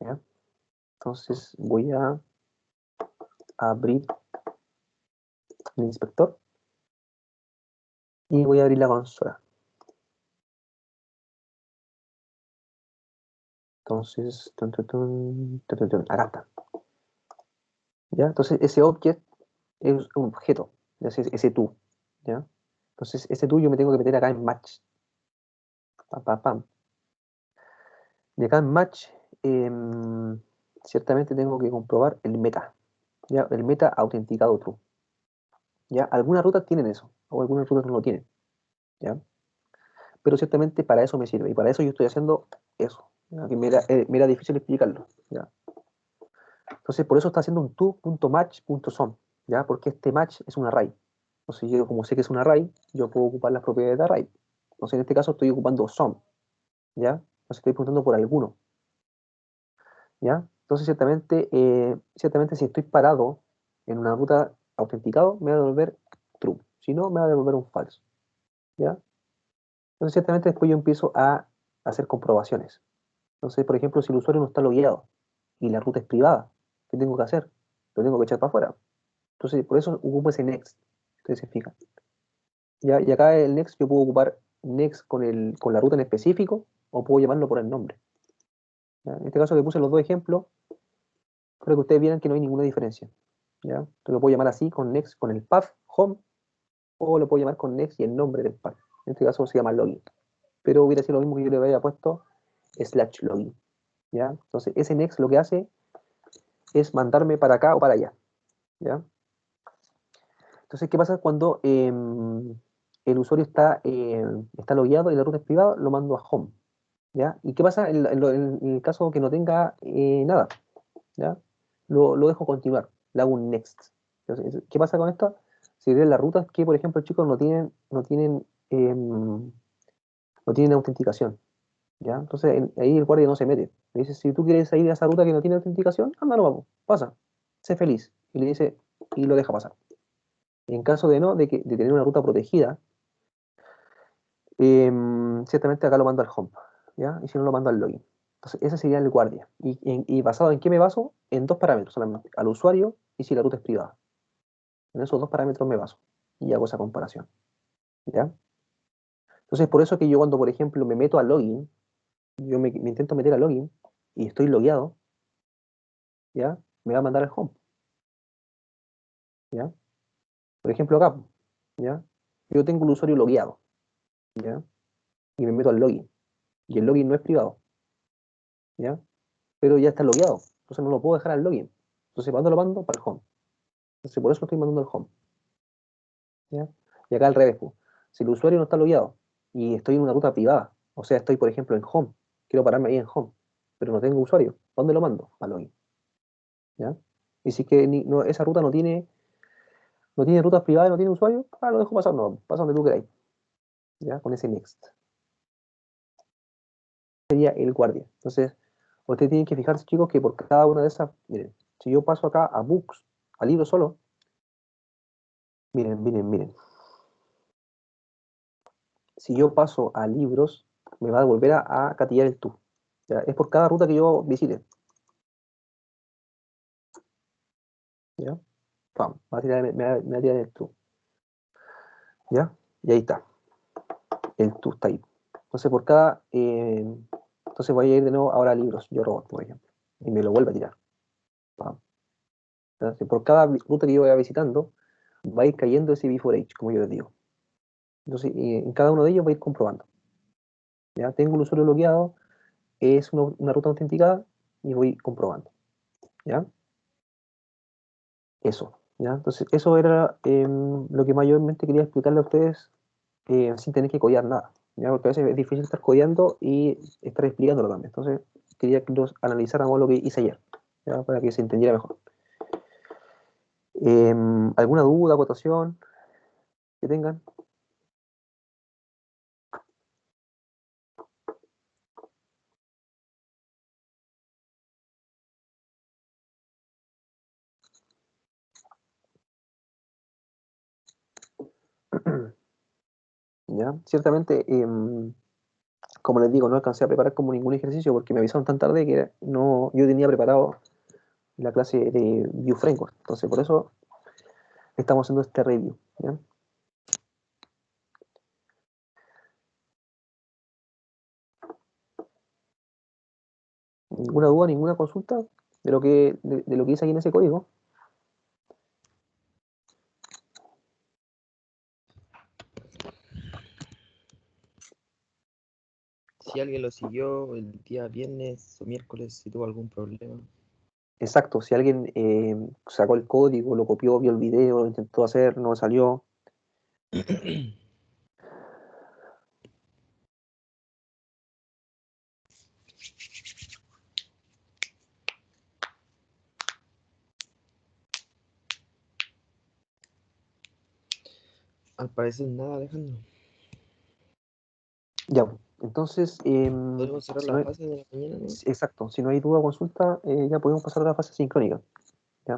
[SPEAKER 1] ¿ya? Entonces voy a abrir el inspector y voy a abrir la consola. Entonces, acá está, ¿ya? Entonces ese object es un objeto, ese to, ¿ya? Entonces ese to yo me tengo que meter acá en match, pam, pam, pam. Y acá en match, ciertamente tengo que comprobar el meta, ¿ya? El meta autenticado true, ¿ya? Algunas rutas tienen eso, o algunas rutas no lo tienen, ¿ya? Pero ciertamente para eso me sirve, y para eso yo estoy haciendo eso, ¿ya? Que me era difícil explicarlo, ¿ya? Entonces, por eso está haciendo un to.match.sum, ¿ya? Porque este match es un array. Entonces, yo como sé que es un array, yo puedo ocupar las propiedades de array. Entonces, en este caso estoy ocupando sum, ¿ya? Entonces, estoy preguntando por alguno, ¿ya? Entonces, ciertamente si estoy parado en una ruta autenticado, me va a devolver true. Si no, me va a devolver un false, ¿ya? Entonces, ciertamente después yo empiezo a hacer comprobaciones. Entonces, por ejemplo, si el usuario no está logueado y la ruta es privada, ¿qué tengo que hacer? Lo tengo que echar para afuera. Entonces, por eso ocupo ese next. Ustedes se fijan. ¿Ya? Y acá el next yo puedo ocupar next con la ruta en específico o puedo llamarlo por el nombre, ¿ya? En este caso que puse los dos ejemplos, para que ustedes vieran que no hay ninguna diferencia, ¿ya? Entonces lo puedo llamar así con next con el path home o lo puedo llamar con next y el nombre del path. En este caso se llama login. Pero hubiera sido lo mismo que yo le había puesto slash login, ¿ya? Entonces ese next lo que hace es mandarme para acá o para allá, ¿ya? Entonces, ¿qué pasa cuando el usuario está logueado y la ruta es privada? Lo mando a home, ¿ya? ¿Y qué pasa en el caso que no tenga nada? ¿Ya? Lo dejo continuar, le hago un next. Entonces, ¿qué pasa con esto? Si ven las rutas que, por ejemplo, chicos no tienen autenticación, ¿ya? Entonces, ahí el guardia no se mete. Le dice, si tú quieres ir a esa ruta que no tiene autenticación, anda, no vamos, pasa, sé feliz. Y le dice, y lo deja pasar. En caso de no, de tener una ruta protegida, ciertamente acá lo mando al home, ¿ya? Y si no, lo mando al login. Entonces, ese sería el guardia. ¿Y basado en qué me baso? En dos parámetros solamente, al usuario y si la ruta es privada. En esos dos parámetros me baso y hago esa comparación, ¿ya? Entonces, por eso que yo cuando, por ejemplo, me meto al login, yo me intento meter al login y estoy logueado, ¿ya? me va a mandar al home. ¿Ya? Por ejemplo, acá, ¿ya? Yo tengo el usuario logueado, ¿ya? Y me meto al login. Y el login no es privado, ¿ya? Pero ya está logueado. Entonces no lo puedo dejar al login. Entonces, ¿para dónde lo mando? Para el home. Entonces, por eso lo estoy mandando al home, ¿ya? Y acá al revés, pues. Si el usuario no está logueado y estoy en una ruta privada, o sea, estoy, por ejemplo, en home, quiero pararme ahí en home, pero no tengo usuario, ¿para dónde lo mando? Al login, ¿ya? Y si es que esa ruta no tiene rutas privadas, no tiene usuario, lo dejo pasar, no, pasa donde tú queráis, ¿ya? Con ese next. Sería el guardia. Entonces, ustedes tienen que fijarse, chicos, que por cada una de esas, miren, si yo paso acá a books, a libro solo, miren. Si yo paso a libros, me va a volver a catillar el tú. ¿Ya? Es por cada ruta que yo visite. ¿Ya? Pam, me va a tirar el tú. ¿Ya? Y ahí está. El tú está ahí. Entonces, entonces voy a ir de nuevo ahora a libros, yo robot, por ejemplo. Y me lo vuelve a tirar. Pam. Entonces, por cada ruta que yo vaya visitando, va a ir cayendo ese before age, como yo les digo. Entonces, en cada uno de ellos va a ir comprobando. ¿Ya? Tengo un usuario bloqueado, es una ruta autenticada y voy comprobando. ¿Ya? Eso. ¿Ya? Entonces, eso era lo que mayormente quería explicarle a ustedes sin tener que codear nada. ¿Ya? Porque a veces es difícil estar codeando y estar explicándolo también. Entonces, quería que los analizáramos lo que hice ayer, ¿ya? Para que se entendiera mejor. ¿Alguna duda, acotación que tengan? ¿Ya? Ciertamente, como les digo, no alcancé a preparar como ningún ejercicio porque me avisaron tan tarde que no, yo tenía preparado la clase de Vue Framework. Entonces, por eso estamos haciendo este review. ¿Ya? ¿Ninguna duda, ninguna consulta de lo que hice aquí en ese código?
[SPEAKER 2] Si alguien lo siguió el día viernes o miércoles, si tuvo algún problema.
[SPEAKER 1] Exacto, si alguien sacó el código, lo copió, vio el video, lo intentó hacer, no salió.
[SPEAKER 2] Al parecer nada, Alejandro.
[SPEAKER 1] Ya, entonces,
[SPEAKER 2] Podemos cerrar
[SPEAKER 1] si
[SPEAKER 2] la
[SPEAKER 1] no hay-
[SPEAKER 2] fase de la mañana, ¿no?
[SPEAKER 1] exacto, si no hay duda o consulta, ya podemos pasar a la fase sincrónica. ¿Ya?